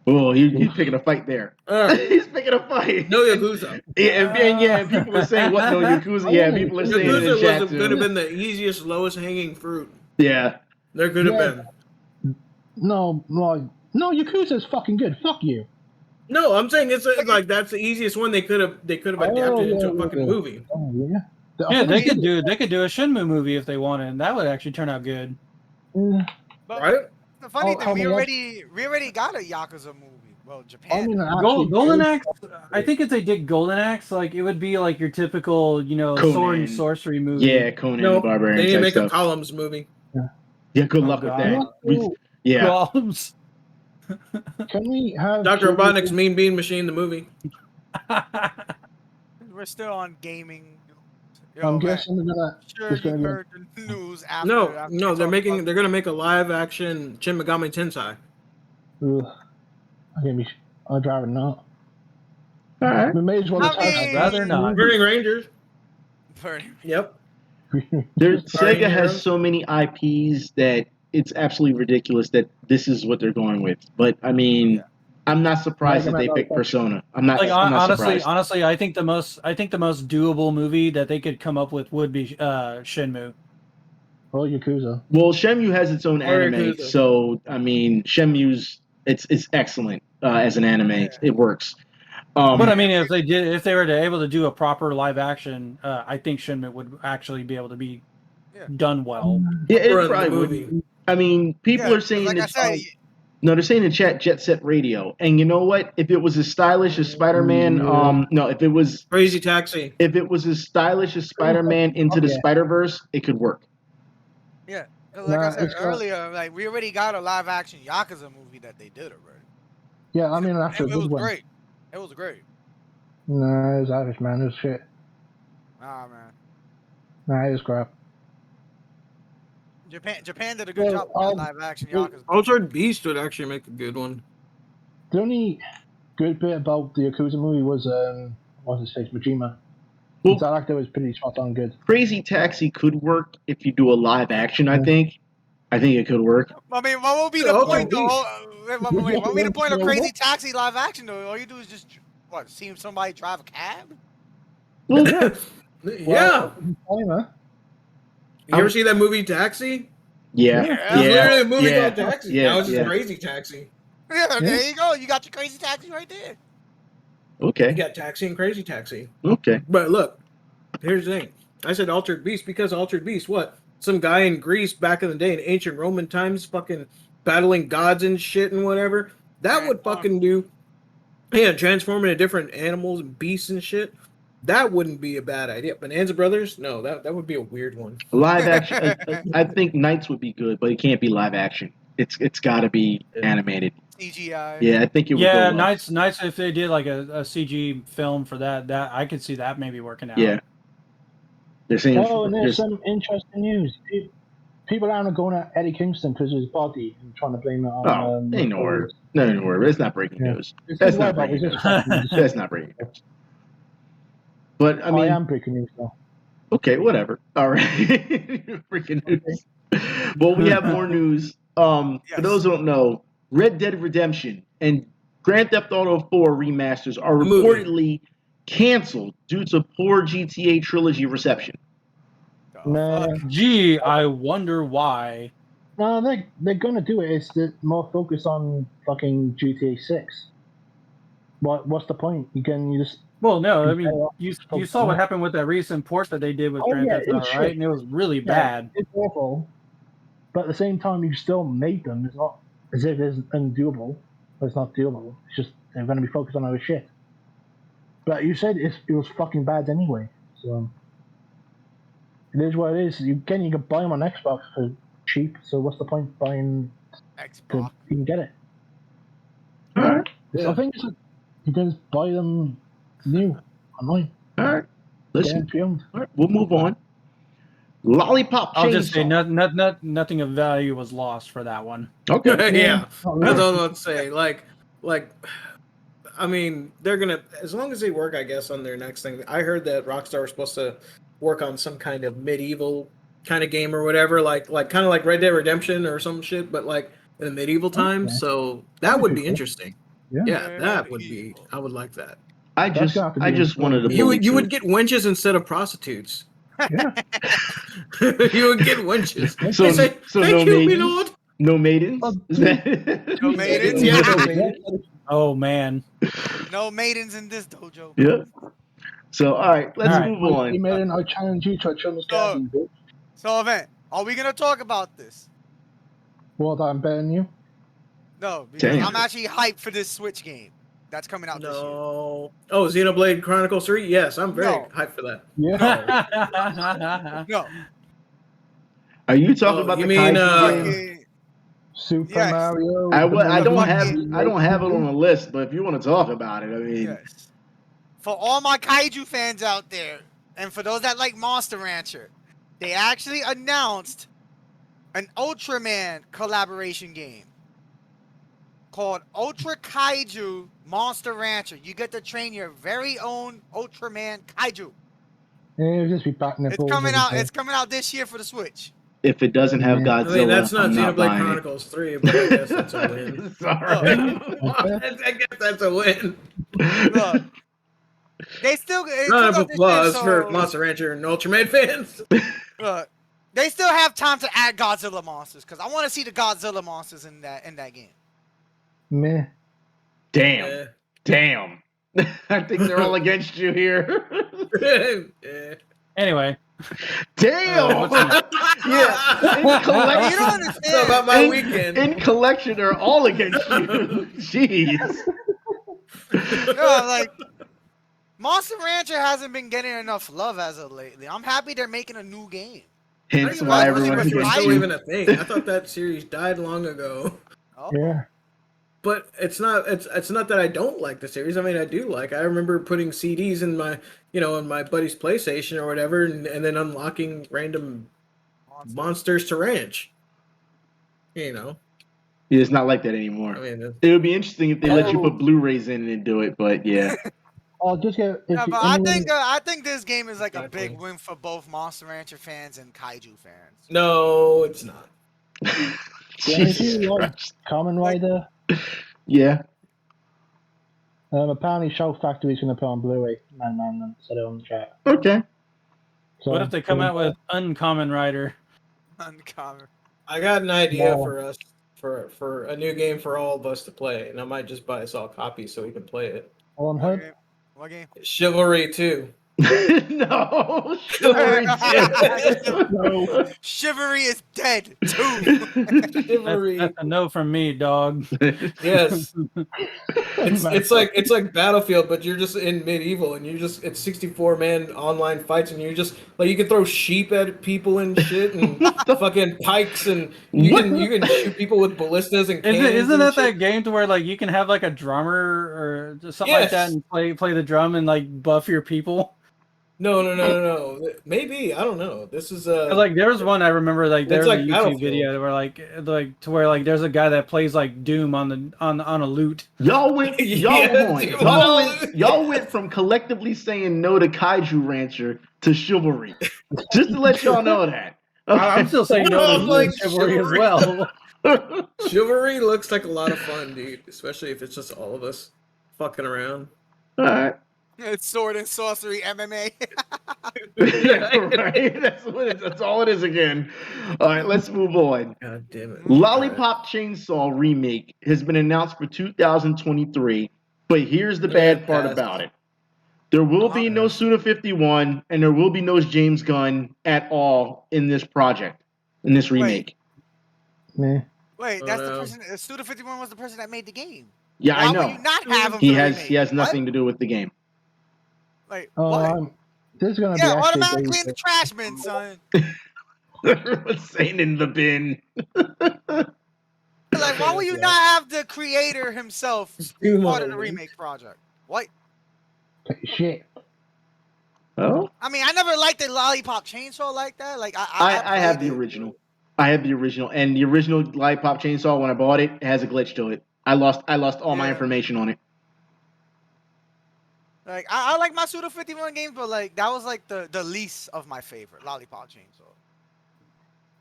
Oh, he's picking a fight there. He's picking a fight. No Yakuza. And people are saying, what, no Yakuza? Yeah, people are saying it in the chat, too. Could have been the easiest, lowest hanging fruit. Yeah. There could have been. No, Yakuza is fucking good. Fuck you. No, I'm saying it's like that's the easiest one they could have adapted into a fucking movie. Oh yeah. Yeah, they could do a Shenmue movie if they wanted, and that would actually turn out good. Right? The funny thing, we already got a Yakuza movie. Well, Japan. Golden Axe. I think if they did Golden Axe, like it would be like your typical, Conan. sword and sorcery movie. Yeah, Conan the Barbarian. They didn't make stuff. a Columns movie. Yeah, good luck with that. Columns. Can we have Dr. Robotnik's Mean Bean Machine, the movie? We're still on gaming. I'm guessing they're gonna. Sure, you heard the news after. No, they're gonna make a live action Shin Megami Tensei. I'd rather not. All right. We may as well. I'd rather not. Burning Rangers. Yep. Sega has so many IPs that it's absolutely ridiculous that this is what they're going with. But I mean, I'm not surprised that they picked Persona. I'm not surprised. Honestly, I think the most doable movie that they could come up with would be Shenmue. Or Yakuza. Well, Shenmue has its own anime, so I mean, Shenmue's it's excellent as an anime. Yeah. It works. But I mean, if they were able to do a proper live action, I think Shenmue would actually be able to be done well. Yeah, it probably would. I mean, people are saying they're saying in chat Jet Set Radio. And you know what? If it was as stylish as Spider-Man, if it was Crazy Taxi. If it was as stylish as Spider-Man Into the Spider-Verse, it could work. Yeah. Like I said earlier, like we already got a live action Yakuza movie that they did already. Yeah, I mean after it was great. It was great. No, it was average, man. It was shit. Nah, man. Nah, it was crap. Japan did a good job with live action Yakuza. Altered Beast would actually make a good one. The only good bit about the Yakuza movie was what's his face, Majima. Well, that actor was pretty spot on good. Crazy Taxi could work if you do a live action. I think it could work. I mean, what would be the point though? What would be the point of Crazy Taxi live action though? All you do is just see somebody drive a cab. Well, yeah. You ever see that movie Taxi? Yeah. It's literally a movie called Taxi. Now it's just Crazy Taxi. Yeah, there you go. You got your Crazy Taxi right there. Okay. You got Taxi and Crazy Taxi. Okay. But look, here's the thing. I said Altered Beast because Altered Beast, what? Some guy in Greece back in the day in ancient Roman times fucking battling gods and shit and whatever. That would fucking do. Yeah, transforming into different animals and beasts and shit. That wouldn't be a bad idea. Bonanza Brothers? No, that would be a weird one. Live action. I think Knights would be good, but it can't be live action. It's got to be animated. CGI. Yeah, I think it would go Yeah, well. Knights. If they did like a CG film for that I could see that maybe working out. Yeah. They're saying. Oh, and there's some interesting news. People aren't going at Eddie Kingston because of his body and trying to blame it on. Ain't no word. No word. It's not breaking news. That's not breaking news. That's not breaking news. But I mean, I am breaking news though. Okay, whatever. All right, freaking news. Well, we have more news. For those who don't know, Red Dead Redemption and Grand Theft Auto 4 remasters are reportedly canceled due to poor GTA trilogy reception. Gee, I wonder why. No, they're gonna do it. It's more focus on fucking GTA 6. What's the point? You just. Well, no, I mean you saw what happened with that recent port that they did with Grand Theft Auto, right? And it was really bad. It's awful, but at the same time, you still made them. It's not as if it's undoable. It's not doable. It's just they're going to be focused on other shit. But you said it was fucking bad anyway, so it is what it is. You can buy them on Xbox for cheap. So what's the point buying Xbox? You can get it. All right. I think you can just buy them new online. All right. Listen. All right. We'll move on. Lollipop Chainsaw. I'll just say nothing of value was lost for that one. Okay. Yeah. That's all I'm about to say. Like, I mean, they're gonna, as long as they work, I guess, on their next thing. I heard that Rockstar was supposed to work on some kind of medieval kind of game or whatever, like kind of like Red Dead Redemption or some shit, but like in the medieval times. Okay. So that would be interesting. Yeah, that would be. I would like that. I just wanted to. You would get wenches instead of prostitutes. Yeah. You would get wenches. So Thank you, my lord. No maidens. No maidens. Yeah. No maidens. Oh man. No maidens in this dojo. Yeah. So all right, let's move on. Maiden, I challenge you to a children's garden, bitch. So, Event, are we gonna talk about this? Well, that I'm betting you. No, because I'm actually hyped for this Switch game that's coming out this year. Oh, Xenoblade Chronicles 3? Yes, I'm very hyped for that. Yeah. No. Are you talking about Super Mario? I don't have it on the list, but if you want to talk about it, I mean. Yes. For all my kaiju fans out there, and for those that like Monster Rancher, they actually announced an Ultraman collaboration game called Ultra Kaiju Monster Rancher. You get to train your very own Ultraman kaiju. Just be batting It's coming out. It's coming out this year for the Switch. If it doesn't have Godzilla, I mean, that's not Xenoblade not Chronicles 3, but I guess that's a win. Sorry. I guess that's a win. Look, they still round of applause for Monster Rancher and Ultraman fans. Look, they still have time to add Godzilla monsters because I want to see the Godzilla monsters in that game. Meh. Damn. I think they're all against you here. Anyway. Damn. Yeah. In collection, you don't understand. About my weekend. In collection, they're all against you. Jeez. No, like Monster Rancher hasn't been getting enough love as of lately. I'm happy they're making a new game. Hence why everyone's against you. Even a thing. I thought that series died long ago. Oh. Yeah. But it's not that I don't like the series. I mean, I do like. I remember putting CDs in my, in my buddy's PlayStation or whatever, and then unlocking random monsters to ranch. It's not like that anymore. I mean, it would be interesting if they let you put Blu-rays in and do it, but yeah. I'll just get. But I think this game is like a big win for both Monster Rancher fans and Kaiju fans. No, it's not. Jesus Christ. Kamen Rider. Yeah. Apparently, Shout Factory's going to put on Blu-ray. Man, said it on the chat. Okay. So, what if they come out with Uncommon Rider? Uncommon. I got an idea for us for a new game for all of us to play, and I might just buy us all copies so we can play it. On HUD? What game? Chivalry 2. No, Chivalry 2. No. Chivalry is dead too. Chivalry. That's a no from me, dog. Yes. It's like Battlefield, but you're just in medieval, and it's 64-man online fights, and you can throw sheep at people and shit, and fucking pikes, and you can shoot people with ballistas and cannons. Isn't and that that game to where like you can have like a drummer or something like that Yes. and play the drum and like buff your people? No. Maybe, I don't know. This is Like there was one I remember like there It's was like a YouTube Battlefield. video where like to where like there's a guy that plays like Doom on a lute. Y'all went from collectively saying no to Kaiju Rancher to Chivalry. Just to let y'all know that. Okay. I'm still saying no to Like Chivalry as well. Chivalry looks like a lot of fun, dude. Especially if it's just all of us fucking around. All right. It's sword and sorcery MMA. Yeah, right. That's all it is again. All right, let's move on. God damn it. Lollipop Chainsaw remake has been announced for 2023, but here's the bad part about it. There will be no Suda51, and there will be no James Gunn at all in this project, in this remake. Yeah. Wait, that's the person. Suda51 was the person that made the game. Yeah, Why I know. would you not have him? He for has remake? he has nothing to do with the game. Like what? There's gonna be automatically in the trash bin, son. Everyone's saying in the bin. Like, why would you not have the creator himself part of the remake project? What? Shit. Oh, I mean, I never liked the Lollipop Chainsaw like that. Like, I have the original. I have the original, and the original Lollipop Chainsaw when I bought it has a glitch to it. I lost all my information on it. Like, I like my Suda51 games, but like that was like the least of my favorite Lollipop Chainsaw.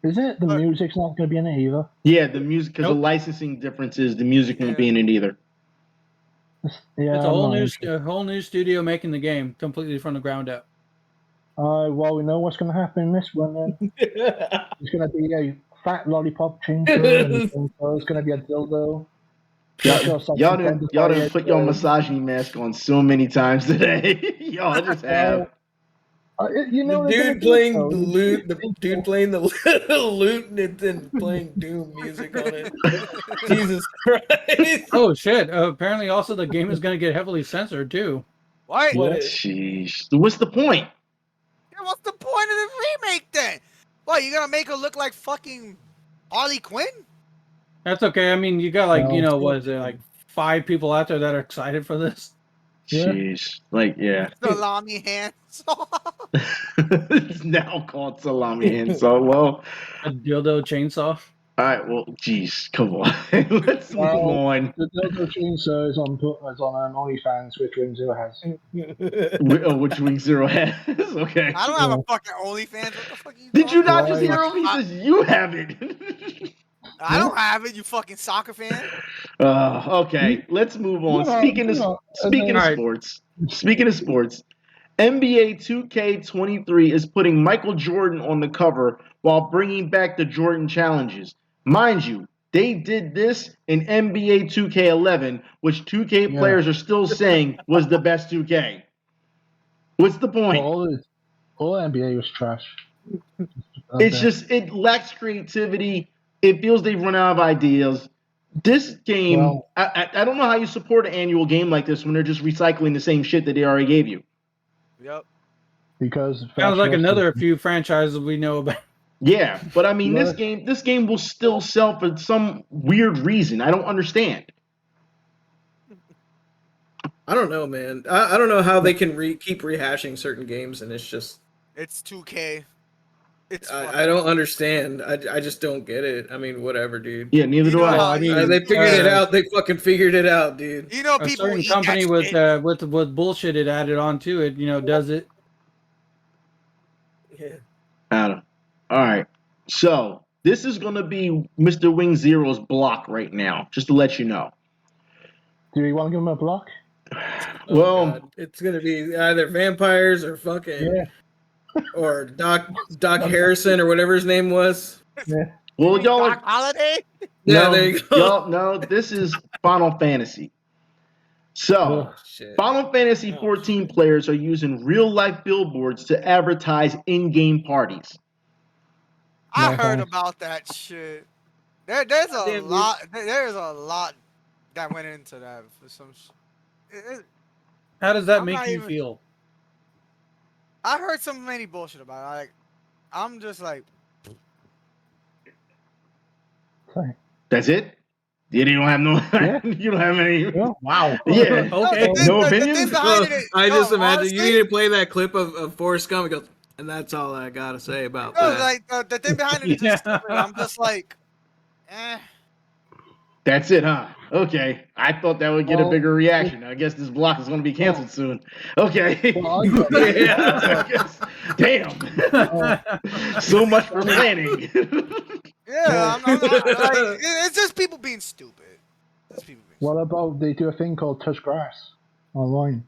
Is it? The music's not going to be in it either. Yeah, the music, because the licensing differences, the music won't be in it either. Yeah, It's a whole new studio making the game completely from the ground up. Well, we know what's going to happen in this one then. It's going to be a fat lollipop chainsaw, and the chainsaw is going to be a dildo. Y'all done put your misogyny mask on so many times today. Y'all just have. You know, the dude playing the lute, and then playing Doom music on it. Jesus Christ! Oh shit! Apparently, also the game is going to get heavily censored too. What? Jeez, what's the point? Yeah, what's the point of the remake then? What, you gonna make her look like fucking Harley Quinn? That's okay. I mean, you got like what is it, like 5 people out there that are excited for this? Jeez, Salami handsaw. It's now called salami handsaw. Well, a dildo chainsaw. All right, well, geez, come on. Let's move on. The dildo chainsaw is on OnlyFans, which Wing Zero has. Which Wing Zero has? Okay. I don't have a fucking OnlyFans. What the fuck are you Did you not about? just hear him? He says you have it. I don't have it, you fucking soccer fan. Okay, let's move on. Speaking of sports, NBA 2K23 is putting Michael Jordan on the cover while bringing back the Jordan challenges. Mind you, they did this in NBA 2K11, which 2K players are still saying was the best 2K. What's the point? All NBA was trash. It's just, it lacks creativity. It feels they've run out of ideas. This game, I don't know how you support an annual game like this when they're just recycling the same shit that they already gave you. Yep. Because sounds like another few franchises we know about. Yeah, but I mean, this game will still sell for some weird reason. I don't understand. I don't know, man. I don't know how they can keep rehashing certain games, and it's 2K. I don't understand. I just don't get it. I mean, whatever, dude. Yeah, neither do I. I mean, they figured it out. They fucking figured it out, dude. You know, a people certain company with bullshit it added on to it, does it. Yeah. I don't know. All right. So this is going to be Mr. Wing Zero's block right now, just to let you know. Do you want to give him a block? God. It's going to be either vampires or fucking or Doc Harrison or whatever his name was. Yeah. Well, y'all Doc Holiday? Yeah, there you go. No, this is Final Fantasy. So, shit. Final Fantasy 14 players are using real-life billboards to advertise in-game parties. I heard about that shit. There's a lot. There's a lot that went into that for some. How does that make you feel? I heard so many bullshit about it. Like, I'm just like. Sorry. That's it? You don't have no. Yeah. You don't have any. Yeah. Wow. Yeah. Okay. No opinions. I just imagine you need to play that clip of Forrest Gump and go, and that's all I gotta say about that. Like the thing behind it is just stupid. I'm just like, eh. That's it, huh? Okay. I thought that would get a bigger reaction. I guess this block is going to be canceled soon. Okay. Yeah. I guess. Damn. So much for planning. Yeah, I'm like, it's just people being stupid. What about they do a thing called touch grass online?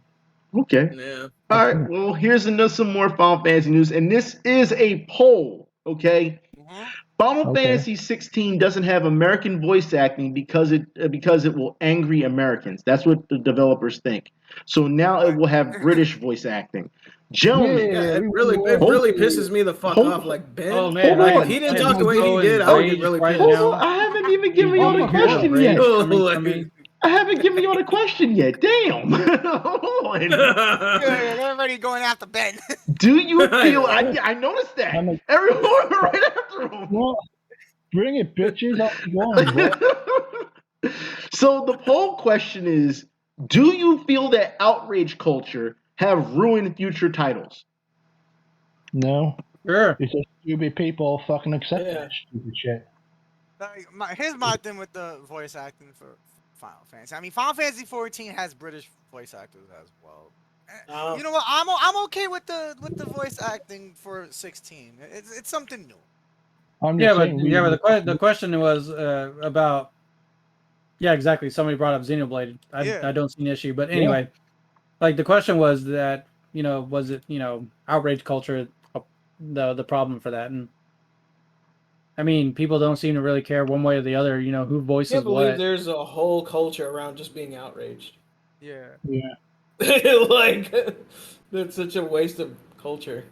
Okay. Yeah. All right. Well, here's some more Final Fantasy news, and this is a poll. Okay. Final Fantasy 16 doesn't have American voice acting because it will angry Americans. That's what the developers think. So now it will have British voice acting. Gentlemen, it really pisses me the fuck off. Like Ben, if he didn't talk the way he did, I would get really pissed. I haven't even given y'all the question yet. I haven't given y'all the question yet. Damn. Hold on. They're already going after Ben. Do you feel? I noticed that. Everyone right after him. Well, bring it, bitches. So the poll question is: do you feel that outrage culture have ruined future titles? No. Sure. It's just stupid people fucking accept that stupid shit. Here's my thing with the voice acting for Final Fantasy. I mean, Final Fantasy 14 has British voice actors as well. You know what? I'm okay with the voice acting for 16. It's something new. But the question was about. Yeah, exactly. Somebody brought up Xenoblade. I don't see an issue, but anyway, like the question was that was it outrage culture the problem for that? And I mean, people don't seem to really care one way or the other. Who voices I can't believe what. there's a whole culture around just being outraged. Yeah. Like that's such a waste of culture.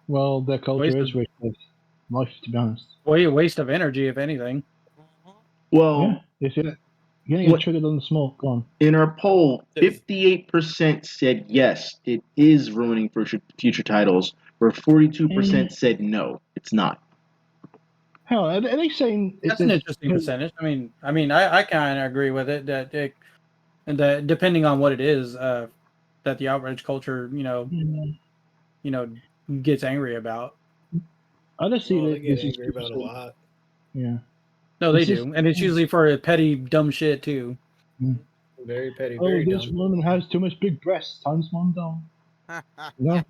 Well, the culture is waste of life, to be honest. Well, a waste of energy, if anything. Well, you're gonna get triggered on the smoke. Go on. In our poll, 58% said yes, it is ruining future titles, where 42% said no, it's not. Hell, are they saying that's an interesting percentage? I mean, I kind of agree with it that depending on what it is, that the outrage culture, gets angry about. I just see they get angry about a lot. Yeah. No, they do, and it's usually for petty, dumb shit too. Very petty. Oh, this woman has too much big breasts. Times one down. No.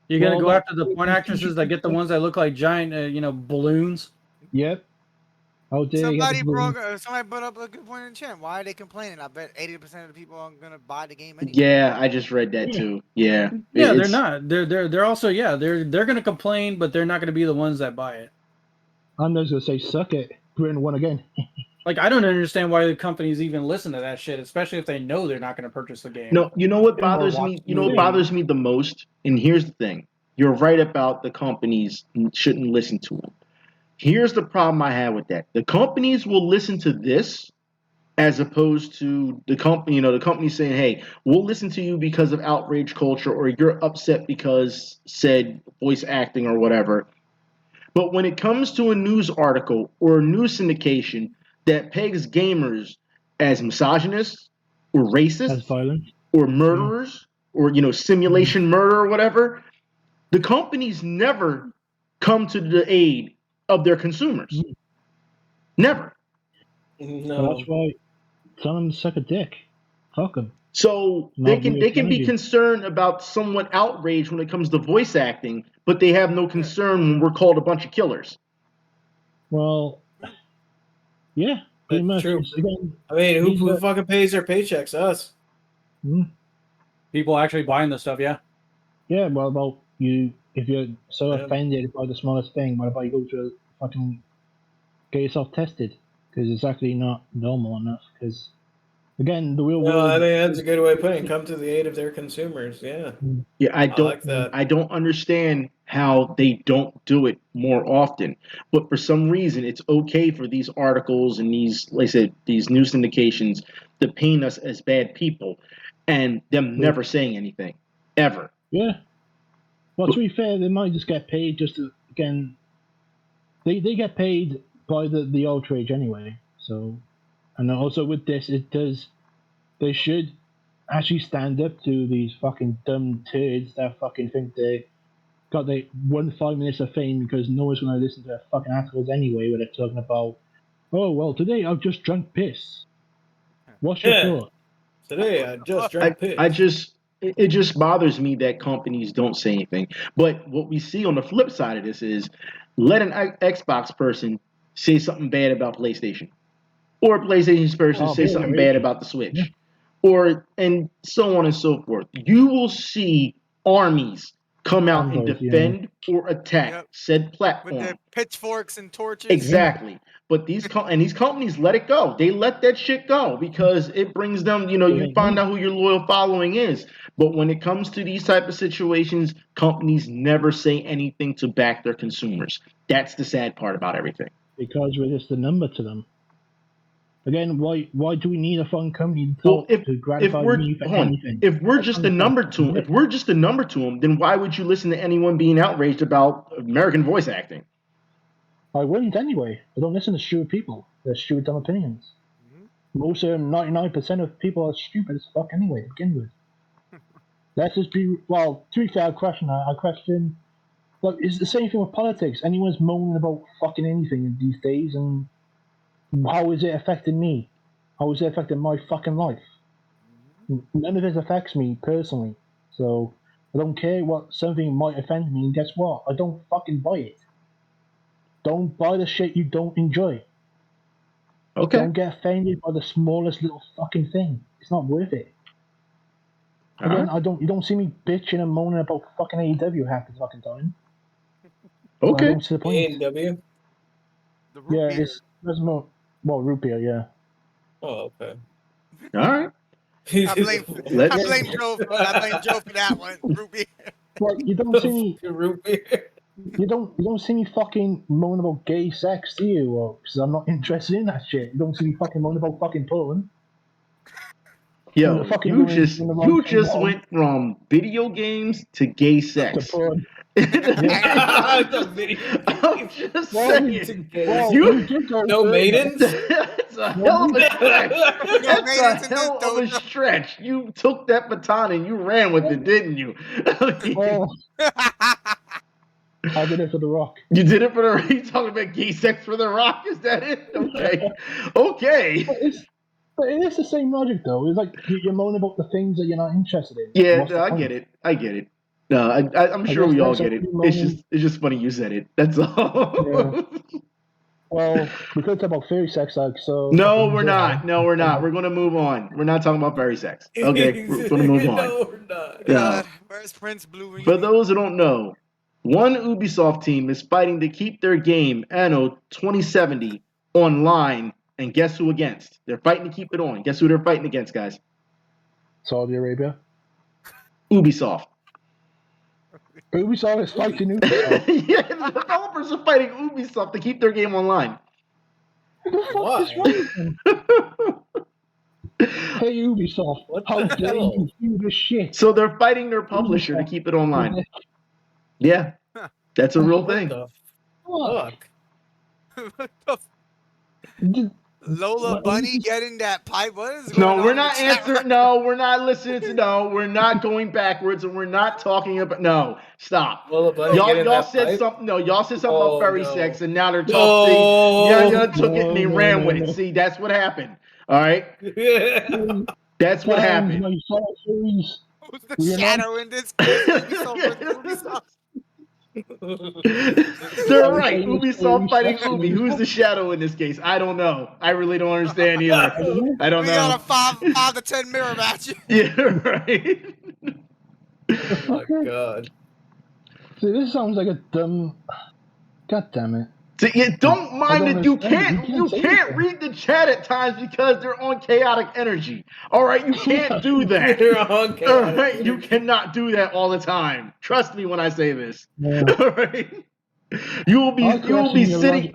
You're gonna go after the porn actresses that get the ones that look like giant, balloons. Yep. Oh, somebody brought up a good point in the chat. Why are they complaining? I bet 80% of the people aren't gonna buy the game anyway. Yeah, I just read that too. Yeah. Yeah, they're not. They're also they're gonna complain, but they're not gonna be the ones that buy it. I'm just gonna say, suck it. Britain won again. Like, I don't understand why the companies even listen to that shit, especially if they know they're not going to purchase the game. No, you know what bothers me? You know what bothers me the most? And here's the thing. You're right about the companies shouldn't listen to them. Here's the problem I have with that. The companies will listen to this as opposed to the company, the company saying, hey, we'll listen to you because of outrage culture, or you're upset because said voice acting or whatever. But when it comes to a news article or a news syndication that pegs gamers as misogynists or racists or murderers or simulation murder or whatever, the companies never come to the aid of their consumers. Never. No. That's why tell them to suck a dick. Fuck them. So they can be concerned about somewhat outraged when it comes to voice acting, but they have no concern when we're called a bunch of killers. Well, yeah, pretty much. True. I mean, who fucking pays their paychecks? Us. People actually buying the stuff, yeah. Yeah, what about you? If you're so offended by the smallest thing, what about you go to fucking get yourself tested? because it's actually not normal enough. Because again, the real No, world. I think that's a good way of putting it. Come to the aid of their consumers. Yeah. Yeah, I like that. I don't understand how they don't do it more often. But for some reason, it's okay for these articles and these, like I said, these news syndications to paint us as bad people, and them never saying anything ever. Yeah. Well, to be fair, they might just get paid just to, again. They get paid by the outrage anyway. So, and also with this, it does. They should actually stand up to these fucking dumb turds that fucking think they got they 5 minutes of fame because no one's going to listen to their fucking articles anyway where they're talking about, oh, well, today I've just drunk piss. What's your thought? Today I just drank piss. It just bothers me that companies don't say anything. But what we see on the flip side of this is let an Xbox person say something bad about PlayStation, or a PlayStation person say something bad about the Switch, or and so on and so forth. You will see armies come out and defend or attack said platform with their pitchforks and torches. Exactly. But these companies let it go. They let that shit go because it brings them, you find out who your loyal following is. But when it comes to these type of situations, companies never say anything to back their consumers. That's the sad part about everything. Because we're just a number to them. Again, why do we need a phone company to gratify me for anything? If we're just a number to them, then why would you listen to anyone being outraged about American voice acting? I wouldn't anyway. I don't listen to stupid people. They're stupid, dumb opinions. Most 99% of people are stupid as fuck anyway to begin with. Let's just be, to be fair, I question, but it's the same thing with politics. Anyone's moaning about fucking anything these days, and how is it affecting me? How is it affecting my fucking life? None of this affects me personally, so I don't care what something might offend me, and guess what? I don't fucking buy it. Don't buy the shit you don't enjoy. Okay. Don't get offended by the smallest little fucking thing. It's not worth it. Again, you don't see me bitching and moaning about fucking AEW half the fucking time. Okay. I don't see the point. AEW? It's more root beer, yeah. Oh, okay. All right. I blame Joe for that one. Root beer. Well, you don't see me. You don't see me fucking moaning about gay sex, do you? Because I'm not interested in that shit. You don't see me fucking moaning about fucking porn. Yo, you just went from video games to gay sex. To porn. I'm just saying. No maidens? That's a hell of a stretch. That's a hell of a stretch. You took that baton and you ran with it, didn't you? I did it for The Rock. You did it for the Rock? You talking about gay sex for The Rock? Is that it? Okay. Okay. But it is the same logic, though. It's like you're moaning about the things that you're not interested in. Yeah, no, I get it. No, I'm sure we all get it. It's just funny you said it. That's all. Yeah. Well, we could talk about fairy sex, so. No, we're not. We're going to move on. We're not talking about fairy sex. Okay, we're going to move on. No, we're not. God, where's Prince Blue? For those who don't know, one Ubisoft team is fighting to keep their game Anno 2070 online, and guess who against? They're fighting to keep it on. Guess who they're fighting against, guys? Saudi Arabia. Ubisoft. Ubisoft is fighting Ubisoft. Yeah, the developers are fighting Ubisoft to keep their game online. Why? Hey Ubisoft, how dare you do this shit? So they're fighting their publisher to keep it online. Yeah, that's a real thing. What the fuck? Lola Bunny getting that pipe? What is going on? No, we're not answering. No, we're not listening to. No, we're not going backwards, and we're not talking about. No, stop. Y'all said something. No, y'all said something about furry sex, and now they're talking. Y'all took it and they ran with it. See, that's what happened. All right. Yeah. That's what happened. Who's the shadow in this case? They're right. Ubisoft fighting Ubi. Who's the shadow in this case? I don't know. I really don't understand either. I don't know. We got a 5 to 10 mirror match. Yeah, right. Oh my god. See, this sounds like a dumb. God damn it. So you don't mind that you understand. can't read the chat at times because they're on chaotic energy. All right, you can't do that. They're on chaotic All right, energy. you cannot do that all the time. Trust me when I say this. Yeah. All right, you will be sitting,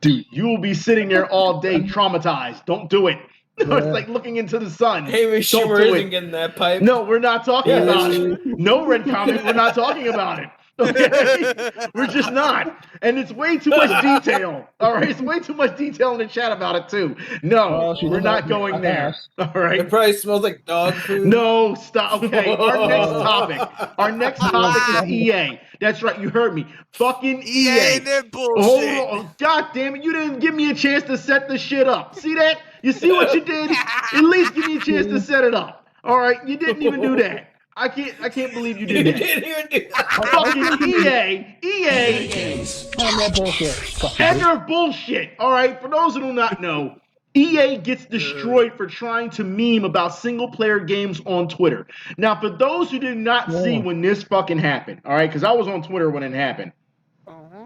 dude. You will be sitting there all day traumatized. Don't do it. Yeah. It's like looking into the sun. Amy Don't Schumer do isn't it. getting that pipe. No, we're not talking Yeah, about that's it. No, Red Comic, we're not talking about it. Okay? We're just not. And it's way too much detail. All right? It's way too much detail in the chat about it, too. No, we're not going there. All right? It probably smells like dog food. No, stop. Okay, our next topic. Our next topic is EA. That's right, you heard me. Fucking EA. and their bullshit. Hold on. God damn it, you didn't give me a chance to set the shit up. See that? You see what you did? At least give me a chance to set it up. All right, you didn't even do that. I can't believe you did that. You didn't even do that. Fucking EA, and their bullshit. All right, for those who do not know, EA gets destroyed for trying to meme about single player games on Twitter. Now, for those who did not see when this fucking happened, all right, because I was on Twitter when it happened.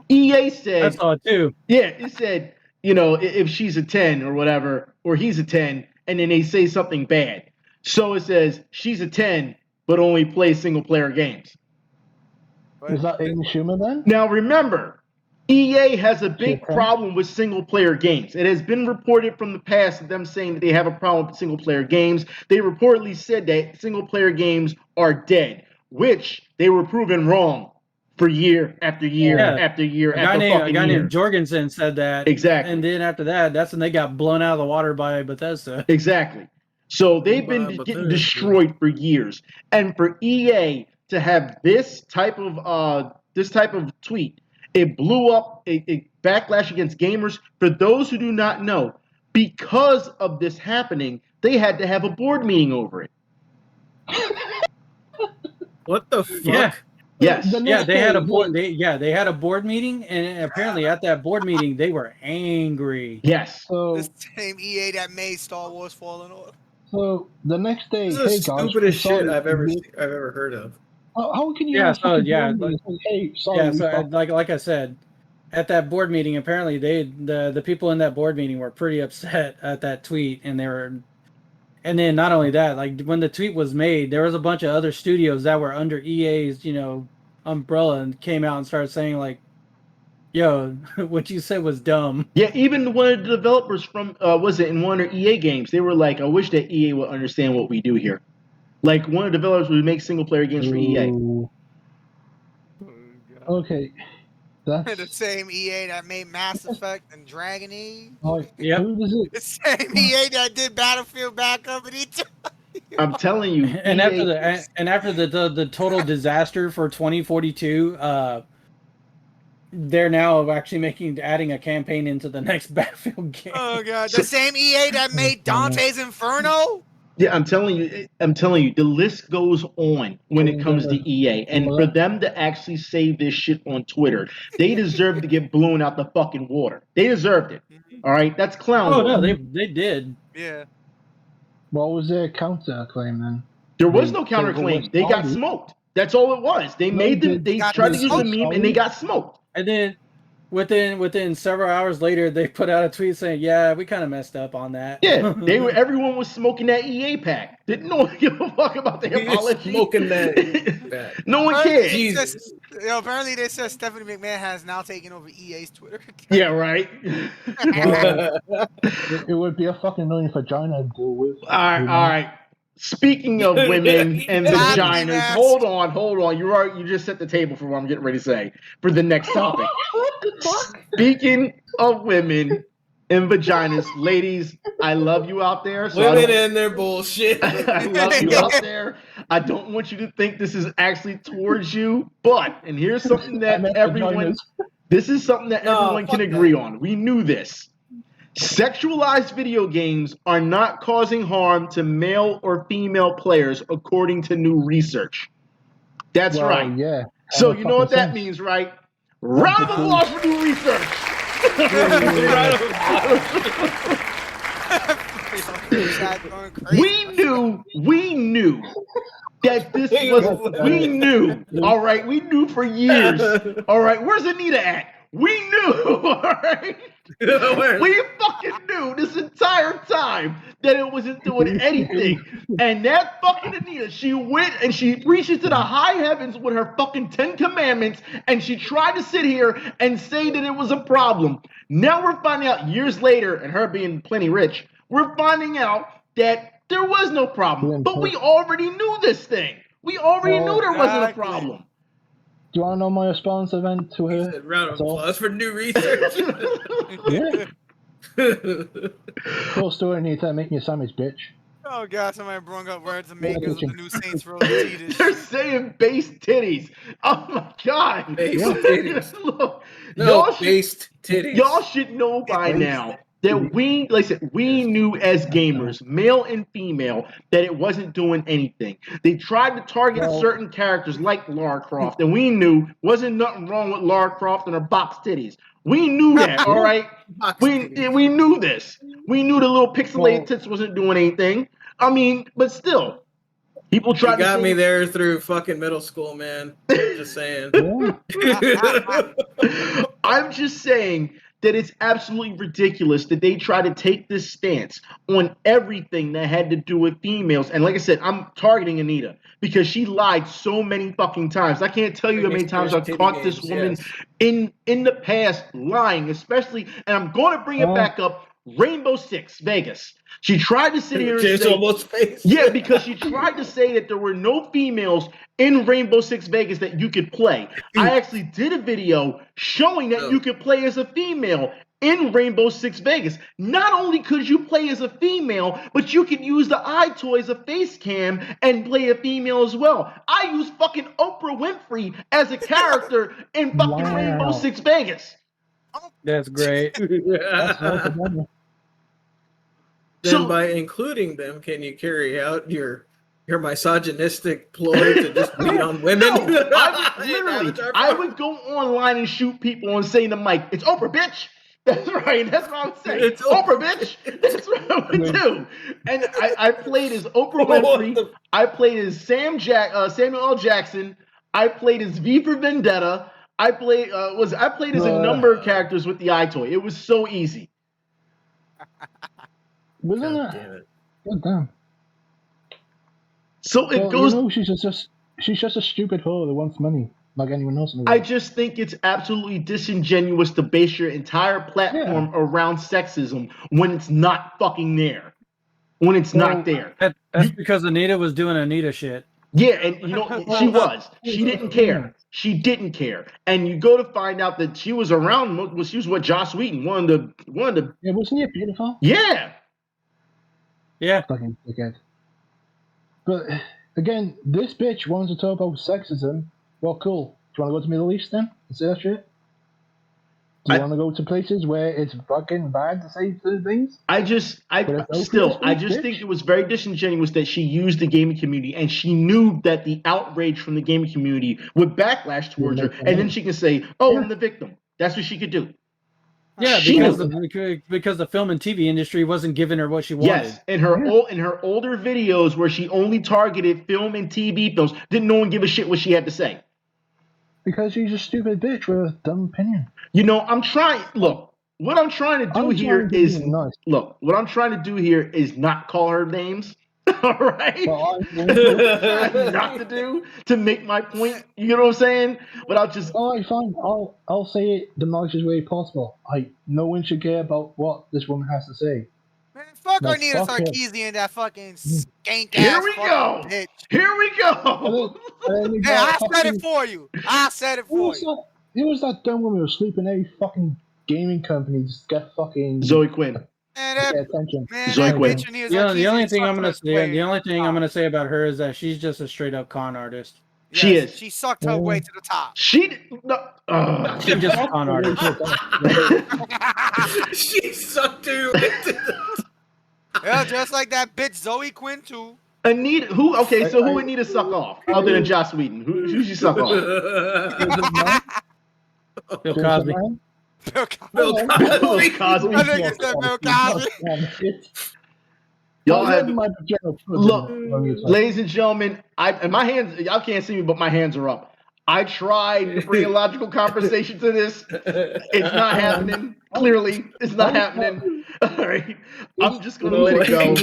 EA said, I saw it too. Yeah, it said, if she's a 10 or whatever, or he's a 10, and then they say something bad. So it says she's a 10, but only plays single player games. Is that Amy Schumer then? Now remember, EA has a big problem with single player games. It has been reported from the past of them saying that they have a problem with single player games. They reportedly said that single player games are dead, which they were proven wrong for year after year after year a after guy fucking year. named Jorgensen said that. Exactly. And then after that, that's when they got blown out of the water by Bethesda. Exactly. So they've been getting destroyed for years. And for EA to have this type of tweet, it blew up a backlash against gamers. For those who do not know, because of this happening, they had to have a board meeting over it. What the fuck? Yeah. Yes. Yeah, they had a board. They had a board meeting, and apparently at that board meeting they were angry. Yes. So The same EA that made Star Wars Fallen Order. So the next day, This is hey the guys, stupidest shit I've ever heard of. How can you? Yeah, have so fucking yeah, board meetings? Hey, sorry, yeah, we so fucked like I said, at that board meeting, apparently the people in that board meeting were pretty upset at that tweet, and then not only that, like when the tweet was made, there was a bunch of other studios that were under EA's umbrella and came out and started saying like, "Yo, what you said was dumb." Yeah, even one of the developers from in one of EA games, they were like, "I wish that EA would understand what we do here." Like one of the developers who make single player games for EA. Okay, that's The same EA that made Mass Effect and Dragon Age. Yep. Who does it? The same EA that did Battlefield Backup and E2. I'm telling you. And EA after the total disaster for 2042, they're now actually adding a campaign into the next Battlefield game. Oh god, the same EA that made Dante's Inferno. Yeah, I'm telling you, the list goes on when it comes to EA. And for them to actually say this shit on Twitter, they deserve to get blown out the fucking water. They deserved it. All right? That's clown. Oh, no, they did. Yeah. What was their counterclaim then? There was no counterclaim. They got smoked. That's all it was. They made them, they tried to use the meme and they got smoked. And then within several hours later, they put out a tweet saying, "Yeah, we kind of messed up on that." Yeah, everyone was smoking that EA pack. Didn't no one give a fuck about the apology? Smoking that. No one cared. Jesus. Apparently they said Stephanie McMahon has now taken over EA's Twitter. Yeah, right. It would be a fucking annoying vagina to deal with. All right. Speaking of women and vaginas, hold on. You just set the table for what I'm getting ready to say for the next topic. Speaking of women and vaginas, ladies, I love you out there. So women and their bullshit. I love you out there. I don't want you to think this is actually towards you, and here's something that everyone can agree on. We knew this. Sexualized video games are not causing harm to male or female players, according to new research. That's right. Yeah. So you know what that means, right? Round of applause for new research. We knew that this was. We knew. All right, we knew for years. All right, where's Anita at? We knew, all right? We fucking knew this entire time that it wasn't doing anything. And that fucking Anita, she went and she reached to the high heavens with her fucking 10 commandments, and she tried to sit here and say that it was a problem. Now we're finding out years later, and her being plenty rich, we're finding out that there was no problem. But we already knew this thing. We already knew there wasn't a problem. Do you want to know my response event to her? Said, round of applause for new research. Yeah. Cool story, Anita. Making a sandwich, bitch. Oh god, somebody brought up where the makers of the new Saints Row Adidas. They're saying base titties. Oh my god. Base titties. Look, no, based titties. Y'all should know by now that we, like I said, we knew as gamers, male and female, that it wasn't doing anything. They tried to target certain characters like Lara Croft, and we knew wasn't nothing wrong with Lara Croft and her box titties. We knew that, all right? We knew this. We knew the little pixelated tits wasn't doing anything. I mean, but still, people tried to got me there through fucking middle school, man. Just saying. I'm just saying that it's absolutely ridiculous that they try to take this stance on everything that had to do with females. And like I said, I'm targeting Anita because she lied so many fucking times. I can't tell you how many times I've caught this woman in the past lying, especially, and I'm going to bring it back up, Rainbow Six Vegas. She tried to sit here and say, yeah, because she tried to say that there were no females in Rainbow Six Vegas that you could play. I actually did a video showing that you could play as a female in Rainbow Six Vegas. Not only could you play as a female, but you could use the iToy as a face cam and play a female as well. I used fucking Oprah Winfrey as a character in fucking Rainbow Six Vegas. That's great. Then by including them, can you carry out your misogynistic ploy to just beat on women? No, I would go online and shoot people and say to Mike, "It's Oprah, bitch." That's right. That's what I would say. It's Oprah, bitch. That's what I would do. And I played as Oprah Winfrey. I played as Samuel L. Jackson. I played as V for Vendetta. I played as a number of characters with the iToy. It was so easy. Wasn't it? God damn. So it goes. You know, she's just a stupid hoe that wants money, like anyone else in the world. I just think it's absolutely disingenuous to base your entire platform around sexism when it's not fucking there. When it's not there. That's because Anita was doing Anita shit. Yeah, and you know she was. She didn't care. She didn't care. And you go to find out that she was around. She was with Joss Whedon, one of the. Yeah, wasn't he beautiful? Yeah. Yeah. Fucking dickhead. But again, this bitch wants to talk about sexism. Well, cool. Do you want to go to the Middle East then and say that shit? Do you want to go to places where it's fucking bad to say certain things? I just think it was very disingenuous that she used the gaming community and she knew that the outrage from the gaming community would backlash towards her, and then she can say, "Oh, I'm the victim." That's what she could do. Yeah, because the film and TV industry wasn't giving her what she wanted. Yes, in her older videos where she only targeted film and TV films, didn't no one give a shit what she had to say. Because she's a stupid bitch with a dumb opinion. You know, what I'm trying to do here is not call her names. All right? Well, not to do to make my point. You know what I'm saying? But I'll just. All right, fine. I'll say it the nicest way possible. No one should care about what this woman has to say. Man, fuck Arnita Sarkeesian, that fucking skank Here ass we go. bitch. Here we go. Hey, I said it for you. Who was that dumb woman who was sleeping every fucking gaming company just get fucking Zoe Quinn. Man, attention. Zoe Quinn. The only thing I'm gonna say about her is that she's just a straight up con artist. Yes, she is. She sucked her way to the top. She's just a con artist. She sucked her way to the top. Yeah, just like that bitch Zoe Quinn too. Anita, who? Okay, so who Anita suck off other than Joss Whedon? Who she suck off? Bill Cosby. Bill Cosby. I think it's that Bill Cosby. Y'all have look, ladies and gentlemen. My hands. Y'all can't see me, but my hands are up. I tried to bring a logical conversation to this. It's not happening. Clearly, it's not happening. All right. I'm just going to let it go.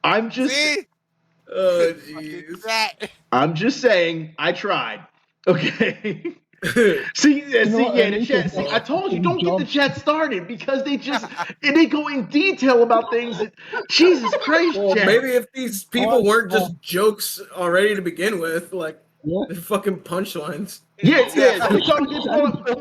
I'm just. See? Oh, jeez. I'm just saying, I tried. Okay. See, the chat. See, I told you, don't get the chat started because they go in detail about things. That, Jesus Christ, well, chat. maybe if these people weren't just jokes already to begin with, like they're fucking punchlines. Yeah. It's on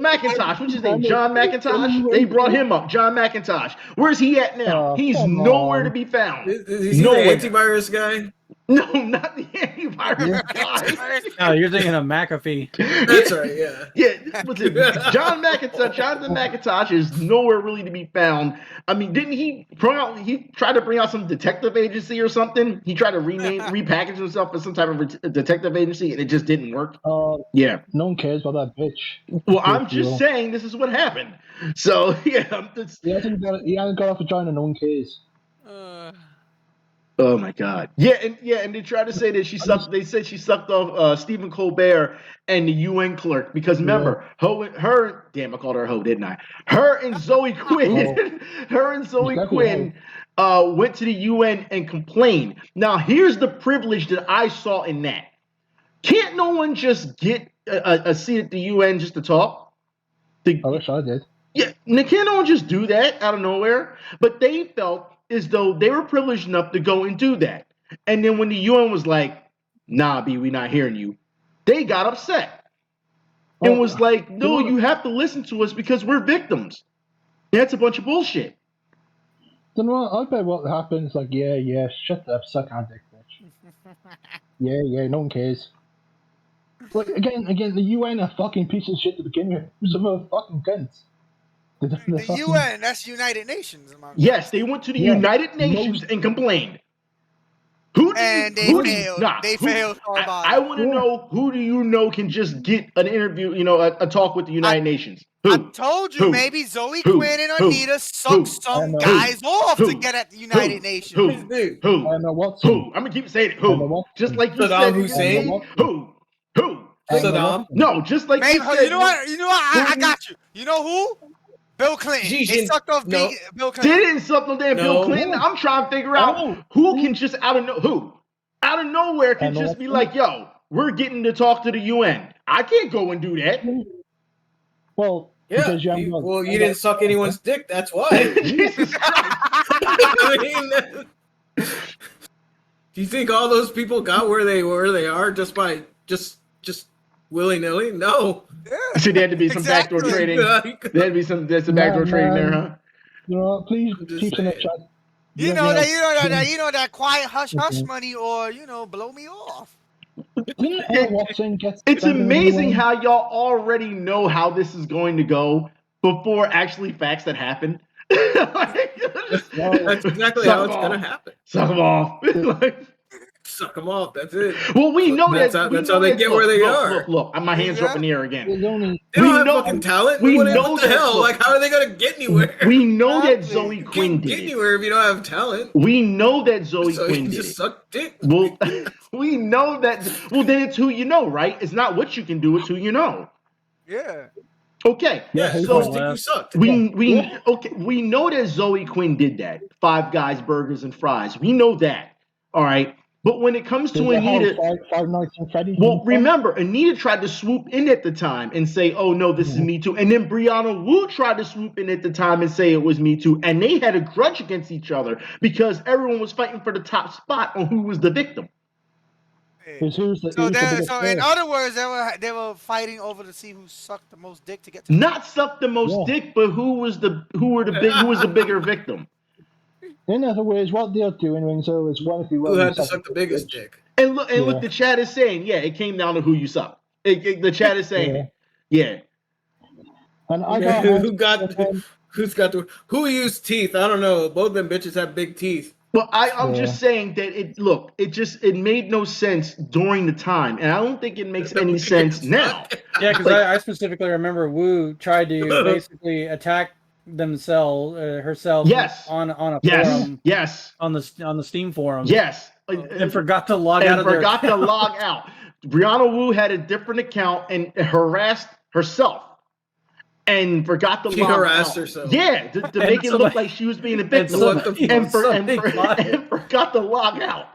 McIntosh. What's his name? John McIntosh. They brought him up. John McIntosh. Where's he at now? He's nowhere to be found. Is he the antivirus guy? No, not the antivirus guy. No, you're thinking of McAfee. That's right, yeah. Yeah, what's it? Jonathan McIntosh is nowhere really to be found. I mean, didn't he tried to bring out some detective agency or something? He tried to repackage himself as some type of detective agency, and it just didn't work. Yeah. No one cares about that bitch. Well, I'm just saying this is what happened. So, yeah. He hasn't got off a joint and no one cares. Oh my God! Yeah, and they tried to say that she sucked. They said she sucked off Stephen Colbert and the UN clerk because remember, her damn, I called her hoe, didn't I? Her and Zoe Quinn, went to the UN and complained. Now here's the privilege that I saw in that. Can't no one just get a seat at the UN just to talk? I wish I did. Yeah, can't no one just do that out of nowhere? But they felt as though they were privileged enough to go and do that. And then when the UN was like, nah, B, we're not hearing you, they got upset. And was like, no, you have to listen to us because we're victims. That's a bunch of bullshit. I bet what happens, like, yeah, shut up, suck our dick, bitch. yeah, no one cares. Like, again, the UN are fucking piece of shit to begin with. Who's the fucking cunts? The UN, that's United Nations. Yes, they went to the United Nations and complained. They failed. I want to know, who do you know can just get an interview, a talk with the United Nations? Who? I told you, maybe Zoe Quinn and Anita sucked some guys off to get at the United Nations. Who? I'm gonna keep saying it. Who? Just like you said. Hussein. Who? Saddam. No, just like you said. You know what? I got you. You know who? Bill Clinton. They sucked off Bill Clinton. They didn't suck no damn Bill Clinton. I'm trying to figure out who can just out of nowhere can just be like, yo, we're getting to talk to the UN. I can't go and do that. Well, yeah. You didn't suck anyone's dick. That's why. Jesus I mean, do you think all those people got where they are just by just willy nilly? No. Yeah. So there had to be some backdoor trading. There had to be some backdoor trading there, huh? Please keep in the chat. You know that quiet hush money, or blow me off. It's amazing how y'all already know how this is going to go before actually facts that happen. That's exactly how it's going to happen. Suck them off. Suck them off. That's it. Well, we know that's how they get where they are. Look, my hands are up in the air again. They don't have fucking talent. What the hell? Like, how are they going to get anywhere? We know that Zoe Quinn did it. Get anywhere if you don't have talent. We know that Zoe Quinn did just it. Suck dick. Well, we know that. Well, then it's who you know, right? It's not what you can do; it's who you know. Yeah. Okay. Yeah. So you sucked. We know that Zoe Quinn did that. 5 Guys Burgers and Fries. We know that. All right. But when it comes to Anita, well, remember, Anita tried to swoop in at the time and say, oh, no, this is Me Too. And then Brianna Wu tried to swoop in at the time and say it was Me Too. And they had a grudge against each other because everyone was fighting for the top spot on who was the victim. So in other words, they were fighting over to see who sucked the most dick to get to. Not sucked the most dick, but who was the bigger victim. In other words, what they're doing, Rinzo, is one of you who had to suck the biggest dick. And look, the chat is saying, it came down to who you suck. The chat is saying, And who used teeth? I don't know. Both of them bitches have big teeth. Well, I'm just saying that it made no sense during the time, and I don't think it makes any sense now. Yeah, because I specifically remember Wu tried to basically attack herself on a forum on the Steam forums and forgot to log out Brianna Wu had a different account and harassed herself and forgot to She log harassed out. herself. Yeah, to make it look like she was being a victim and forgot to log out.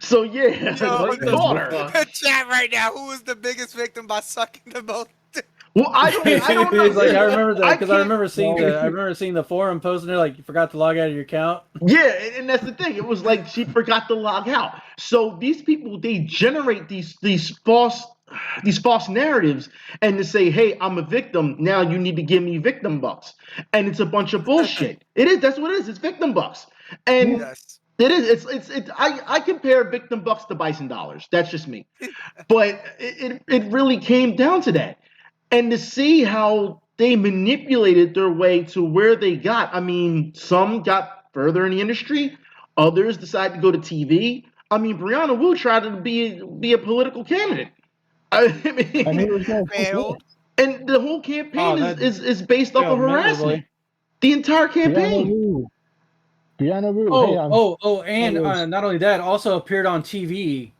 So yeah, Yo, they caught her. the chat right now. Who was the biggest victim by sucking the most? Well, I don't know. It's like, I remember that because I can't- remember seeing the forum posting there like you forgot to log out of your account. Yeah, and that's the thing. It was like she forgot to log out. So these people, they generate these false narratives and to say, hey, I'm a victim, now you need to give me victim bucks. And it's a bunch of bullshit. It is, that's what it is. It's victim bucks. And Yes. it is, I compare victim bucks to bison dollars. That's just me. But it really came down to that. And to see how they manipulated their way to where they got. I mean, some got further in the industry, others decided to go to TV. I mean, Brianna Wu tried to be a political candidate. I mean, it was no Failed. and the whole campaign is based off of harassment. The entire campaign. Brianna Wu. And not only that, also appeared on TV.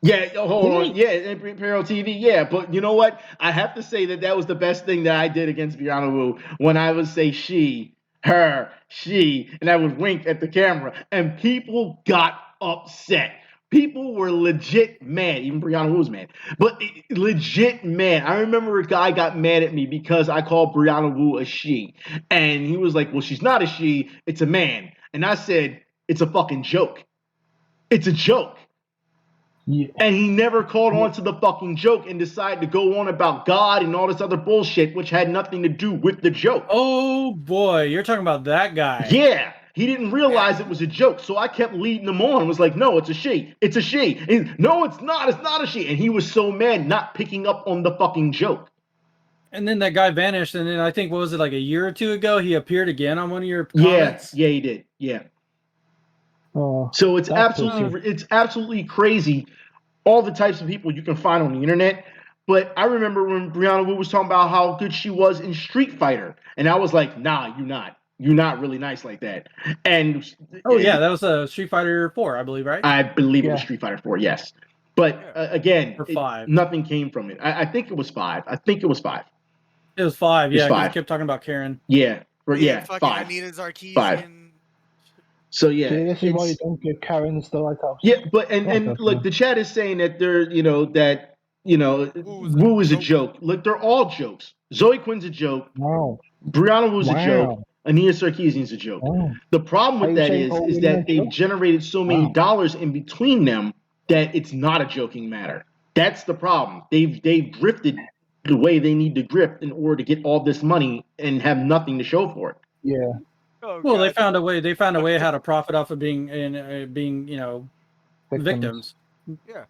Yeah, hold on. Yeah, Imperial TV. Yeah, but you know what? I have to say that was the best thing that I did against Brianna Wu when I would say she, her, she, and I would wink at the camera, and people got upset. People were legit mad. Even Brianna Wu was mad, but legit mad. I remember a guy got mad at me because I called Brianna Wu a she, and he was like, "Well, she's not a she. It's a man." And I said, "It's a fucking joke. It's a joke." Yeah. And he never caught on to the fucking joke and decided to go on about God and all this other bullshit, which had nothing to do with the joke. Oh boy, you're talking about that guy. Yeah, he didn't realize it was a joke, so I kept leading him on. I was like, "No, it's a she. It's a she." And, "No, it's not. It's not a she." And he was so mad, not picking up on the fucking joke. And then that guy vanished. And then I think, what was it, like a year or two ago, he appeared again on one of your comments. Yeah, he did. Yeah. Oh, so it's absolutely crazy, all the types of people you can find on the internet. But I remember when Brianna Wu was talking about how good she was in Street Fighter, and I was like, "Nah, you're not really nice like that." And that was Street Fighter 4, I believe, right? I believe it was Street Fighter 4, yes. But again, or 5. Nothing came from it. I think it was 5. It was 5. It was 5, yeah, because he kept talking about Karen. Yeah, fucking 5. Anita Zarkeesian. 5. So yeah, see, this is why you don't give Karens the lighthouse. Yeah, but and look, the chat is saying that they're Wu is a joke. Look, they're all jokes. Zoe Quinn's a joke. Wow. Brianna Wu's a joke. Anita Sarkeesian's a joke. Wow. The problem with that is that they've generated so many dollars in between them that it's not a joking matter. That's the problem. They've drifted the way they need to drift in order to get all this money and have nothing to show for it. Yeah. Oh, well, they found a way how to profit off of being victims. Yeah.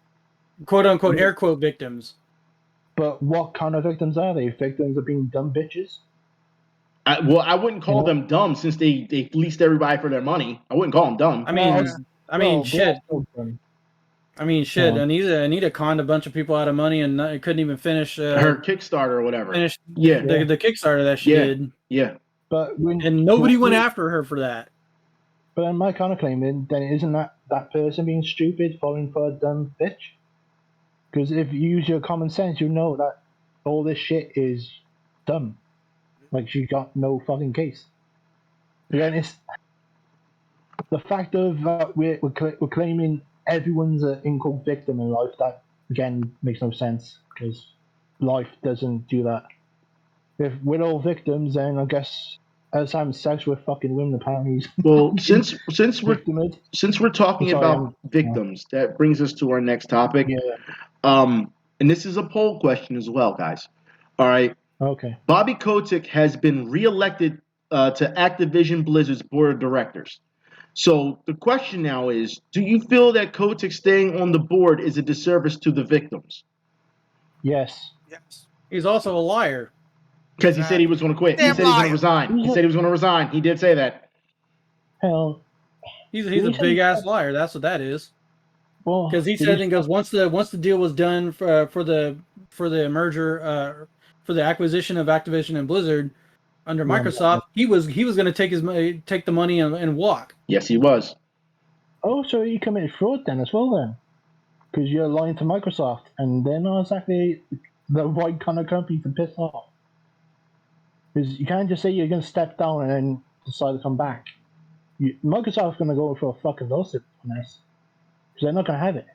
Quote unquote air quote victims. But what kind of victims are they? Victims of being dumb bitches? I wouldn't call them dumb since they fleeced everybody for their money. I wouldn't call them dumb. I mean, shit. Anita conned a bunch of people out of money and couldn't even finish her Kickstarter or whatever. The Kickstarter that she did. Yeah. But nobody went after her for that. But then my kind of claim then isn't that person being stupid, falling for a dumb bitch? Because if you use your common sense, you know that all this shit is dumb. Like, she got no fucking case. Again, it's the fact of we're claiming everyone's an in-quote victim in life. That again makes no sense because life doesn't do that. If we're all victims, then I guess us having sex with fucking women apparently. Well, since we're talking about victims, that brings us to our next topic. Yeah. And this is a poll question as well, guys. All right. Okay. Bobby Kotick has been reelected to Activision Blizzard's board of directors. So the question now is, do you feel that Kotick staying on the board is a disservice to the victims? Yes. He's also a liar. Because he said he was going to quit. He said he was going to resign. He said he was going to resign. He did say that. Hell. He's a big ass liar. That's what that is. Well, because he said and goes once the deal was done for the merger for the acquisition of Activision and Blizzard under Microsoft, he was going to take the money and walk. Yes, he was. Oh, so he committed fraud then as well then? because you're lying to Microsoft, and they're not exactly the right kind of company to piss off. Because you can't just say you're going to step down and then decide to come back. Microsoft's going to go for a fucking lawsuit on this, because they're not going to have it.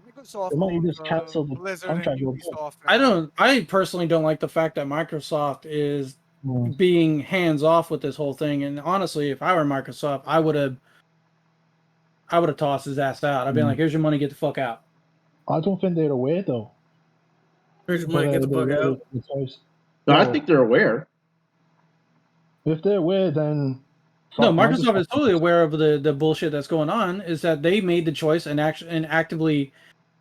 Microsoft They might owns just cancel the Blizzard and contract. Ubisoft. I personally don't like the fact that Microsoft is being hands off with this whole thing. And honestly, if I were Microsoft, I would have tossed his ass out. I'd been like, "Here's your money, get the fuck out." I don't think they're aware though. Here's your money, get the fuck out. No, I think they're aware. If they're aware, then no, Microsoft is totally aware of the bullshit that's going on. Is that they made the choice and actively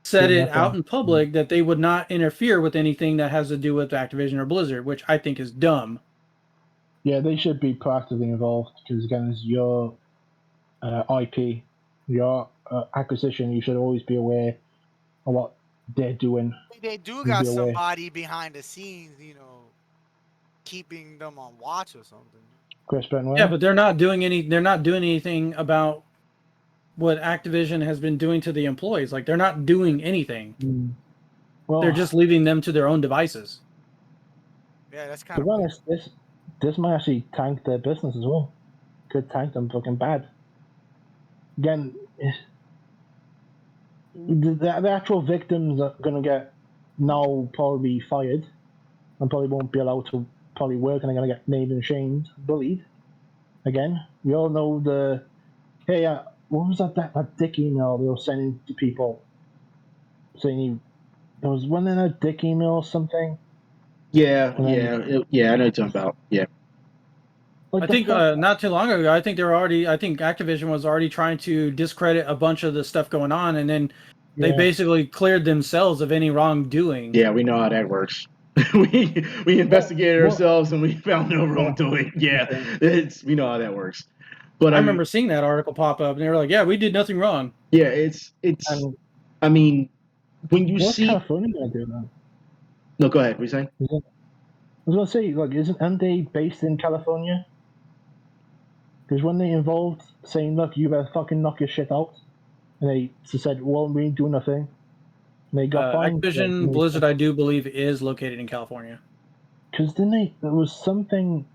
said it out in public that they would not interfere with anything that has to do with Activision or Blizzard, which I think is dumb. Yeah, they should be proactively involved because again, it's your IP, your acquisition. You should always be aware of what they're doing. They do got somebody behind the scenes, keeping them on watch or something. Chris Benoit. Yeah, but they're not doing anything about what Activision has been doing to the employees. Like, they're not doing anything. Well, they're just leaving them to their own devices. Yeah, that's kind of. To be honest, this might actually tank their business as well. Could tank them fucking bad. Again, the actual victims are gonna get now probably fired and probably won't be allowed to probably work, and they're gonna get named and shamed, bullied. Again, we all know what was that dick email they were sending to people saying there was one in a dick email or something. Yeah, I know what you're talking about. Yeah. I think not too long ago, I think Activision was already trying to discredit a bunch of the stuff going on, and then they basically cleared themselves of any wrongdoing. Yeah, we know how that works. we investigated ourselves and we found no wrongdoing. Yeah, we know how that works. But I remember seeing that article pop up, and they were like, "Yeah, we did nothing wrong." Yeah, it's. I mean, when you see California gonna do that? No, go ahead. What are you saying? I was gonna say, aren't they based in California? Because when they involved saying, "Look, you better fucking knock your shit out," and they said, "Well, we ain't doing nothing," and they got fined. Activision Blizzard, I do believe, is located in California. Because there was something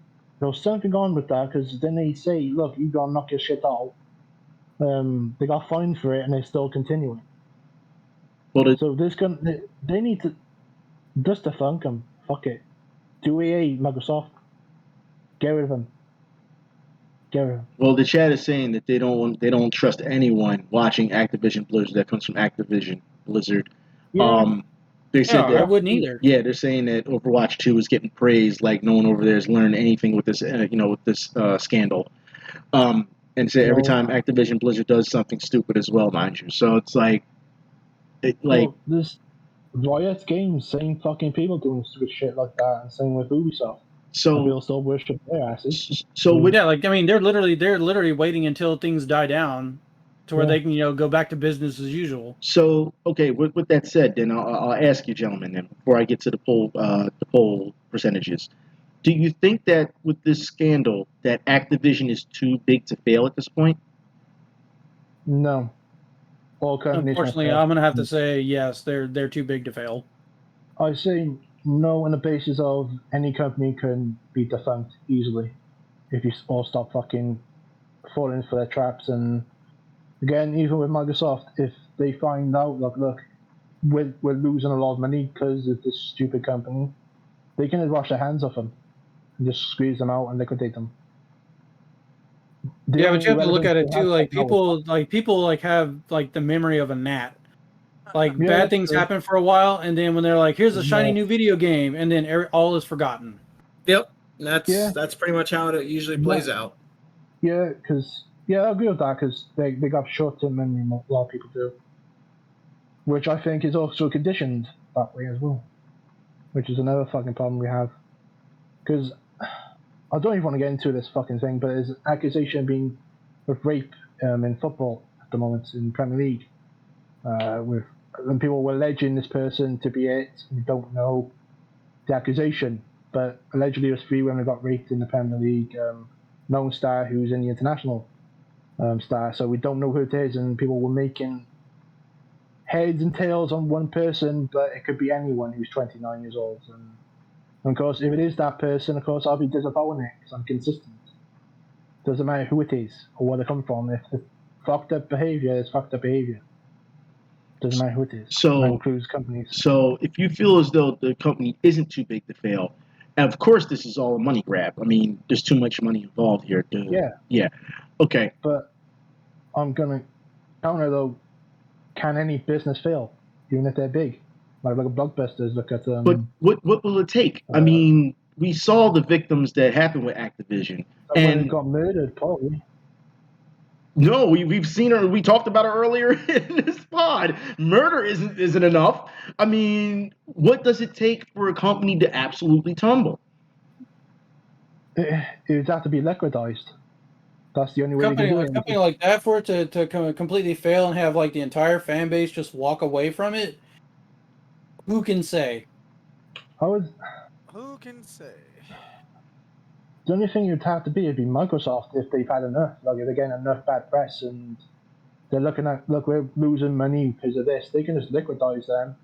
on with that. Because then they say, "Look, you gotta knock your shit out." They got fined for it, and they're still continuing. Well, so they need to just defunk them. Fuck it. Do EA, Microsoft. Get rid of them. Well, the chat is saying that they don't trust anyone watching Activision Blizzard that comes from Activision Blizzard. Yeah. They said that I wouldn't either. Yeah, they're saying that Overwatch 2 is getting praised like no one over there has learned anything with this scandal. And say every time Activision Blizzard does something stupid as well, mind you. So it's like this Riot Games, same fucking people doing stupid shit like that, and same with Ubisoft. So people still worship their asses. They're literally waiting until things die down, to where they can go back to business as usual. So okay, with that said, then I'll ask you, gentlemen, then before I get to the poll percentages, do you think that with this scandal that Activision is too big to fail at this point? No. Unfortunately, I'm gonna have to say yes. They're too big to fail. I say no on the basis of any company can be defunct easily if you all stop fucking falling for their traps. And again, even with Microsoft, if they find out, look, we're losing a lot of money because of this stupid company, they can just wash their hands off them and just squeeze them out and liquidate them. But you have to look at it too. Like people have the memory of a gnat. Bad things happen for a while, and then when they're like, "Here's a shiny new video game," and then all is forgotten. Yep, that's pretty much how it usually plays out. Yeah, I agree with that because they got short-term memory. A lot of people do, which I think is also conditioned that way as well, which is another fucking problem we have. Because I don't even want to get into this fucking thing, but there's an accusation being of rape in football at the moment in Premier League. When people were alleging this person to be it, we don't know the accusation, but allegedly it was 3 women got raped in the Premier League. Known star who's in the international star, so we don't know who it is, and people were making heads and tails on one person, but it could be anyone who's 29 years old. And of course, if it is that person, of course, I'll be disappointed because I'm consistent. Doesn't matter who it is or where they come from. If it's fucked up behavior, it's fucked up behavior. Doesn't matter who it is. So that includes companies. So if you feel as though the company isn't too big to fail, and of course this is all a money grab. I mean, there's too much money involved here. Yeah. Okay. But I'm gonna counter though. Can any business fail, even if they're big? Like a Blockbusters. Look at them. But what will it take? I mean, we saw the victims that happened with Activision, and and got murdered probably. no, we've seen her. We talked about her earlier in this pod. Murder isn't enough. I mean, what does it take for a company to absolutely tumble? It would have to be liquidized. That's the only way A company like that, for it to completely fail and have like the entire fan base just walk away from it. Who can say? Who can say? The only thing you'd have to be would be Microsoft if they've had enough. Like if they're getting enough bad press and they're looking at, look, we're losing money because of this. They can just liquidize them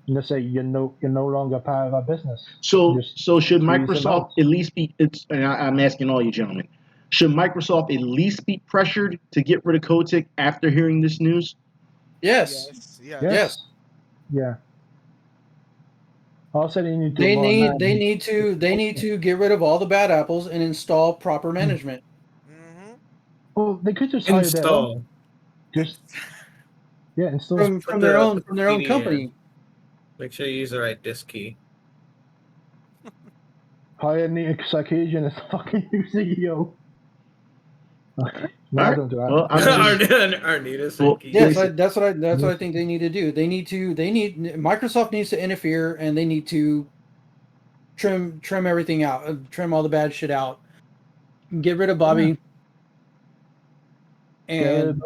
and just say you're no longer part of our business. So should Microsoft at least be? I'm asking all you gentlemen. Should Microsoft at least be pressured to get rid of Kotick after hearing this news? Yes. Yeah. I'll say they need to. They need to get rid of all the bad apples and install proper management. Mm-hmm. Well, they could just hire their own. Install from their own company. Make sure you use the right disk key. Hire Nick Sarkisian as the fucking new CEO. No, don't do that. Well, that's what I think they need to do. Microsoft needs to interfere and they need to trim everything out, trim all the bad shit out, get rid of Bobby, and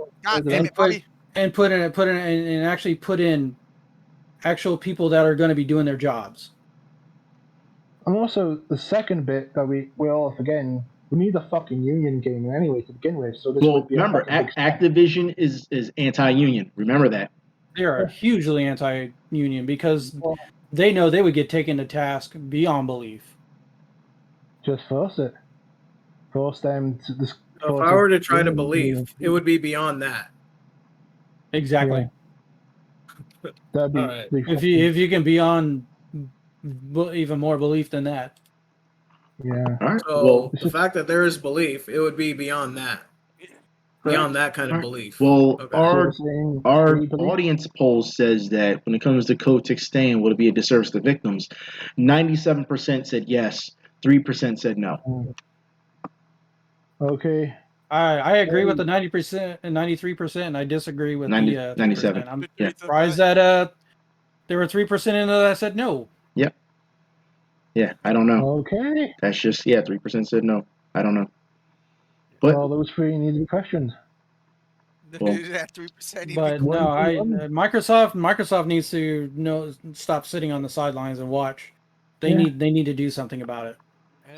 put in actual people that are going to be doing their jobs. And also the second bit that we're all forgetting. We need a fucking union gaming anyway to begin with. So this would be remember, Activision is anti-union. Remember that. They are hugely anti-union because they know they would get taken to task beyond belief. Just force it. Force them to this. If I were to try to believe, it would be beyond that. Exactly. Yeah. That'd be right. If you can be on even more belief than that. Yeah. All right. So the fact that there is belief, it would be beyond that. Beyond that kind of belief. Well, our audience poll says that when it comes to Kotick staying, would it be a disservice to victims? 97% said yes. 3% said no. Okay. I agree with the 90% and 93%, and I disagree with the 97. I'm surprised that there were 3% in there that said no. Yep. Yeah, I don't know. Okay. That's just 3% said no. I don't know. But those three need to be questioned. Well, that 3%. But no, Microsoft needs to stop sitting on the sidelines and watch. They need to do something about it.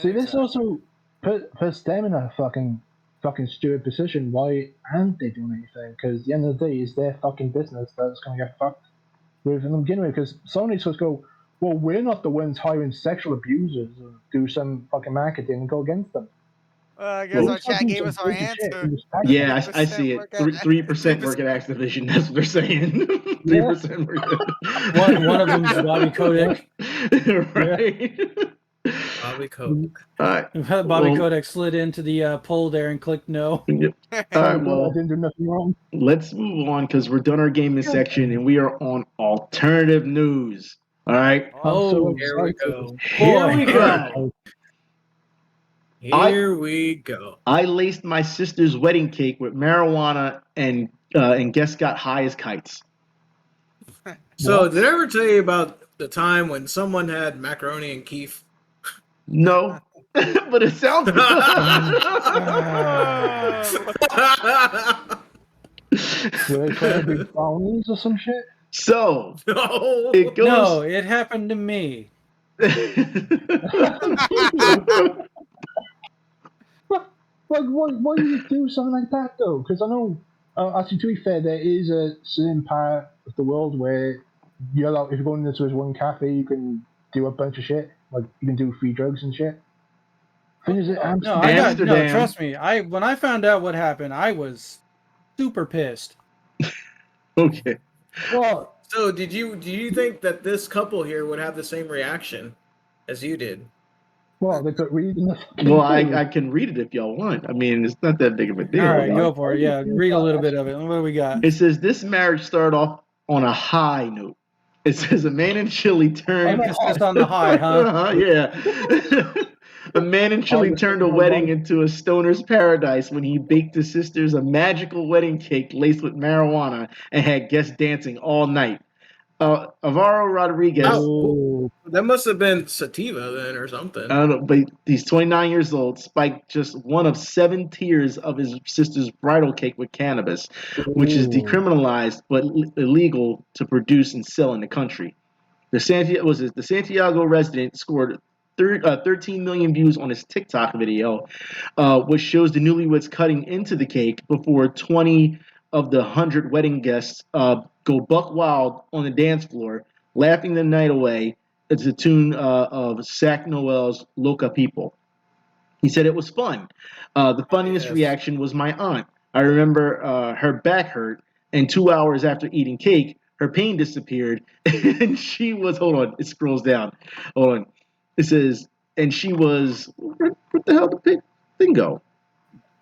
See, this also puts them in a fucking stupid position. Why aren't they doing anything? Because at the end of the day, it's their fucking business that's going to get fucked with in the beginning. Because Sony's supposed to go, well, we're not the ones hiring sexual abusers or do some fucking marketing and go against them. I guess our chat gave us our answer. Yeah, I see it. 3% work at Activision. That's what they're saying. 3% work at One of them is Bobby Kotick. Right. Bobby Kotick. All right. Bobby Kotick slid into the poll there and clicked no. Yep. All right, well, I didn't do nothing wrong. Let's move on because we're done our gaming section and we are on alternative news. All right. Here we go. Here we go. Here we go. I laced my sister's wedding cake with marijuana and guess got high as kites. So did I ever tell you about the time when someone had macaroni and keef? No, but it sounds good. Were they trying to be brownies or some shit? So no, it goes. No, it happened to me. Why do you do something like that though? Because I know Actually, to be fair, there is a certain part of the world where you're allowed, if you're going into this one cafe, you can do a bunch of shit. Like, you can do free drugs and shit. Amsterdam. Trust me. When I found out what happened, I was super pissed. Okay. Well, so do you think that this couple here would have the same reaction as you did? Well, they put weed in the Well, I can read it if y'all want. I mean, it's not that big of a deal. All right, go for it. Yeah, read a little bit of it. What do we got? It says this marriage started off on a high note. It says a man in Chile turned. Emphasis on the high, huh? Yeah. A man in Chile turned a wedding into a stoner's paradise when he baked his sisters a magical wedding cake laced with marijuana and had guests dancing all night. Alvaro Rodriguez. Oh, that must have been sativa then or something. I don't know, but he's 29 years old, spiked just one of 7 tiers of his sister's bridal cake with cannabis, which is decriminalized but illegal to produce and sell in the country. The Santiago resident scored 13 million views on his TikTok video, which shows the newlyweds cutting into the cake before 20 of the 100 wedding guests go buck wild on the dance floor, laughing the night away. It's a tune of Sac Noel's Loca People. He said it was fun. The funniest reaction was my aunt. I remember her back hurt, and 2 hours after eating cake, her pain disappeared, and she was, hold on, it scrolls down. Hold on. It says, and she was, what the hell did the thing go?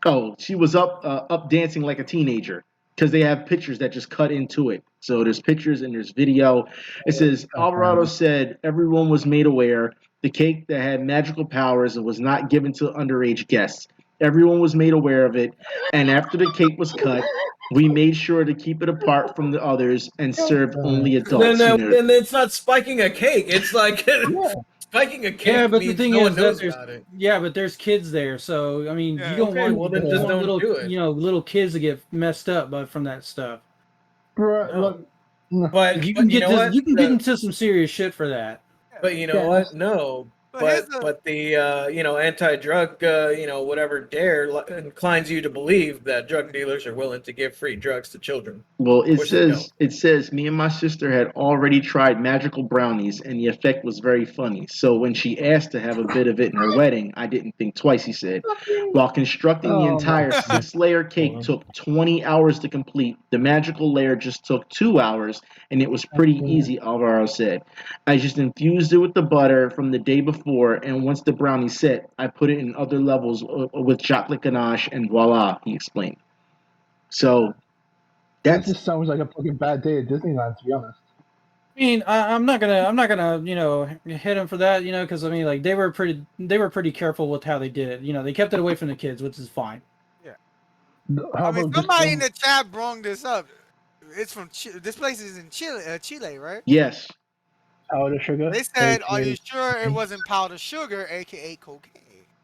Oh, she was up dancing like a teenager, because they have pictures that just cut into it. So there's pictures and there's video. It says, Alvarado said everyone was made aware the cake that had magical powers and was not given to underage guests. Everyone was made aware of it, and after the cake was cut, we made sure to keep it apart from the others and served only adults. Then it's not spiking a cake. It's like spiking a cake. Yeah, but the means thing no one is knows that about it. Yeah, but there's kids there, so I mean, Yeah, you don't want well, then just don't little, do it. little kids to get messed up from that stuff. Right, No. look, But You can you know what? you can get into some serious shit for that. But you know what? No. But But the anti-drug whatever dare inclines you to believe that drug dealers are willing to give free drugs to children. Well, Which they don't. it says me and my sister had already tried magical brownies, and the effect was very funny. So when she asked to have a bit of it in her wedding, I didn't think twice. He said, while constructing the entire 6-layer cake took 20 hours to complete, the magical layer just took 2 hours, and it was pretty easy. Alvaro said, I just infused it with the butter from the day before, and once the brownie set, I put it in other levels with chocolate ganache, and voila, he explained. So that just sounds like a fucking bad day at Disneyland, to be honest. I mean, I'm not gonna hit them for that, because I mean, like they were pretty careful with how they did it. They kept it away from the kids, which is fine. Yeah. How I mean, about somebody in the chat brought this up. It's from this place is in Chile, right? Yes. powder sugar? They said, "Are you sure it wasn't powdered sugar, aka cocaine?"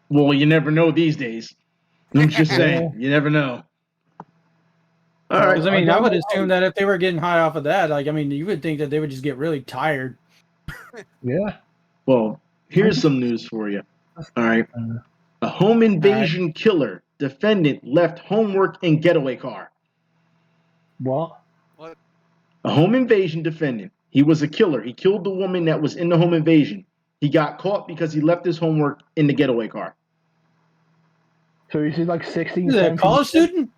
Well, you never know these days. I'm just saying, you never know. All right. Because I mean, I would assume that if they were getting high off of that, like, I mean, you would think that they would just get really tired. Yeah. Well, here's some news for you. All right. A home invasion killer defendant left homework in getaway car. What? What? A home invasion defendant. He was a killer. He killed the woman that was in the home invasion. He got caught because he left his homework in the getaway car. So he's like 16. Is that a college student?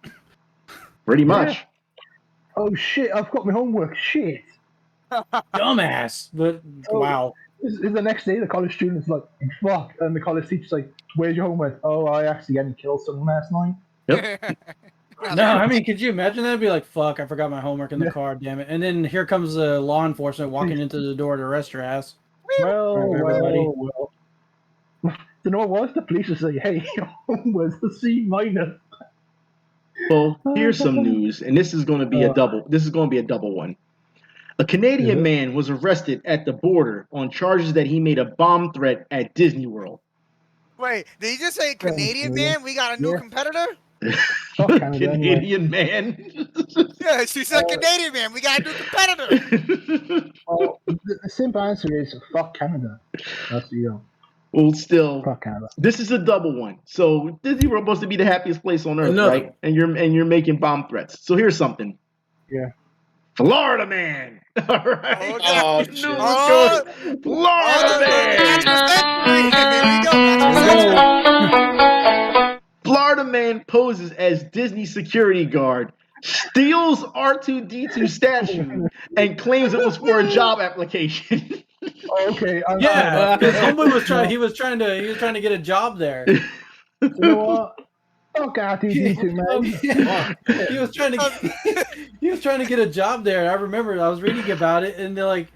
Pretty much. Yeah. Oh shit! I've got my homework. Shit. Dumbass. But wow. Is the next day the college student's like, fuck, and the college teacher's like, where's your homework? Oh, I accidentally killed someone last night. Yep. No, I mean, could you imagine that? Be like, fuck, I forgot my homework in the car, damn it. And then here comes the law enforcement walking into the door to arrest your ass. Well. You know what? The police will say, hey, your homework's a C-. Well, here's some news, and this is going to be a double. This is going to be a double one. A Canadian man was arrested at the border on charges that he made a bomb threat at Disney World. Wait, did you just say Canadian man? We got a new competitor? Canadian man. Yeah, she said Canadian man. We got a new competitor. Well, the simple answer is fuck Canada. That's the Well, still, Fuck Canada. this is a double one. So Disney World supposed to be the happiest place on earth, right? And you're making bomb threats. So here's something. Yeah. Florida man. All right. Okay. Oh, You knew shit. it was going. Florida Match of man. century. Here we go. Match of century. Florida man poses as Disney security guard, steals R2D2 statue, and claims it was for a job application. Oh, okay. Yeah, because homeboy was trying. He was trying to get a job there. You know what? Fuck R2D2, man. He was trying to get a job there. I remember I was reading about it, and they're like,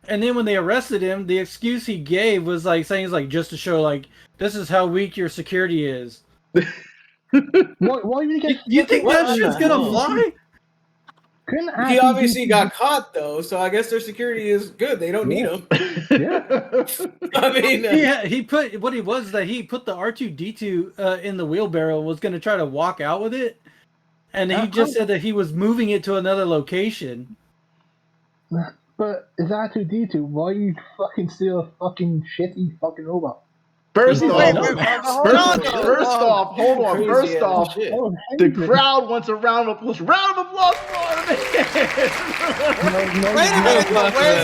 and then when they arrested him, the excuse he gave was like saying it's like just to show like this is how weak your security is. Why did he get? You think that shit's gonna fly? He obviously got caught though, so I guess their security is good. They don't need him. Yeah. I mean, he put what he was that he put the R2D2 in the wheelbarrow and was going to try to walk out with it, and he just said that he was moving it to another location. But is R2D2? Why you fucking steal a fucking shitty fucking robot? First off, hold on. Crazy First ass off, shit. the crowd wants a round of applause. Round of applause, Florida man. Wait a minute, but where's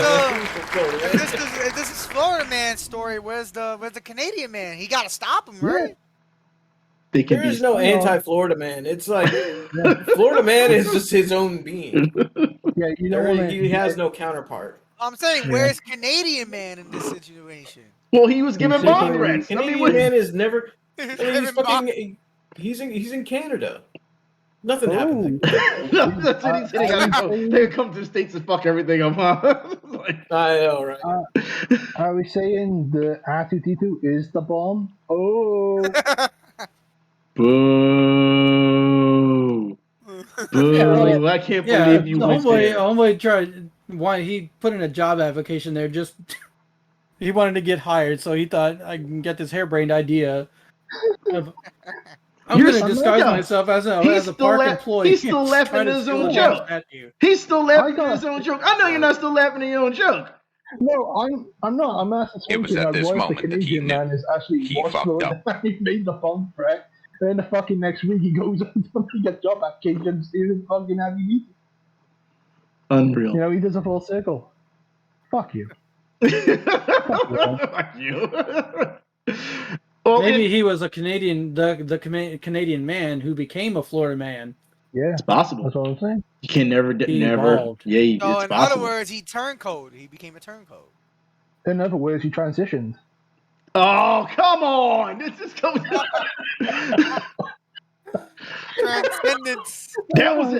if this is Florida man's story, where's the Canadian man? He got to stop him, right? There is no anti-Florida man. It's like Florida man is just his own being. Yeah, you know he has no counterpart. I'm saying, where's Canadian man in this situation? Well, he was given bomb threats. Canadian man is never. He's in Canada. Nothing happened. That's what he said. They come to the States and fuck everything up, huh? I know, right? Are we saying the R2D2 is the bomb? Oh. Boo. Boo. I can't believe you went there. Homeboy tried. Why he put in a job application there? Just he wanted to get hired, so he thought I can get this harebrained idea. I'm going to disguise myself as a park employee. He's still laughing at his own joke. He's still laughing at his own joke. I know you're not still laughing at your own joke. No, I'm not. I'm asking something that the Canadian man is actually more slow than he made the bomb threat. And then the fucking next week he goes and he gets job application and steals fucking heavy. Unreal. You know, he does a full circle. Fuck you. Fuck you. Well, maybe he was a Canadian, the Canadian man who became a Florida man. Yeah, it's possible. That's what I'm saying. You can never. Evolved. Yeah, so it's in possible. other words, he turncoat. He became a turncoat. In other words, he transitioned. Oh, come on! This is coming. Transcendence. That was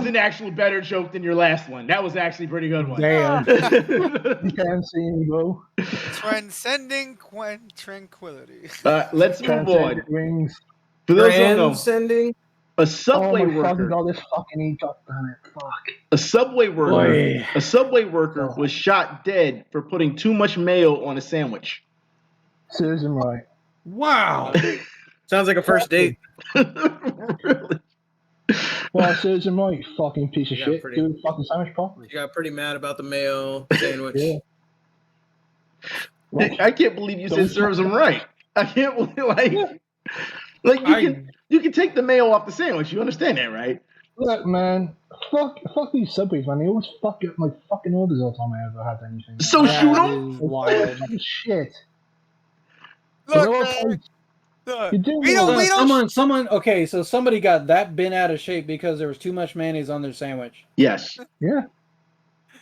an actual better joke than your last one. That was actually a pretty good one. Damn. You can't see him go. Transcending tranquility. Let's move on. Wings. For those who don't know, Transcending. a subway worker. God, this fucking God damn it! Fuck. A subway worker was shot dead for putting too much mayo on a sandwich. Serves him right. Wow. Sounds like a first date. Really? Well, serves him right, fucking piece of shit. Pretty, do the fucking sandwich properly. You got pretty mad about the mayo sandwich. Yeah. Well, I can't believe you said serves him right. I can't believe you can take the mayo off the sandwich. You understand that, right? Look, man, fuck these subways, man. They always fuck up my fucking orders all the time I ever had anything. So shoot them. Wild. Shit. Look, you know man. Someone. Okay, so somebody got that bent out of shape because there was too much mayonnaise on their sandwich. Yes. Yeah.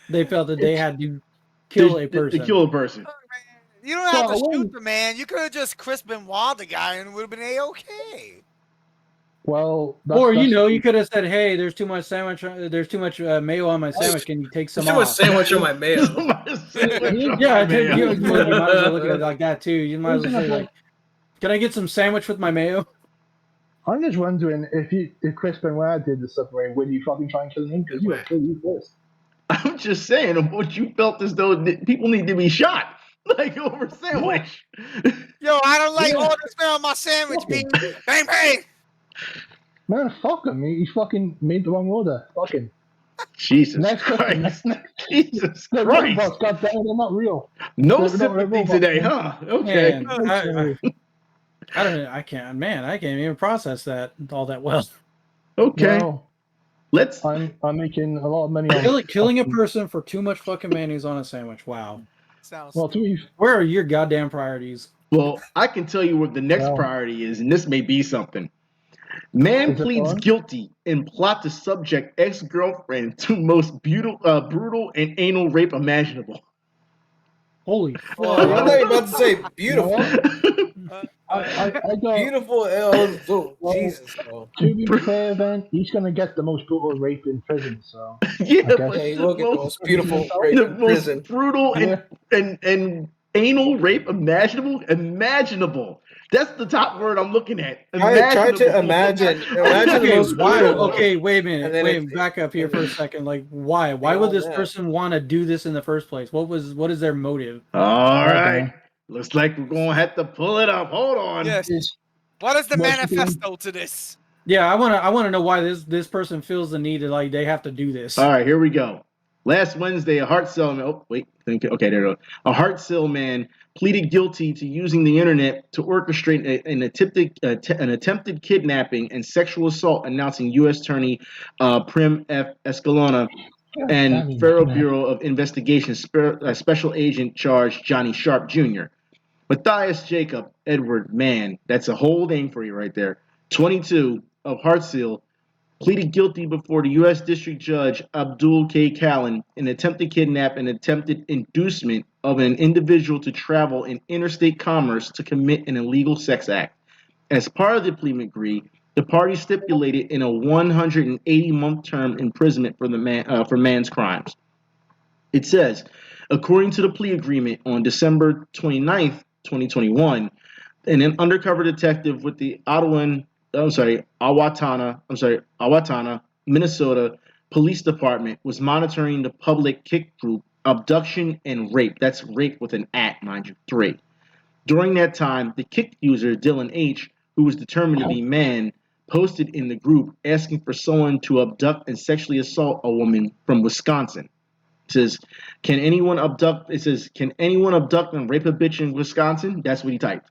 They felt that they had to kill a person. To kill a person. You don't have to shoot the man. You could have just crisp and wild the guy and it would have been A-okay. Well, you could have said, "Hey, there's too much sandwich. There's too much mayo on my sandwich. Can you take some off?" Too much sandwich on my mayo. You might as well look at it like that too. You might as well say, like, "Can I get some sandwich with my mayo?" I'm just wondering if Chris Benoit did the subway, would you fucking try and kill him? Because you would kill you first. I'm just saying, what you felt as though people need to be shot, like over sandwich. Yo, I don't like all the smell on my sandwich, B. Bang, bang. Man, fuck him. He fucking made the wrong order. Fuck him. Jesus Next question. Christ. Jesus They're Christ. robots, God damn it, they're not real. No They're sympathy robots, today, man. huh? Okay. Man, I don't. I can't. Man, I can't even process that all that well. Okay. Well, Let's. I'm making a lot of money on Killing a person for too much fucking mayonnaise on a sandwich. Wow. Sounds Well, Where are your goddamn priorities? Well, I can tell you what the next Well. priority is, and this may be something. Man Is it pleads fun? guilty and plot to subject ex-girlfriend to most brutal and anal rape imaginable. Holy Oh, fuck! I thought you were about to say beautiful. I got Beautiful. Jesus. Oh. to be fair. Then he's gonna get the most brutal rape in prison. So Yeah, I guess. but Yeah, you will get the most beautiful rape the in most prison. brutal and anal rape imaginable. That's the top word I'm looking at. Try to imagine. Imagine the Okay, most why? beautiful. Okay, wait a minute. And then Wait, back up here for a second. Like, why? Why would this person want to do this in the first place? What is their motive? All right. Looks like we're gonna have to pull it up. Hold on. Yes. What is the manifesto to this? Yeah, I wanna know why this person feels the need to like they have to do this. All right, here we go. Last Wednesday, a heart cell man. Oh, wait. Okay, there we go. A heart cell man pleaded guilty to using the internet to orchestrate an attempted kidnapping and sexual assault, announcing U.S. Attorney Prim F. Escalona and Federal Bureau of Investigation Special Agent Charge Johnny Sharp Jr. Matthias Jacob Edward Mann, that's a whole name for you right there, 22, of Hartselle, pleaded guilty before the U.S. District Judge Abdul K. Callan in attempted kidnap and attempted inducement of an individual to travel in interstate commerce to commit an illegal sex act. As part of the plea agreement, the parties stipulated in a 180-month term imprisonment for Mann's crimes. It says, according to the plea agreement on December 29th, 2021, an undercover detective with the Owatonna, Minnesota Police Department was monitoring the public kick group Abduction and Rape. That's rape with an at, mind you, 3. During that time, the kick user, Dylan H., who was determined to be man, posted in the group asking for someone to abduct and sexually assault a woman from Wisconsin. It says, can anyone abduct and rape a bitch in Wisconsin? That's what he typed.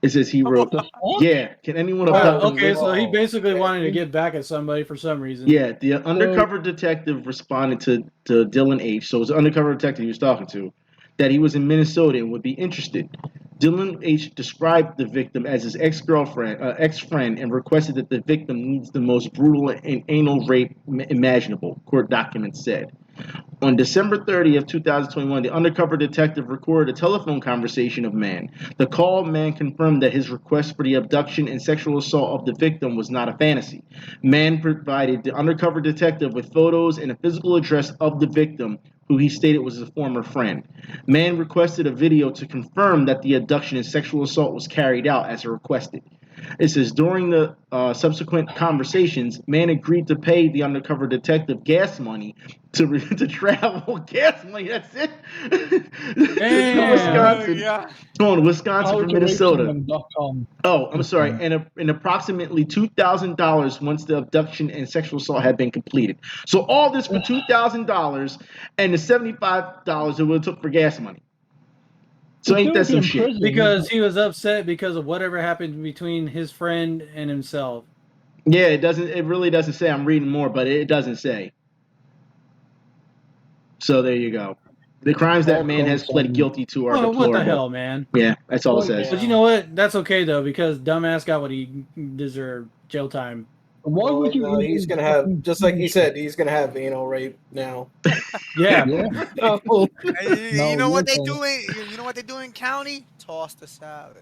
It says he wrote, yeah, can anyone abduct and rape? So he basically wanted to get back at somebody for some reason. Yeah, the undercover detective responded to Dylan H., so it was an undercover detective he was talking to, that he was in Minnesota and would be interested. Dylan H. described the victim as his ex-friend, and requested that the victim needs the most brutal and anal rape imaginable, court documents said. On December 30th, 2021, the undercover detective recorded a telephone conversation of Mann. The call, Mann confirmed that his request for the abduction and sexual assault of the victim was not a fantasy. Mann provided the undercover detective with photos and a physical address of the victim, who he stated was a former friend. Mann requested a video to confirm that the abduction and sexual assault was carried out as requested. It says, during the subsequent conversations, Mann agreed to pay the undercover detective gas money to travel. Gas money, that's it. To Wisconsin. Wisconsin from Minnesota. Oh, I'm sorry. And approximately $2,000 once the abduction and sexual assault had been completed. So all this for $2,000 and the $75 it would have took for gas money. So ain't that some shit? Because he was upset because of whatever happened between his friend and himself. Yeah, it really doesn't say. I'm reading more, but it doesn't say. So there you go. The crimes that man has pled guilty to are deplorable. What the hell, man? Yeah, that's all it says. But you know what? That's okay though, because dumbass got what he deserved, jail time. Why would you? He's gonna have, just like he said, he's gonna have anal rape now. Yeah. You know what they do? You know what they do in county? Toss the salad.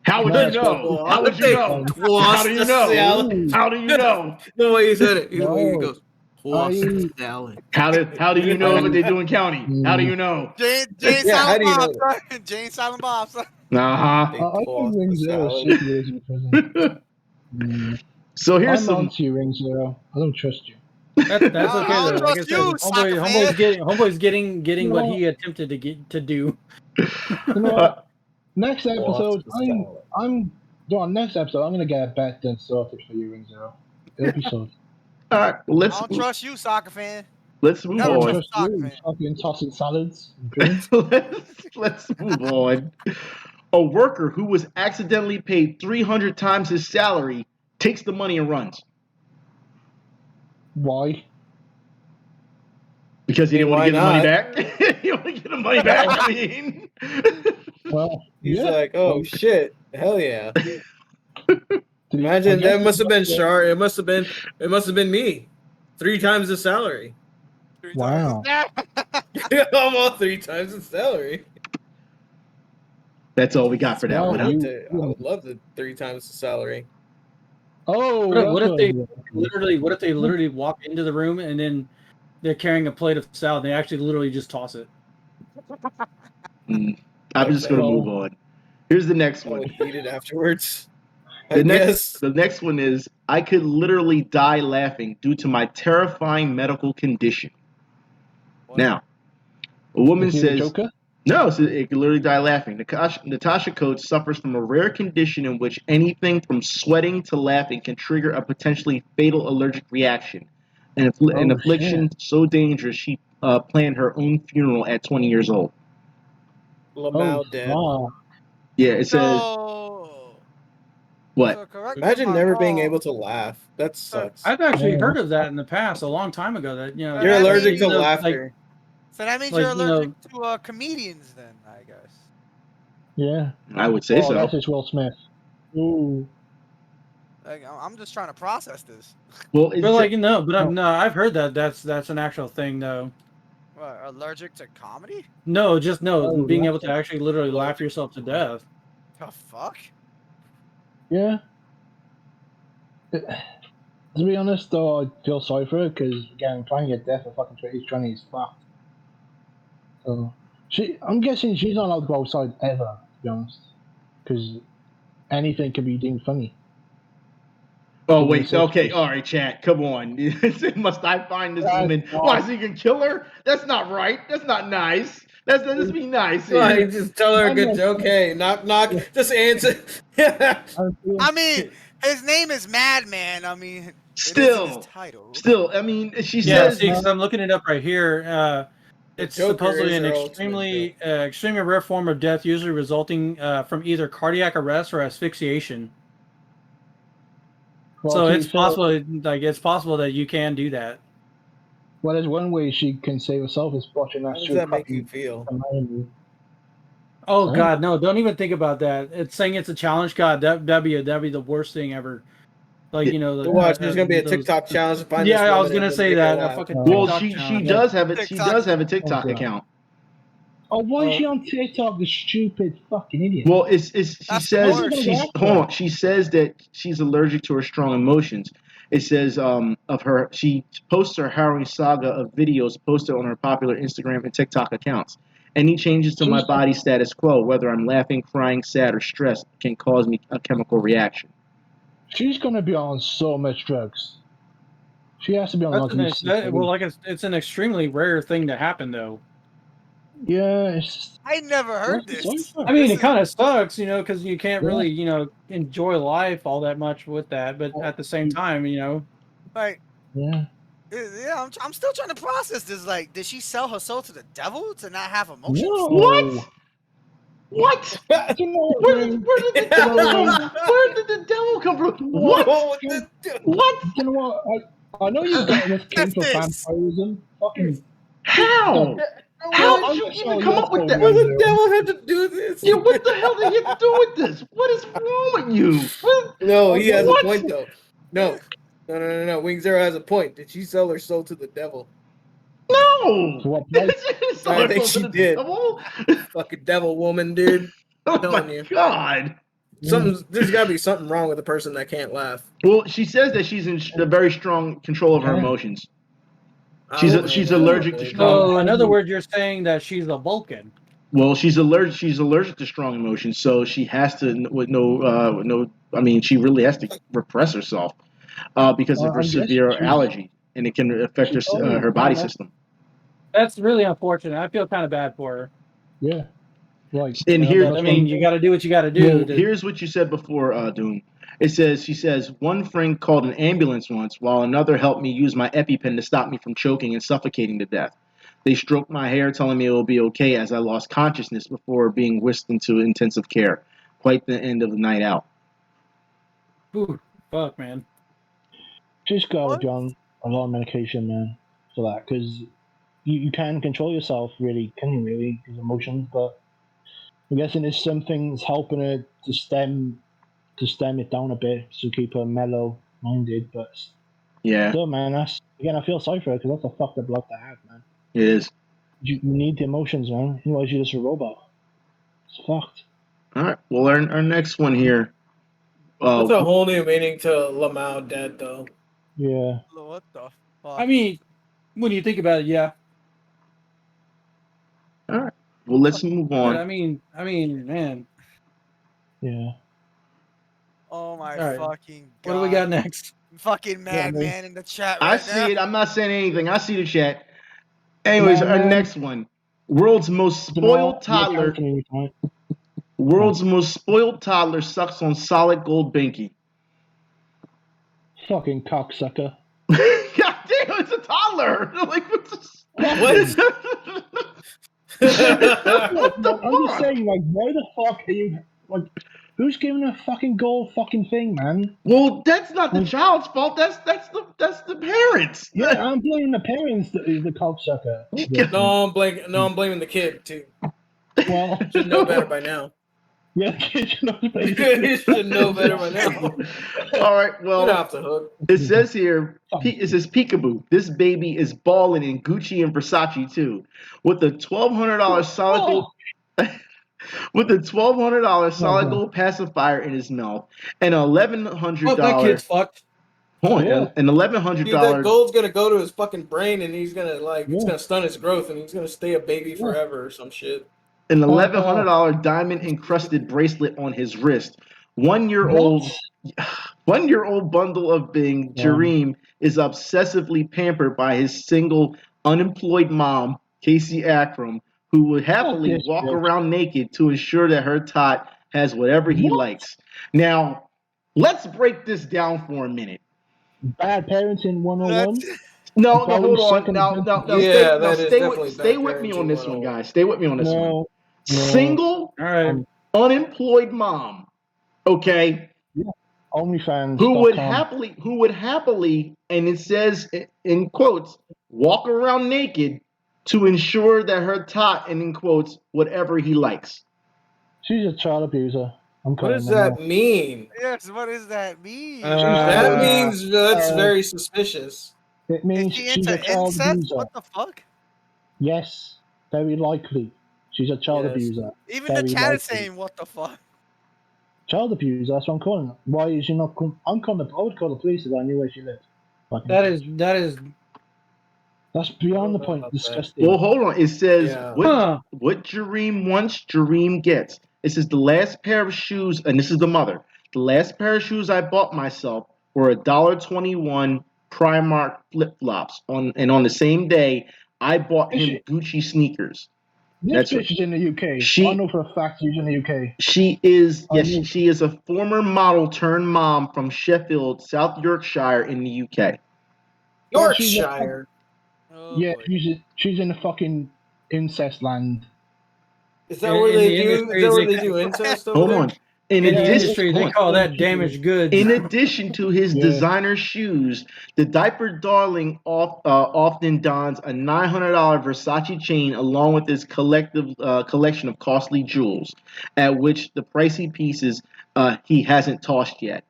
How would you know? How would you know? How do you know? How do you know? The way he said it, he goes, toss the salad. How do you know what they do in county? How do you know? Jane Silent Bob, son. Jane Silent Bob, son. So here's I'm on to you, Ring Zero. I don't trust you. That's okay though. Like I said, homeboy's getting what he attempted to do. Next episode, I'm gonna get a bet done sorted for you, Ring Zero. It'll be sorted. All right, I don't trust you, soccer fan. Let's move Never on. trust a soccer fan. Fucking tossing salads. And drinks. let's move on. A worker who was accidentally paid 300 times his salary takes the money and runs Why? because he didn't want to get the money back. He didn't want to get the money back. I mean, Well, He's yeah. like, oh shit, hell yeah. Imagine that must have been Char. It must have been me. 3 times the salary. Wow. Almost 3 times the salary. that's all we got for that Well, one. I would love the 3 times the salary. Oh, What if they literally? literally walk into the room and then they're carrying a plate of salad and they actually literally just toss it? I'm just going to move on. Here's the next I one. would eat it afterwards. The next one is, I could literally die laughing due to my terrifying medical condition. What? Now, a woman Is he the says, Joker? no, so it could literally die laughing. Natasha Coates suffers from a rare condition in which anything from sweating to laughing can trigger a potentially fatal allergic reaction. An affliction so dangerous she planned her own funeral at 20 years old. Lamau dead. Wow. Yeah, it says, what? So correct me Imagine if I'm never being wrong. able to laugh. That sucks. I've actually heard of that in the past, a long time ago. That You're You're that allergic means- to you know, laughter. So that means like, you're you know- allergic to comedians, then, I guess. Yeah. I would say so. That is Will Smith. Ooh. Like, I'm just trying to process this. Well, But like I've heard that that's an actual thing though. What, allergic to comedy? No, being yeah. able to actually literally laugh yourself to death. The fuck? Yeah. To be honest, though, I feel sorry for her because, again, trying to get death at fucking 2020 is fucked. So, I'm guessing she's not allowed to go outside ever, to be honest. Because anything can be deemed funny. Oh, wait. Okay. All right, chat. Come on. Must I find this woman? Why, so you can kill her? That's not right. That's not nice. Let's be nice here. Well, just tell her a good joke. Hey, knock, knock. Just answer. I mean, his name is Madman. I mean, Still, it is his title. I mean, she Yeah, says. see, 'cause I'm looking it up right here. It's Joker supposedly is an her ultimate extremely rare form of death, usually resulting from either cardiac arrest or asphyxiation. Well, So to it's be fair, possible that you can do that. Well, there's one way she can save herself is watching that How does show. that make you feel? Oh Huh? God, no! Don't even think about that. It's saying it's a challenge. God, that'd be the worst thing ever. Like Watch, there's gonna be a TikTok challenge to find. Yeah, this I was woman gonna and say make her that. A laugh. fucking Well, TikTok she challenge. does have it. She TikTok. does have a TikTok God. account. Oh, why is she on TikTok? The stupid fucking idiot. Well, she That's says smart. she says that she's allergic to her strong emotions. It says of her, she posts her harrowing saga of videos posted on her popular Instagram and TikTok accounts. Any changes to my body status quo, whether I'm laughing, crying, sad, or stressed, can cause me a chemical reaction. She's gonna be on so much drugs. She has to be on it's an extremely rare thing to happen, though. Yeah, it's just, I never heard What's this. the I mean, This it is- kind of sucks, because you can't Yeah. really, enjoy life all that much with that. But at the same time, Like, yeah. yeah, I'm still trying to process this. Like, did she sell her soul to the devil to not have emotions? No. What? What? You know, Where did the devil come? Where did the devil come from? What? What? You know what? I know you've got this king for That's this. vampirism. Fucking How? How did you even come up with that? What the devil had to do this? Yeah, what the hell did he have to do with this? What is wrong with you? What? No, he has a What? point though. No. Wing Zero has a point. Did she sell her soul to the devil? No. what price? I think she did. Devil? Fucking devil woman, dude. Oh telling my you. god. There's got to be something wrong with a person that can't laugh. Well, she says that she's in a very strong control of her emotions. She's allergic to strong. So, in other words, you're saying that she's a Vulcan. Well, she's allergic to strong emotions, so she has to I mean, she really has to repress herself because of her severe allergy, and it can affect her body system. That's really unfortunate. I feel kind of bad for her. Yeah. Like, And here, I mean, you got to do what you got to do. Well, here's what you said before, Doom. She says, one friend called an ambulance once while another helped me use my EpiPen to stop me from choking and suffocating to death. They stroked my hair, telling me it will be okay as I lost consciousness before being whisked into intensive care. Quite the end of the night out. Ooh, fuck, man. Just gotta be on a lot of medication, man, for that, because you can control yourself, really, can you, really, these emotions, but I'm guessing there's some things helping her to stem it down a bit to keep her mellow-minded, but Yeah, still, man, again, I feel sorry for her, because that's a fucked up love to have, man. it is. You need the emotions, man, otherwise you're just a robot. It's fucked. All right, well, our next one here. That's a whole new meaning to Lamau dead, though. Yeah. What the fuck? I mean, when you think about it, yeah. All right. Well, let's move on. But I mean, man. Yeah. Oh my All right. fucking god. What do we got next? Fucking madman in the chat right I now. see it. I'm not saying anything. I see the chat. Anyways, our next one. World's most spoiled toddler. World's most spoiled toddler sucks on solid gold binky. Fucking cocksucker. God damn, it's a toddler. Like, what's this? What? I'm just saying, like, why the fuck are you, like, who's giving a fucking gold fucking thing, man? Well, that's not the child's fault. That's the parents. Yeah, I'm blaming the parents that is the cocksucker. No, I'm blaming the kid too. Well, should know better by now. Yeah, you should know better. You should know better by now. All right, well, get off the hook. It says here, it says peekaboo. This baby is balling in Gucci and Versace too, with a $1,200 solid gold. With a $1,200 solid gold pacifier in his mouth and an $1,100. Oh, that kid's fucked. An $1,100. Dude, that gold's gonna go to his fucking brain, and he's gonna it's gonna stun his growth, and he's gonna stay a baby forever or some shit. An $1,100 diamond encrusted bracelet on his wrist. 1 year old. 1 year old bundle of Bing, Jareem, is obsessively pampered by his single, unemployed mom, Casey Akram, who would happily walk around naked to ensure that her tot has whatever he likes. Now, let's break this down for a minute. Bad parenting 101. No, hold on. Now, stay with me on this one, guys. Stay with me on this one. Single, unemployed mom. Okay. Yeah. OnlyFans. Who would happily, and it says in quotes, walk around naked to ensure that her tot, and in quotes, whatever he likes. She's a child abuser. What does that mean? Yes, what does that mean? That means that's very suspicious. It means she's a child abuser. What the fuck? Yes, very likely. She's a child abuser. Even the chat is saying, what the fuck? Child abuser, that's what I'm calling her. Why is she not... I would call the police if I knew where she lived. That is... That's beyond the point. Disgusting. Well, hold on. It says, what Jareem wants, Jareem gets. It says, the last pair of shoes, and this is the mother, the last pair of shoes I bought myself were $1.21 Primark flip-flops. On the same day, I bought him Gucci sneakers. This bitch is in the UK. I know for a fact she's in the UK. She is a former model turned mom from Sheffield, South Yorkshire in the UK. Yorkshire? Yeah, she's in the fucking incest land. Is that where they do incest over there? Hold on. In addition, they call that damaged goods. In addition to his designer shoes, the diaper darling often dons a $900 Versace chain along with his collection of costly jewels, at which the pricey pieces he hasn't tossed yet.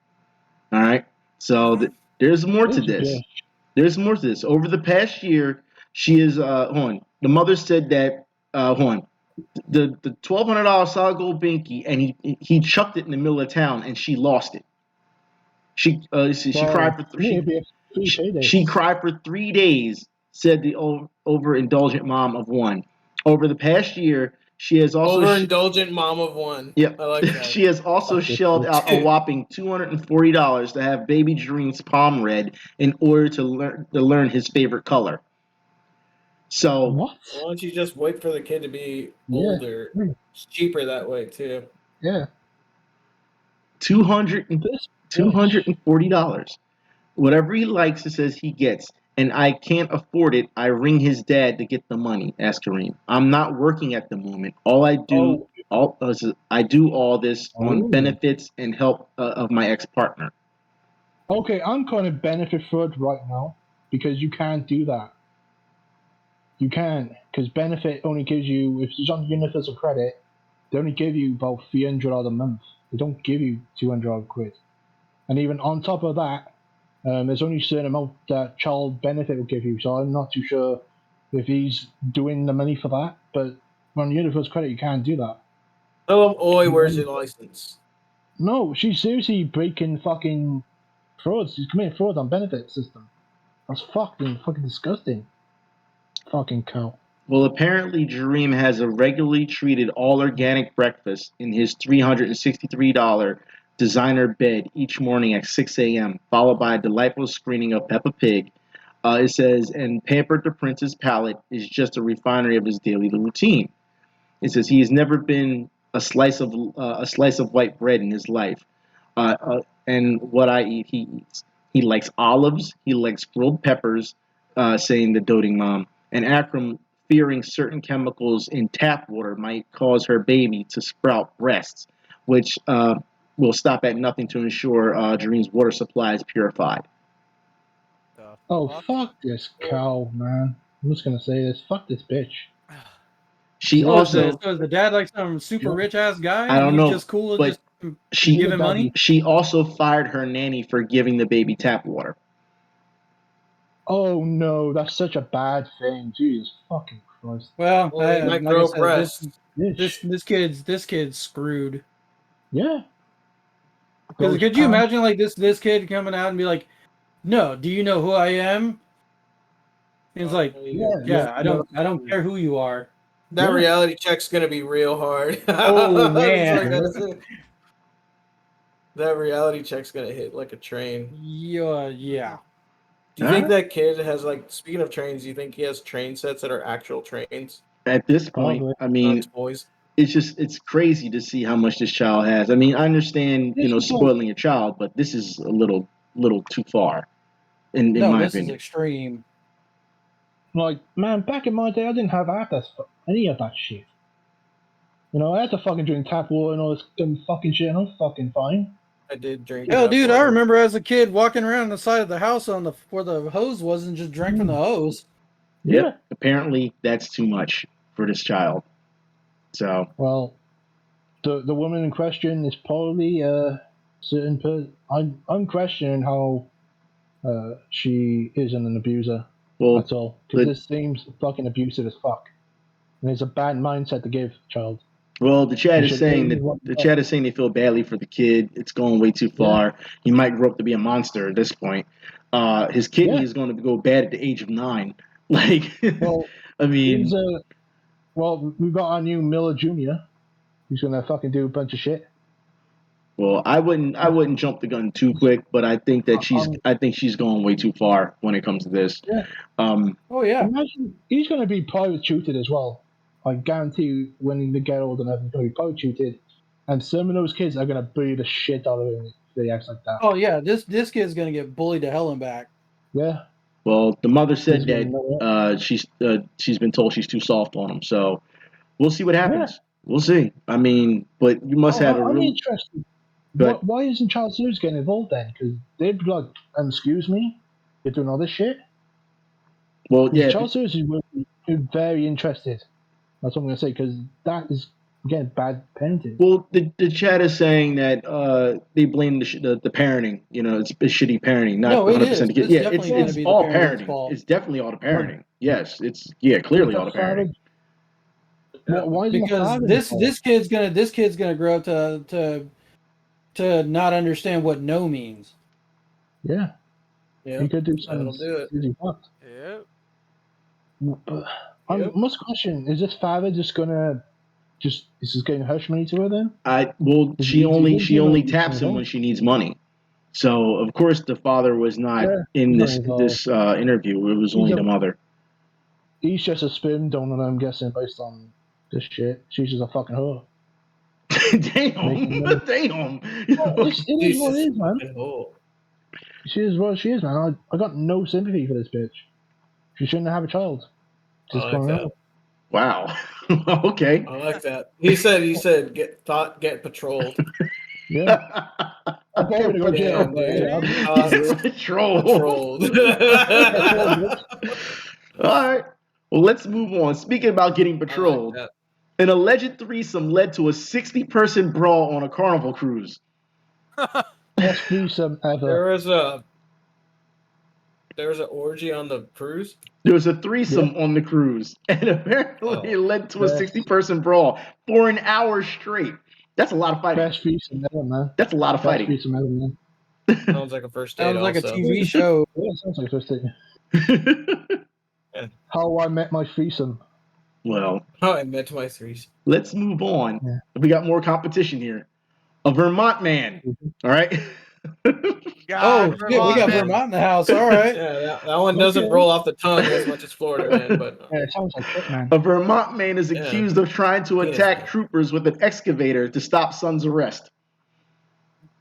All right, so there's more to this. There's more to this. Over the past year, she is the mother said that the $1,200 solid gold binky, and he chucked it in the middle of town, and she lost it. She cried for she cried for 3 days. Said the overindulgent mom of one. Over the past year, she has also overindulgent mom of one. Yep, I like that. She has also shelled out a whopping $240 to have baby Jareem's palm read in order to learn his favorite color. So why don't you just wait for the kid to be older? It's cheaper that way too. Yeah. 200. $240. Whatever he likes, it says he gets. And I can't afford it. I ring his dad to get the money. Asked Kareem. I'm not working at the moment. I do all this on benefits and help of my ex-partner. Okay, I'm kind of benefit fraud right now because you can't do that. You can't, because benefit only gives you, if it's on universal credit, they only give you about $300 a month. They don't give you 200 quid. And even on top of that, there's only a certain amount that child benefit will give you. So I'm not too sure if he's doing the money for that. But on universal credit, you can't do that. Tell him, Oi, where's your license? No, she's seriously breaking fucking frauds. She's committing fraud on benefit system. That's fucking disgusting. Fucking cow. Well, apparently Dream has a regularly treated all organic breakfast in his $363 designer bed each morning at 6 a.m., followed by a delightful screening of Peppa Pig. It says, and pampered the prince's palate is just a refinery of his daily routine. It says he has never been a slice of white bread in his life, and what I eat, he eats. He likes olives. He likes grilled peppers. Saying the doting mom, and Akram, fearing certain chemicals in tap water might cause her baby to sprout breasts, which will stop at nothing to ensure Dream's water supply is purified. Fuck this cow, man. I'm just gonna say this. Fuck this bitch. She so also. So is the dad like some super rich ass guy? I don't know. Just cool but just she give him money. She also fired her nanny for giving the baby tap water. Oh no, that's such a bad thing. Jesus fucking Christ. Well, like I said, this kid's screwed. Yeah. Because could you imagine like this kid coming out and be like, "No, do you know who I am?" And it's like, yeah, I don't care who you are. That reality check's gonna be real hard. Oh man, that reality check's gonna hit like a train. Yeah. Do you think that kid has, like, speaking of trains, do you think he has train sets that are actual trains? At this point, I mean, it's crazy to see how much this child has. I mean, I understand, spoiling your child, but this is a little too far, in my opinion. This is extreme. Like, man, back in my day, I didn't have any of that shit. I had to fucking drink tap water and all this dumb fucking shit, and I'm fucking fine. I did drink. Hell, dude, I remember as a kid walking around the side of the house where the hose was and just drank from the hose. Yeah. Apparently, that's too much for this child. So. Well, the woman in question is probably a certain person. I'm questioning how she isn't an abuser. Well, that's all. Because this seems fucking abusive as fuck, and it's a bad mindset to give a child. Well, the chat is saying they feel badly for the kid. It's going way too far. Yeah. He might grow up to be a monster at this point. His kidney is going to go bad at the age of 9. Like, well, I mean, we've got our new Miller Jr. He's going to fucking do a bunch of shit. Well, I wouldn't jump the gun too quick, but I think that she's going way too far when it comes to this. Yeah. Imagine he's going to be private tutored as well. I guarantee you, when they get old enough, he's going to be private tutored, and some of those kids are going to bully the shit out of him if they act like that. Oh yeah, this kid's going to get bullied to hell and back. Yeah. Well, the mother said that she's been told she's too soft on him, so we'll see what happens. Yeah. We'll see. I mean, but you must have a I'm interested. Why isn't child service getting involved then? Because they'd be like, excuse me, you're doing all this shit? Well, yeah. Child services would be very interested. That's what I'm going to say, because that is, again, bad parenting. Well, the chat is saying that they blame the parenting. It's shitty parenting, not 100% the kid. Yeah, it's all parenting. It's definitely all the parenting. Yes, it's clearly all the parenting. Why because this kid's gonna grow up to not understand what no means. Yeah. You could do something. Yeah. Must question: is this father just gonna is this getting hush money to her then? She only taps him when she needs money. So of course the father was not in this interview. It was only the mother. He's just a sperm donor, I'm guessing, based on this shit. She's just a fucking whore. Damn. Damn. It is what it is, man. She is what she is, man. I got no sympathy for this bitch. She shouldn't have a child. Just I like going that. around. Wow. Okay. I like that. He said get patrolled. Yeah. I'm probably gonna go to jail. Damn, dude. But, Patrol. Patrolled. All right. Well, let's move on. Speaking about getting patrolled, I like an alleged threesome led to a 60-person brawl on a Carnival cruise. best threesome ever. There was an orgy on the cruise. There was a threesome on the cruise, and apparently it led to a 60-person brawl for an hour straight. That's a lot of fighting. Best threesome ever, man. That's a lot of Best fighting. threesome ever, man. Sounds like a first date. Sounds like a also. TV show. Yeah, sounds like a first thing. How I met my threesome. Well, How I met my threes. let's move on. Yeah. We got more competition here. A Vermont man. All right. Oh, shit, we got Vermont in the house. All right. Yeah, that one doesn't roll off the tongue as much as Florida man, but Yeah, it sounds like shit, man. A Vermont man is accused of trying to Penis attack man. troopers with an excavator to stop son's arrest.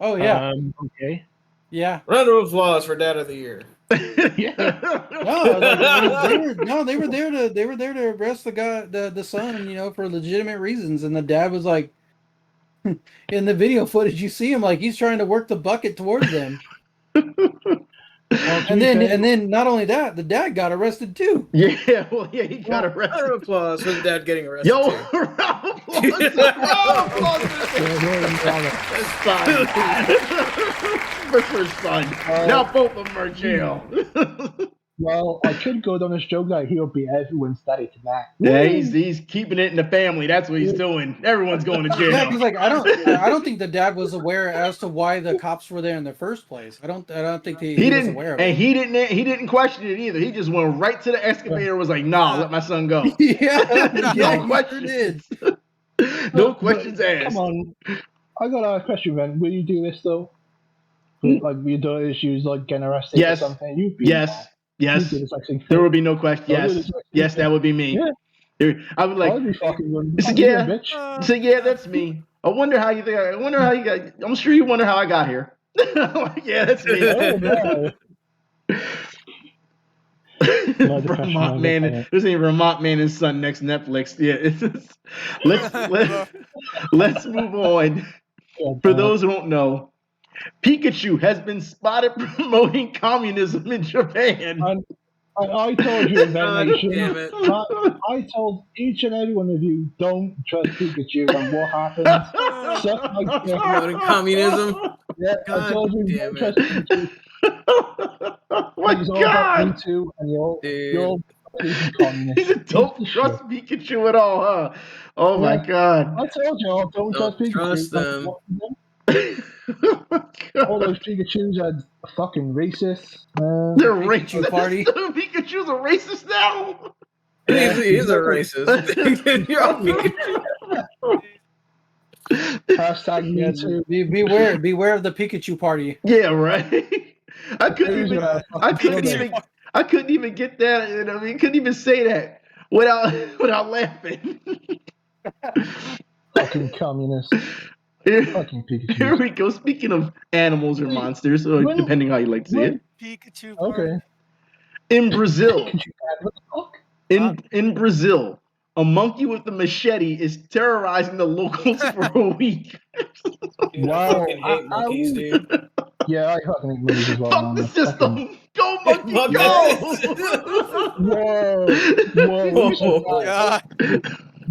Oh yeah, Okay. yeah. round of applause for Dad of the Year. Yeah. No, they were there to arrest the guy, the son, for legitimate reasons. And the dad was like, in the video footage, you see him like he's trying to work the bucket towards them. And then not only that, the dad got arrested too. Yeah, well, yeah, he got Round arrested. of applause for the dad getting arrested. Yo, too. round of applause. Round of applause for his son. Now both of them are in jail. Well, I could go down this joke that he'll be everyone's daddy tonight. Yeah, he's keeping it in the family. That's what he's doing. Everyone's going to jail. Yeah, because like I don't think the dad was aware as to why the cops were there in the first place. I don't think he was didn't, aware of and it. he didn't question it either. He just went right to the excavator. And was like, "Nah, let my son go." Yeah, No questions. No questions asked. Come on. I got a question, man. Will you do this though? Like, will you do issues like getting arrested Yes. or something? You'd be Yes. Yes. There would be no question. Yes. Yes, that would be me. Yeah. I would like. I'd be fucking going, Yeah. bitch. So yeah, that's me. I wonder how you think. I wonder how you got. I'm sure you wonder how I got here. Yeah, that's me. Oh, no. Vermont man. This ain't Vermont man and son next Netflix. Yeah. Let's move on. For those who don't know, Pikachu has been spotted promoting communism in Japan. I told you, God Nation. damn it. I told each and every one of you, don't trust Pikachu, and what happens? Stuff like that. Promoting communism. Yeah, God I told you, damn don't it. trust Pikachu. Oh my He's all about God! me too, and you're all communists. He said, "Don't trust Pikachu at all, huh?" Oh my God! I told you, don't trust Pikachu. Trust them. All those Pikachus are fucking racist. They're Pikachu racist. party. Pikachu's a racist now. He's a racist. You're all Pikachu. Hashtag me too. Beware of the Pikachu party. Yeah, right. I couldn't even get that. You know, I mean, couldn't even say that without laughing. Fucking communist. Fucking Pikachu. Here we go. Speaking of animals or monsters, or depending how you like to see it. Pikachu. Okay. In Brazil, What the fuck? in Brazil, a monkey with a machete is terrorizing the locals for a week. I fucking hate monkeys, dude. Yeah, I fucking hate movies as well. Fuck man. the system. Go monkey, Fuck go! Whoa. God.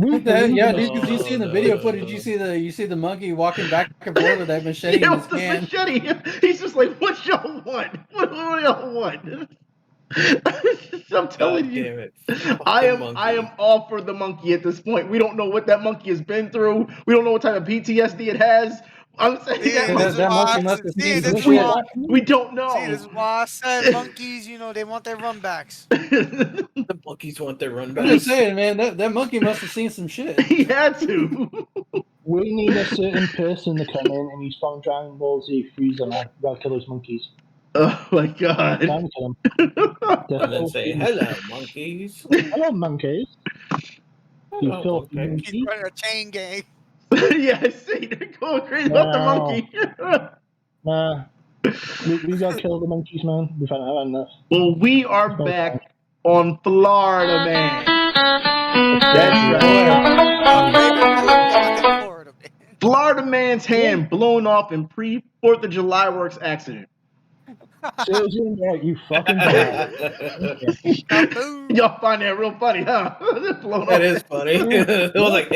Yeah, did you see in the video footage? You see the monkey walking back and forth with that machete Yeah, in his with the hand. machete. He's just like, "What y'all want? What do y'all want?" I'm telling you. Damn it. I am all for the monkey at this point. We don't know what that monkey has been through. We don't know what type of PTSD it has. I'm saying That monkey must have seen some this shit. why- we don't know. See, this is why I said monkeys, they want their run backs. The monkeys want their run I'm back. just saying, man, that monkey must have seen some shit. He had to. We need a certain person to come in and he's from Dragon Ball Z Frieza, man. We gotta kill those monkeys. Oh my God. Time to kill them. And then say, "Hello, monkeys." Hello, monkeys. You Hello, filthy monkey. He's monkey. running a chain gang. Yeah, I see. They're going crazy about the monkey. Nah. We gotta kill the monkeys, man. We've had enough. Well, we are back on Florida Man. That's right. Florida Man. Florida Man's hand blown off in pre-4th of July works accident. Seriously, like, you fucking bad. Y'all find that real funny, huh? That is funny. It was like,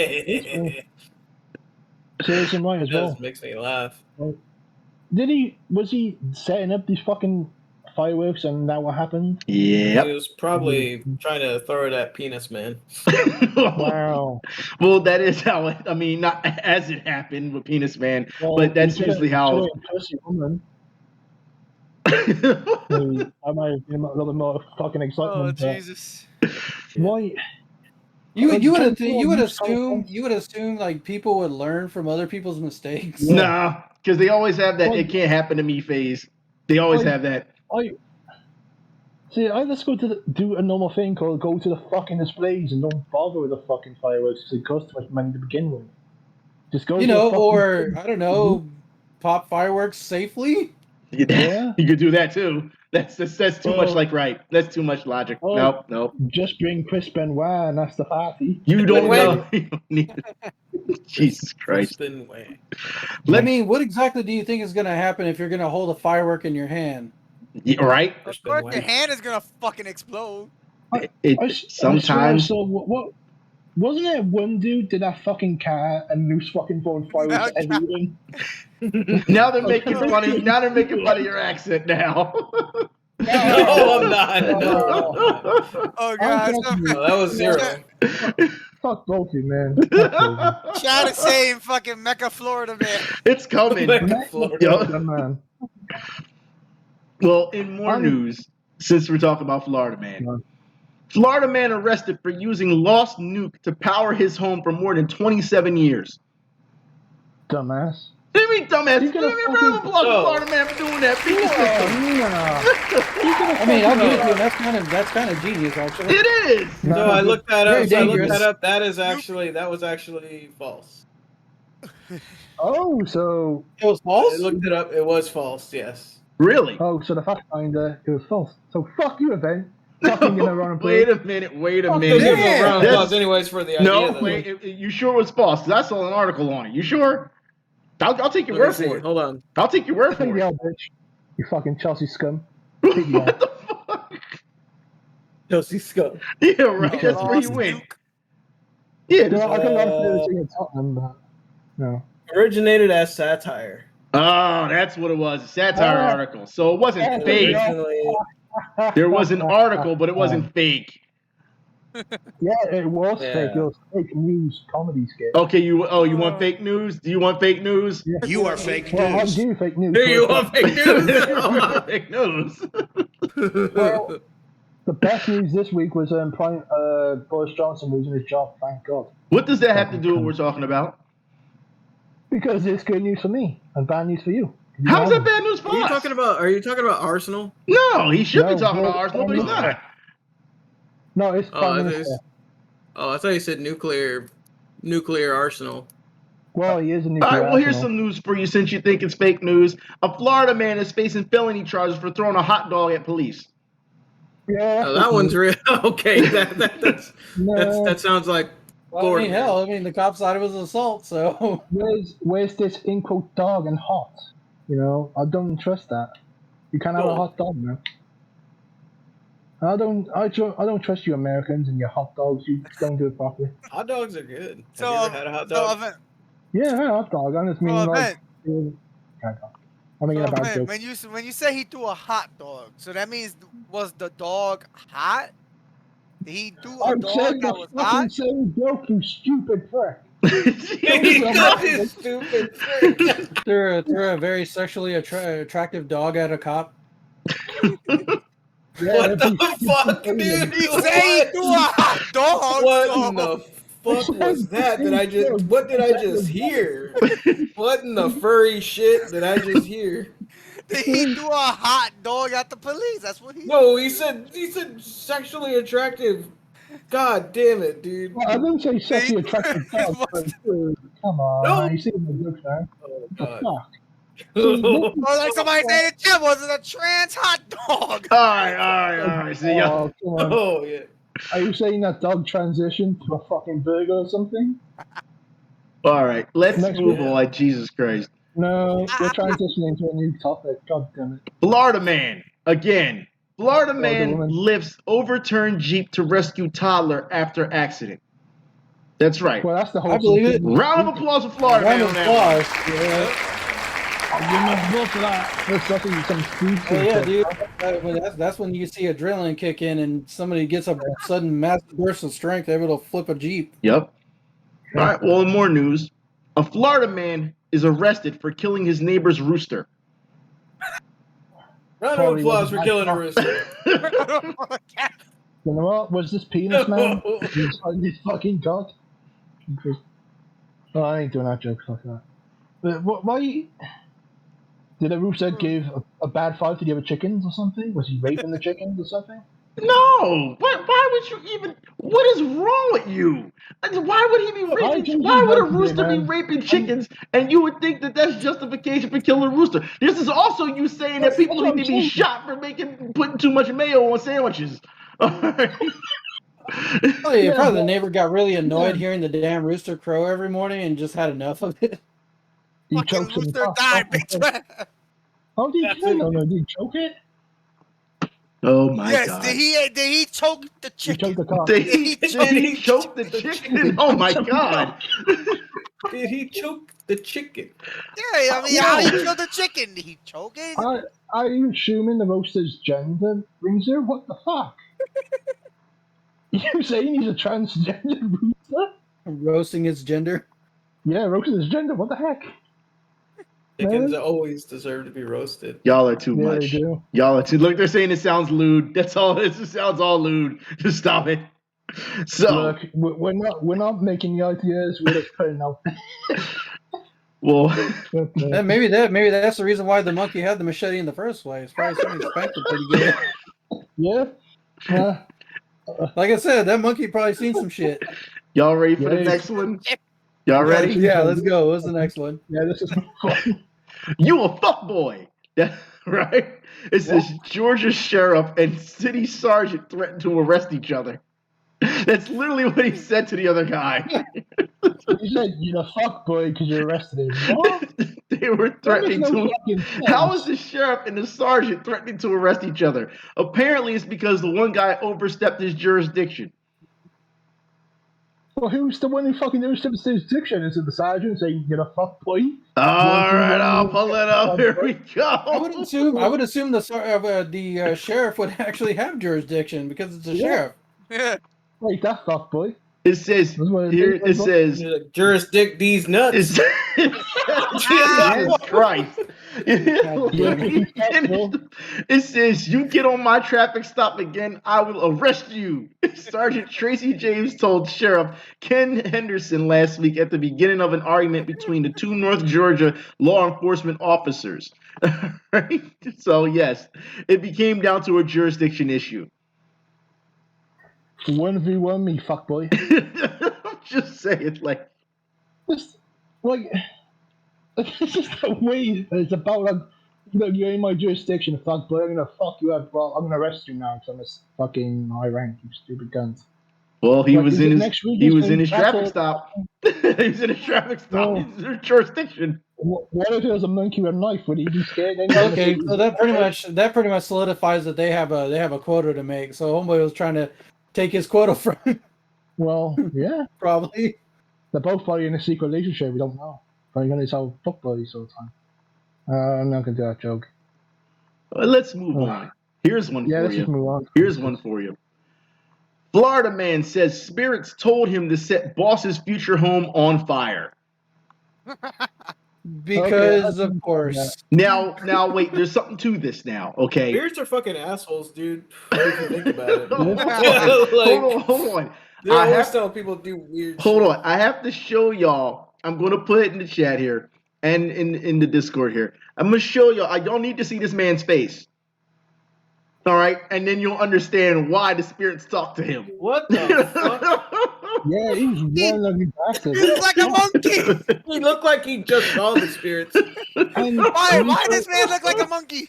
seriously, might as it well. just makes me laugh. Was he setting up these fucking fireworks and that what happened? Yeah. He was probably trying to throw it at Penis Man. Wow. Well, that is how it, I mean, not as it happened with Penis Man, but that's usually how. I might have been a little more fucking excitement. Oh Jesus! Why? You would assume like people would learn from other people's mistakes. Yeah. Nah, because they always have that it can't happen to me phase. They always have that. I just do a normal thing called go to the fucking displays and don't bother with the fucking fireworks because it costs too much money to begin with. Just go. Or I don't know, pop fireworks safely. Yeah, you could do that too. That's too much like right. That's too much logic. Nope. Just bring Chris Benoit and that's the party. You don't know. You don't need it. Jesus Christ. Chris Benoit. I mean, what exactly do you think is going to happen if you're going to hold a firework in your hand? Yeah, right. Of course, your hand is gonna fucking explode. Sometimes. What? Wasn't there one dude did that fucking car and loose fucking throwing fireworks everything? Now they're making funny. Now they're making fun of your accent now. No, I'm not. No. Oh god, that was zero. Fuck both of you, man. Shout to saying fucking Mecca, Florida Man. It's coming. Mecca, Florida Man. Well, in more news, since we're talking about Florida Man, Florida Man arrested for using lost nuke to power his home for more than 27 years. Dumbass. What do you mean, dumbass? You round of applause for Florida Man for doing that. I mean, I'll give it to him. That's kind of genius, actually. It is. No, I looked that up. Very dangerous. That was actually false. Oh, so it was false? I looked it up. It was false. Yes. Really? Oh, so the fact finder it was false. So fuck you, Ben. Fucking gonna run Wait a minute. Round of applause, anyways, for the idea. No, wait. You sure it was false? Because I saw an article on it. You sure? I'll take your word for it. Hold on. I'll take your word for it. Bitch. You fucking Chelsea scum. What the fuck? Chelsea scum. Yeah, right. That's where you went. Yeah. I can run for the thing in Tottenham, but no. Originated as satire. Oh, that's what it was. A satire article. So it wasn't fake. There was an article, but it wasn't fake. Yeah, it was fake. It was fake news comedy skit. Okay, you want fake news? Do you want fake news? Yeah. You are fake news. Well, I do fake news. Do you want fake news? I want fake news. Well, the best news this week was Boris Johnson losing his job. Thank God. What does that have to do with what we're talking about? Because it's good news for me and bad news for you. How is that bad news for us? Are you talking about Arsenal? No, he should be talking about Arsenal, but he's not. No, it's Prime Minister. I thought you said nuclear arsenal. Well, he is a nuclear All right, well, here's arsenal. some news for you since you think it's fake news. A Florida man is facing felony charges for throwing a hot dog at police. Yeah. Oh, that one's real. Okay, that sounds like. Well, I mean, hell, the cops thought it was assault, so. Where's this in quote dog and hot? You know, I don't trust that. You can't have a hot dog, man. I don't trust you Americans and your hot dogs. You don't do it properly. Hot dogs are good. So, have you ever had a hot dog? Yeah, I had a hot dog. I just mean like. I mean, about when you say he threw a hot dog, so that means was the dog hot? Did he do a dog that was hot? Same joke, you stupid prick. Stupid prick. Threw a very sexually attractive dog at a cop. What the fuck, dude? He said he threw a hot dog. What in the fuck was that? What did I just hear? What in the furry shit did I just hear? He threw a hot dog at the police. That's what he. No, he said sexually attractive. God damn it, dude. Well, I didn't say sexy attractive dog, but dude, come on, No. man. You see the jokes, man. Oh, What God. the fuck? See, this, Or like somebody saying the chip was a trans hot dog. All right. See ya. oh, come on. Oh, yeah. Are you saying that dog transitioned to a fucking burger or something? All right, let's Next move week. on. Jesus Christ. No, we're transitioning to a new topic. God damn it. Florida man again. Florida man woman. lifts overturned Jeep to rescue toddler after accident. That's right. Well, that's the whole I believe it. thing. Round of applause for Florida Round man of on that applause. Yeah. I'll give him a vote for that. There's something, some food. Oh yeah, dude. That's when you see adrenaline kick in and somebody gets a sudden massive burst of strength able to flip a Jeep. Yep. All right. Well, in more news, a Florida man is arrested for killing his neighbor's rooster. Round of Probably applause for wasn't killing a my rooster. You know what? Was this penis man? This fucking cock? Oh, I ain't doing that joke. Fuck that. But why? Did the rooster give a bad fight to the other chickens or something? Was he raping the chickens or something? No. Why would you even? What is wrong with you? Why would he be I raping? just Why would a invented it, rooster be man. raping chickens? And you would think that that's justification for killing a rooster. This is also you saying that people That's need what to I'm be saying. shot for putting too much mayo on sandwiches. All right. Oh yeah, Yeah, probably the but- neighbor got really annoyed yeah. hearing the damn rooster crow every morning and just had enough of it. He Fucking chokes him. rooster died, big trap. Oh, did That's you? it. No, did he choke it? Oh my Yes, God. did he choke the He chicken? choked the cock. Did He he choke the chicken? Oh my God. Did he choke the chicken? Yeah, I mean, how he killed the chicken? Did he choke it? Are you assuming the roaster's gender brings her? What the fuck? You saying he's a transgender rooster? Roasting its gender. Yeah, roaster's gender. What the heck? Chickens Man. always deserve to be roasted. Y'all are too Yeah, much. they do. Y'all are too. Look, they're saying it sounds lewd. That's all. It just sounds all lewd. Just stop it. So, Look, we're not making the ideas. We're just putting out. well, And maybe that's the reason why the monkey had the machete in the first place. Probably somebody spanked it pretty good. Yeah. Like I said, that monkey probably seen some shit. y'all ready for the Yes. next one? Y'all ready? Yeah, let's go. What's the next one? Yeah, this is fun. You a fuckboy. Right? It says Georgia sheriff and city sergeant threatened to arrest each other. That's literally what he said to the other guy. He said you're a fuck boy because you arrested him. What? They were threatening That makes no to. fucking sense. How is the sheriff and the sergeant threatening to arrest each other? Apparently, it's because the one guy overstepped his jurisdiction. Well, who's the one who fucking oversteps his jurisdiction? Is it the sergeant saying you're a fuck boy? All right, I'll pull it up. Here we I would go. assume the sheriff would actually have jurisdiction because it's a sheriff. Yeah. Wait, that fuck boy. It says here. It says. Jurisdict these nuts. Jesus Christ. It says, you get on my traffic stop again, I will arrest you. Sergeant Tracy James told Sheriff Ken Henderson last week at the beginning of an argument between the two North Georgia law enforcement officers. Right? So, yes, it became down to a jurisdiction issue. 1v1 me, fuck boy. I'm just saying, like. This, like, it's just the way it's about, like, you're in my jurisdiction, fuck boy. I'm gonna fuck you up. Well, I'm gonna arrest you now because I'm a fucking high rank, you stupid cunt. Well, he Like, was is in it his next week he he's was in gonna his traffic tackle- stop. He was in his traffic stop. No. He's in his jurisdiction. What if it was a monkey with a knife? Would he be scared? Then Okay, so that pretty much solidifies that they have a quota to make. So homeboy was trying to take his quota from him, Well, yeah. probably. They're both probably in a secret relationship. We don't know. Probably gonna tell fuck buddies all the time. I'm not gonna do that joke. Let's move on. Here's one Yeah, for let's just you. move on. Here's one for you. Florida man says spirits told him to set boss's future home on fire. Because Okay, of course. Now, wait. There's something to this. Now, okay. Spirits are fucking assholes, dude. If you think about it. Hold on. They're always telling people to do weird shit. Hold on. I have to show y'all. I'm going to put it in the chat here and in the Discord here. I'm going to show y'all. I don't need to see this man's face. All right, and then you'll understand why the spirits talk to him. What the fuck? Yeah, he was one of the bastards. He looks like a monkey. He looked like he just saw the spirits. And Why does man look like a monkey?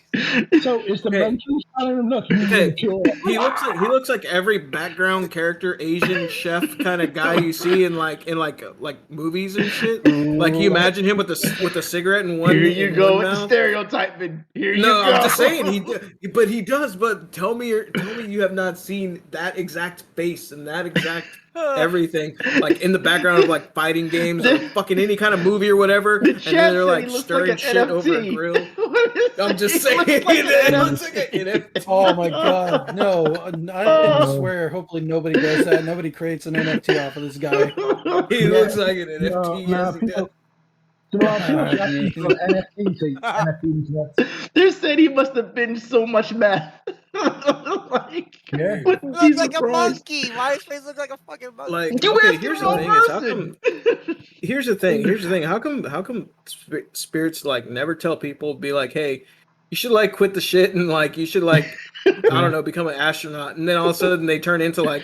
So is the Okay. monkey telling him, look, he's Okay. gonna kill He looks like every background character Asian chef kind of guy you see in like movies and shit. Like you imagine him with a cigarette in one. Here you in go one with the mouth. stereotyping. Here you No, go. I'm just saying he does. But tell me you have not seen that exact face and that exact everything like in the background of like fighting games or fucking any kind of movie or whatever, The and chat then they're said like he looks stirring like an shit NFT. over a grill. I'm just saying, He looks like an it NFT. looks like an NFT. Oh my god, no! I swear, hopefully nobody does that. Nobody creates an NFT off of this guy. He looks like an NFT. No, Yes, he people, does. there are people actually called NFTs, so NFTs nuts. They said he must have been so much meth. Like, Yeah. wouldn't He be looks like a surprised. monkey. Why his face look like a fucking monkey? Like, You okay, asked the here's the wrong thing: is how person. come? Here's the thing: how come spirits like never tell people? Be like, hey, you should like quit the shit and like you should like I don't know, become an astronaut, and then all of a sudden they turn into like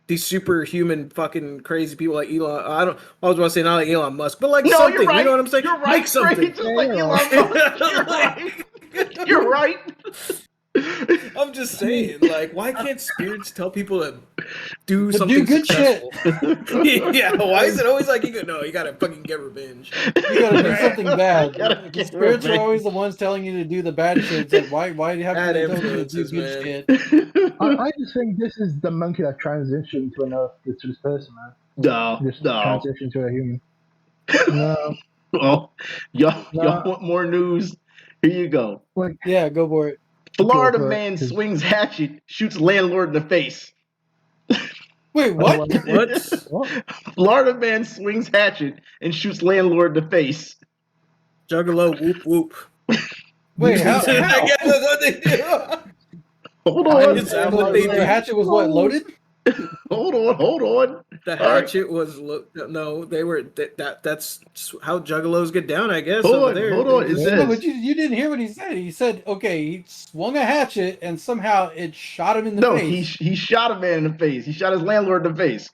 these superhuman fucking crazy people like Elon. I was about to say not like Elon Musk, but like No, something. you're right. You know what I'm saying? You're right. Make something. Right? Just like Elon Musk. You're right. You're right. I'm just saying, like, why can't spirits tell people to do To something do good successful? Yeah, why is it always like you gotta fucking get revenge? You gotta do something bad. Gotta get Spirits revenge. are always the ones telling you to do the bad shit. It's like, why do you have Bad to tell you to do influences, good man. shit? I just think this is the monkey that transitioned to this person, man. No. Just transitioned to a human. No. Well, y'all No. want more news? Here you go. Like, Yeah, go for it. Florida Go for it, man 'cause- swings hatchet, shoots landlord in the face. Wait, what? What? Florida man swings hatchet and shoots landlord in the face. Juggalo, whoop whoop. Wait, how? I guess that's what they do. Hold on. It's what they do. The hatchet was what, loaded? Hold on. The All right. hatchet was no, they were that's how juggalos get down, I guess. over there. Hold on. It They just- No, says but you didn't hear what he said. He said, okay, he swung a hatchet and somehow it shot him in the no. face. He shot a man in the face. He shot his landlord in the face.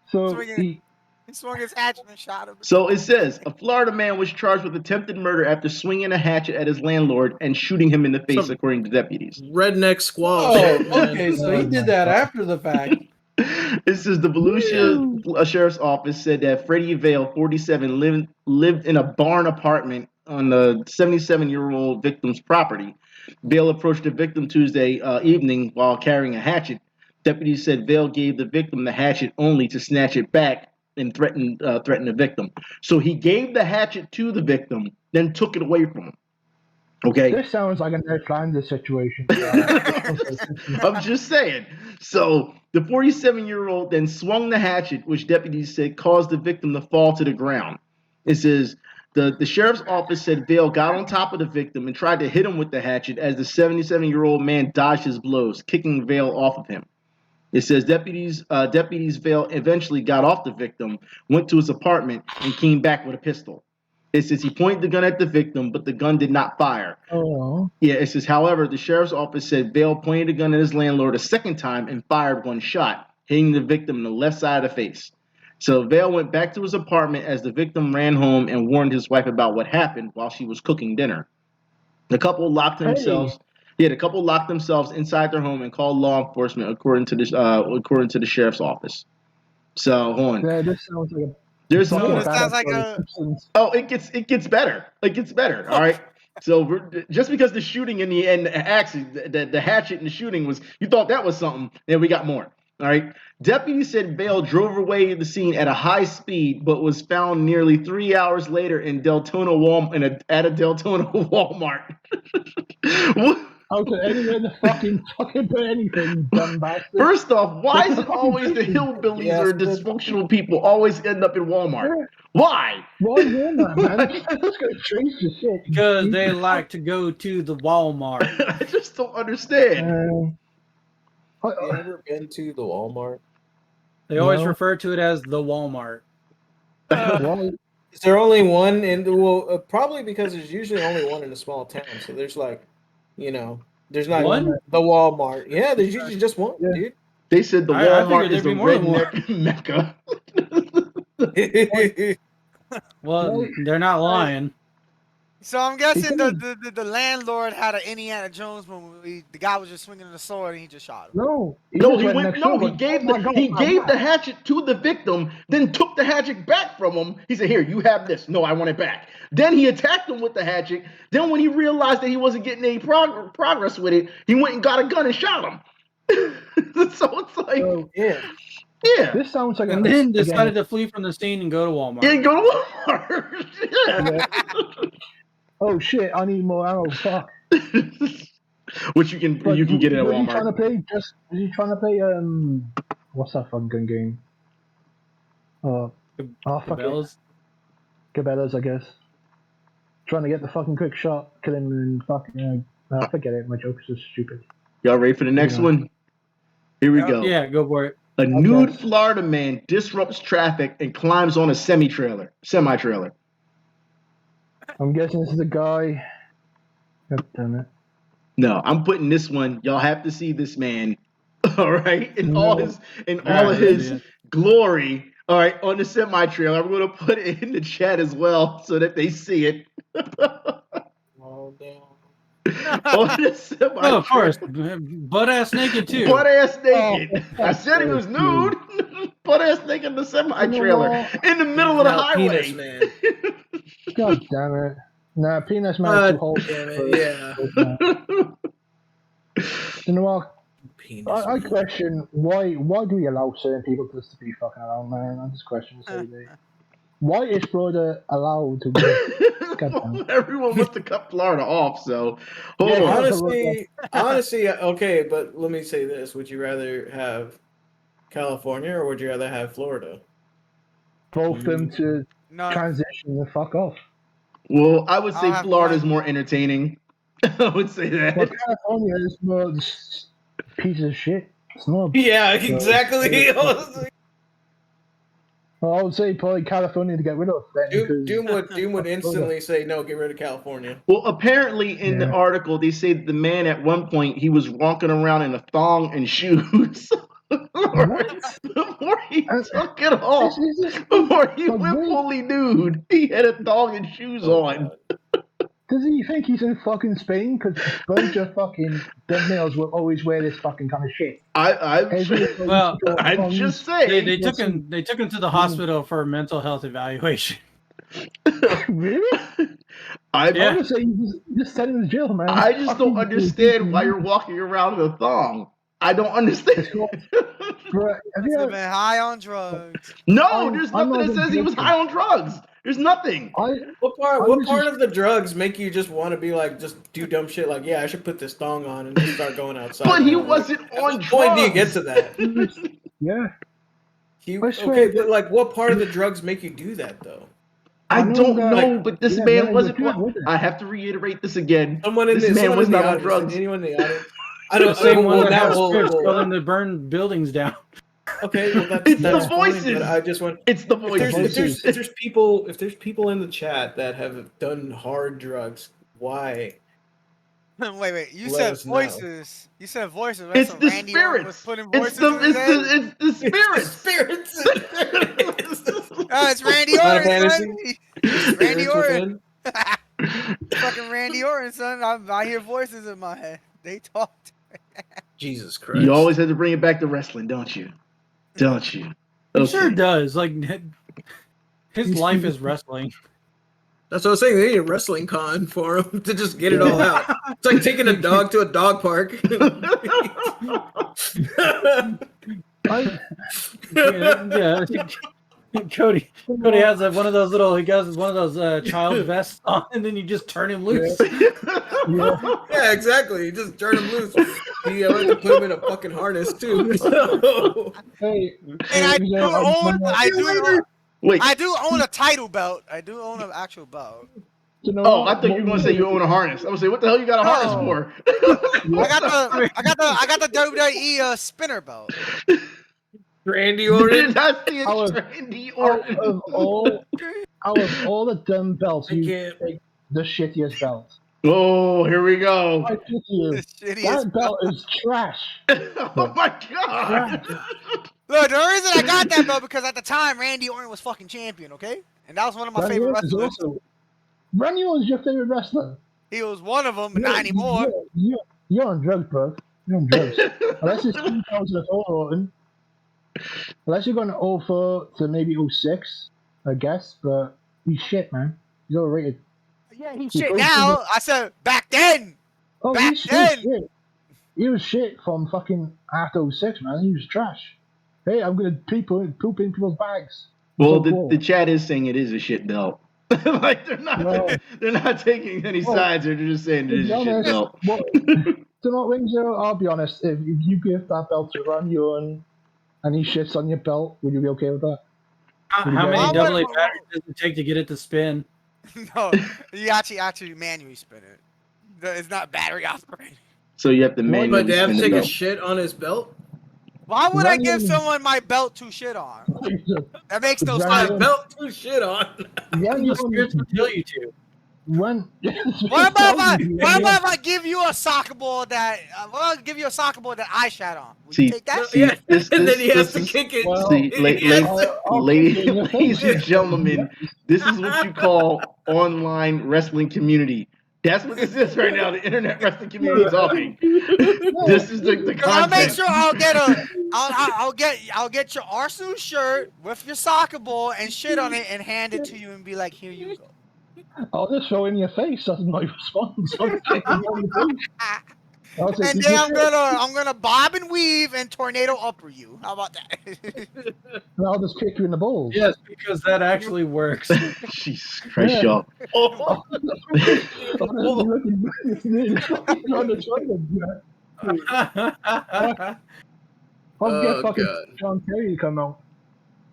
So Swinging. He swung his hatchet and shot him. So it says a Florida man was charged with attempted murder after swinging a hatchet at his landlord and shooting him in the face, Some- according to deputies. redneck squall. Oh, shit, man. okay, so he did that after the fact. It says the Volusia Sheriff's Office said that Freddie Vale, 47, lived in a barn apartment on the 77-year-old victim's property. Vale approached the victim Tuesday evening while carrying a hatchet. Deputies said Vale gave the victim the hatchet only to snatch it back and threaten the victim. So he gave the hatchet to the victim, then took it away from him. Okay. this sounds like an Outlander situation. I'm just saying. So the 47-year-old then swung the hatchet, which deputies said caused the victim to fall to the ground. It says the sheriff's office said Vale got on top of the victim and tried to hit him with the hatchet as the 77-year-old man dodged his blows, kicking Vale off of him. It says deputies Vale eventually got off the victim, went to his apartment, and came back with a pistol. It says he pointed the gun at the victim, but the gun did not fire. Oh. Yeah, it says, however, the sheriff's office said Vale pointed a gun at his landlord a second time and fired one shot, hitting the victim in the left side of the face. So Vale went back to his apartment as the victim ran home and warned his wife about what happened while she was cooking dinner. The couple locked themselves. Yeah, the couple locked themselves inside their home and called law enforcement, according to the sheriff's office. So, hold on. Yeah, this sounds like a. There's So more. this sounds like a. Oh, it gets better. It gets better. All right. So just because the shooting in the end, actually, the hatchet and the shooting was, you thought that was something, then we got more. All right. Deputies said Vale drove away the scene at a high speed, but was found nearly 3 hours later in Deltona at a Deltona Walmart. How could anyone fucking put anything, dumb bastard? First off, why is it always the hillbillies or dysfunctional people always end up in Walmart? Why? Why Walmart, man? Let's go trace the shit. Because they like to go to the Walmart. I just don't understand. Have you ever been to the Walmart? They always refer to it as the Walmart. Is there only one? Probably because there's usually only one in a small town. So there's like, There's not One? the Walmart. Yeah, there's usually just one, dude. They said the I Walmart figured is there'd the be more than redneck mecca. Well, they're not lying. So I'm guessing the landlord had an Indiana Jones movie. The guy was just swinging the sword and he just shot him. No, He gave the hatchet to the victim, then took the hatchet back from him. He said, "Here, you have this." "No, I want it back." Then he attacked him with the hatchet. Then when he realized that he wasn't getting any progress with it, he went and got a gun and shot him. So it's like, yeah. This sounds like and then decided to flee from the scene and go to Walmart. Yeah, go to Walmart. Yeah. Oh shit! I need more ammo. Fuck. Which you can get it at Walmart. Was he trying to play what's that fucking gun game? Fuck Cabela's? it. Cabela's, I guess. Trying to get the fucking quick shot, kill him, and fucking forget it. My joke's just stupid. Y'all ready for the next one? Here we go. Yeah, go for it. A nude Florida man disrupts traffic and climbs on a semi-trailer. I'm guessing this is a guy. God damn it. No, I'm putting this one. Y'all have to see this man. All right, in all of his glory. All right, on the semi-trailer. I'm gonna put it in the chat as well so that they see it. Oh damn. On the semi-trailer. Of course, butt ass naked too. Butt ass naked. I said he was nude. Butt ass naked in the semi-trailer in the middle of the highway. Penis man. God damn it. Nah, penis man too whole. Damn it, yeah. You know what? I question why do we allow certain people just to be fucking around, man? I just question this every day. Why is Florida allowed to well, everyone wants to cut Florida off, so hold on. Honestly, okay, but let me say this. Would you rather have California or would you rather have Florida? Both them to transition the fuck off. Well, I would say Florida is more entertaining. I would say that. But California is more piece of shit. It's not. Yeah, exactly. Well, I would say probably California to get rid of. Doom would instantly say no, get rid of California. Well, apparently in the article they say the man at one point he was walking around in a thong and shoes. Before he took it off, before he went fully nude, he had a thong and shoes on. Does he think he's in fucking Spain? Because a bunch of fucking dead males will always wear this fucking kind of shit. I'm just saying. They took him to the hospital for a mental health evaluation. Really? I would say just send him to jail, man. I just don't understand why you're walking around in a thong. I don't understand. Have you been high on drugs? No, there's nothing that says he was high on drugs. There's nothing. What part of the drugs make you just want to be like, just do dumb shit? Like, yeah, I should put this thong on and just start going outside. But he wasn't on drugs. When do you get to that? Yeah. Okay, but like, what part of the drugs make you do that though? I don't know, but this man wasn't on. I have to reiterate this again. This man was not on drugs. Anyone in the audience? I don't say one that has spirits tell them to burn buildings down. Okay, well that's the voices. Fine, but I just want. It's the voices. If there's people in the chat that have done hard drugs, why? Wait. You said voices. Know. You said voices. Right? It's so the Randy spirits. It's the spirits. It's Randy Orton. It's Randy Orton. Fucking Randy Orton, son. I hear voices in my head. They talk. Jesus Christ! You always have to bring it back to wrestling, don't you? Don't you? Okay. He sure does. Like his life is wrestling. That's what I was saying. They need a wrestling con for him to just get it all out. It's like taking a dog to a dog park. Cody has one of those little. He has one of those child vests on, and then you just turn him loose. Yeah, exactly. You just turn him loose. You have to put him in a fucking harness too. So. I do own a title belt. I do own an actual belt. I thought you were gonna say you own a harness. I was saying, what the hell you got a harness for? I got the WWE spinner belt. Randy Orton. Randy Orton. Out of all the dumb belts, you pick the shittiest belt. Oh, here we go. I think you. Shitty That as belt is trash. Oh my god. Look, the reason I got that belt because at the time Randy Orton was fucking champion, okay? And that was one of my favorite wrestlers. Randy Orton's your favorite wrestler. He was one of them, but not anymore. You're on drugs, bro. You're on drugs. Unless it's 2004 Orton. Unless you're going to 04 to maybe 06, I guess. But he's shit, man. He's overrated. Yeah, he's shit now. I said back then. Oh, back he's then. shit. He was shit from fucking after 06, man. He was trash. Hey, I'm going to poop in people's bags. Well, the chat is saying it is a shit belt. Like they're not taking any sides. They're just saying it is a shit belt. So not Windsor, I'll be honest. If you give that belt to Randy Orton and he shits on your belt, would you be okay with that? How many AA batteries does it take to get it to spin? No, you actually manually spin it. It's not battery operated. So you have to manually. But they have to take a shit on his belt. Why would I give someone my belt to shit on? That makes no sense. My belt to shit on. The spirits will tell you to. What about if I give you a soccer ball that I shat on? Would you take that? Yeah, and then he has to kick it. Ladies and gentlemen, this is what you call online wrestling community. That's what this is right now. The internet wrestling community talking. This is the content. I'll make sure I'll get your Arsenal shirt with your soccer ball and shit on it and hand it to you and be like, here you go. I'll just throw it in your face. That's my response. And then I'm gonna bob and weave and tornado upper you. How about that? And I'll just kick you in the balls. Yes, because that actually works. Jesus Christ, y'all. I'll get fucking John Terry to come out.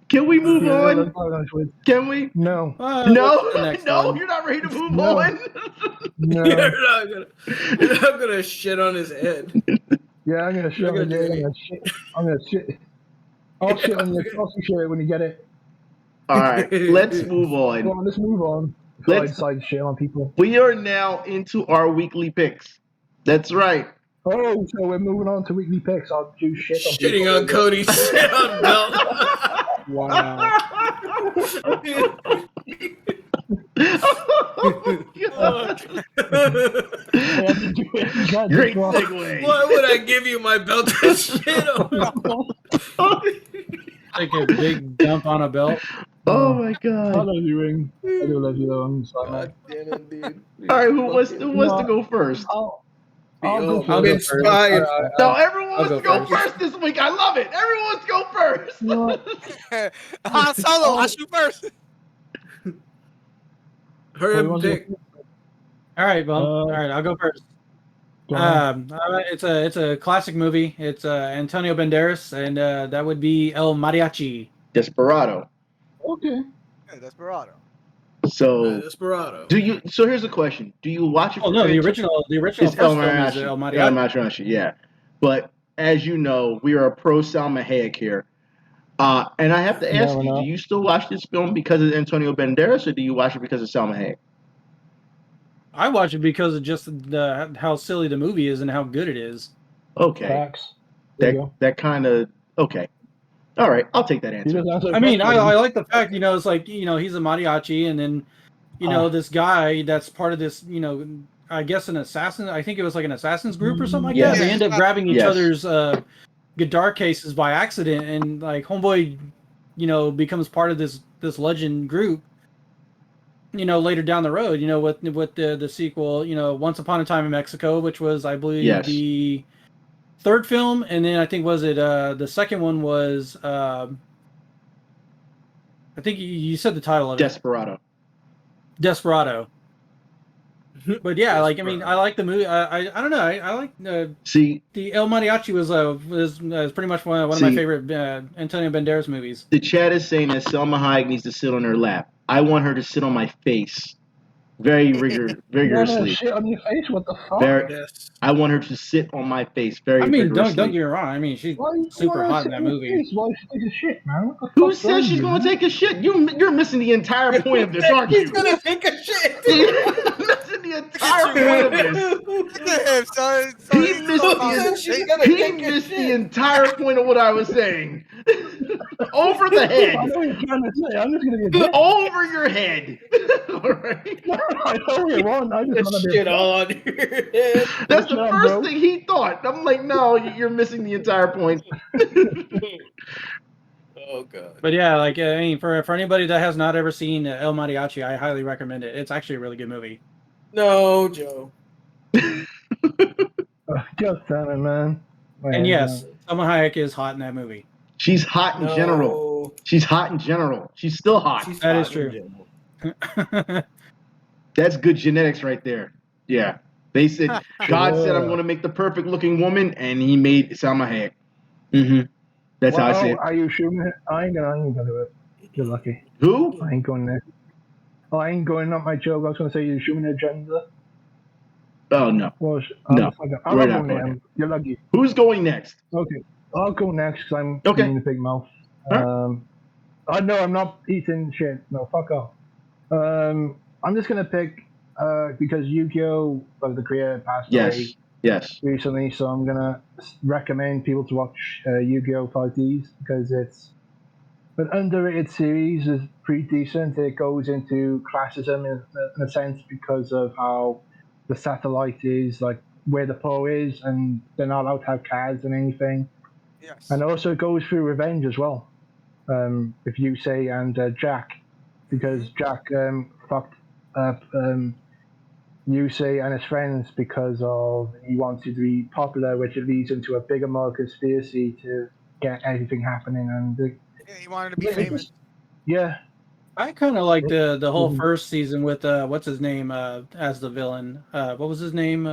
Can we move on? Can we? No. No, you're not ready to move on. No. You're not gonna shit on his head. Yeah, I'm gonna shit on his head. I'm gonna shit. I'll shit on your Chelsea shirt when you get it. All right, let's move on. Well, let's move on. Let's shit on people. We are now into our weekly picks. That's right. Oh, so we're moving on to weekly picks. I'll do shit on Shitting people. on Cody's shit on belt. Wow. Great segue. Why would I give you my belt to shit on? Take a big dump on a belt. Oh my god. I love you, Ring. I do love you, though. I'm sorry, man. Damn it, dude. All right, who wants to go first? I'm inspired. No, everyone wants to go first this week. I love it. Everyone wants to go first. Han Solo, I shoot first. Hurry up and pick. All right, well, all right, I'll go first. It's a classic movie. It's Antonio Banderas, and that would be El Mariachi. Desperado. Okay. Yeah, Desperado. So Desperado. So here's a question: do you watch it? Oh no, the original first film is El Mariachi. El Mariachi, yeah. But as you know, we are a pro Salma Hayek here, and I have to ask you: do you still watch this film because of Antonio Banderas, or do you watch it because of Salma Hayek? I watch it because of just how silly the movie is and how good it is. Okay. Facts. That kind of okay. All right, I'll take that answer. I mean, I like the fact, it's like, he's a mariachi, and then, this guy that's part of this, I guess an assassin. I think it was like an assassin's group or something like that. They end up grabbing each other's guitar cases by accident, and like homeboy, becomes part of this legend group. Later down the road, with the sequel, Once Upon a Time in Mexico, which was, I believe, the third film, and then I think the second one was I think you said the title of Desperado. But yeah, like I mean, I like the movie. I don't know. I like the El Mariachi was pretty much one of my favorite Antonio Banderas movies. The chat is saying that Selma Hayek needs to sit on her lap. I want her to sit on my face, very vigorously. Shit on your face? What the fuck? I want her to sit on my face very. I mean, vigorously. don't get me wrong. I mean, she's super hot in that movie. Why she take a shit, man? Who says she's going to take a shit? You're missing the entire point of this argument. He's going to take a shit. You're missing the the entire point of this. Look at him, son. He missed the entire point of what I was saying. Over the I head. know what you're trying to say. I'm just going to be a dick. Over your head. All right. I know what you want. I just want to be shit all on your head. That's the Good job, first bro. thing he thought. I'm like, no, you're missing the entire point. Oh god. But yeah, like I mean, for anybody that has not ever seen El Mariachi, I highly recommend it. It's actually a really good movie. No, Joe. God damn it, man. And yes, Salma Hayek is hot in that movie. She's hot in general. She's hot in general. She's still hot. That is true. That's good genetics right there. Yeah. They said, God said, I'm going to make the perfect looking woman, and he made Salma Hayek. Mm-hmm. That's how I say it. Are you shooting it? I ain't gonna do it. You're lucky. Who? I ain't going there. Oh, I ain't going, not my joke. I was going to say you're shooting agenda. Oh, no. No. I'm We're not not going there. going You're lucky. Who's going next? Okay. I'll go next because I'm Okay. eating the big mouth. I know I'm not eating shit. No, fuck off. I'm just going to pick, because Yu-Gi-Oh! The creator passed away recently, so I'm going to recommend people to watch Yu-Gi-Oh! 5Ds because it's an underrated series. Is pretty decent. It goes into classism in a sense because of how the satellite is, like where the pole is, and they're not allowed to have cards and anything. Yes. And also it goes through revenge as well. If Yusei and Jack, because Jack fucked up Yusei and his friends because of he wanted to be popular, which leads into a bigger more conspiracy to get everything happening. And he wanted to be famous. Yeah. I kind of like the whole first season with what's his name as the villain. What was his name?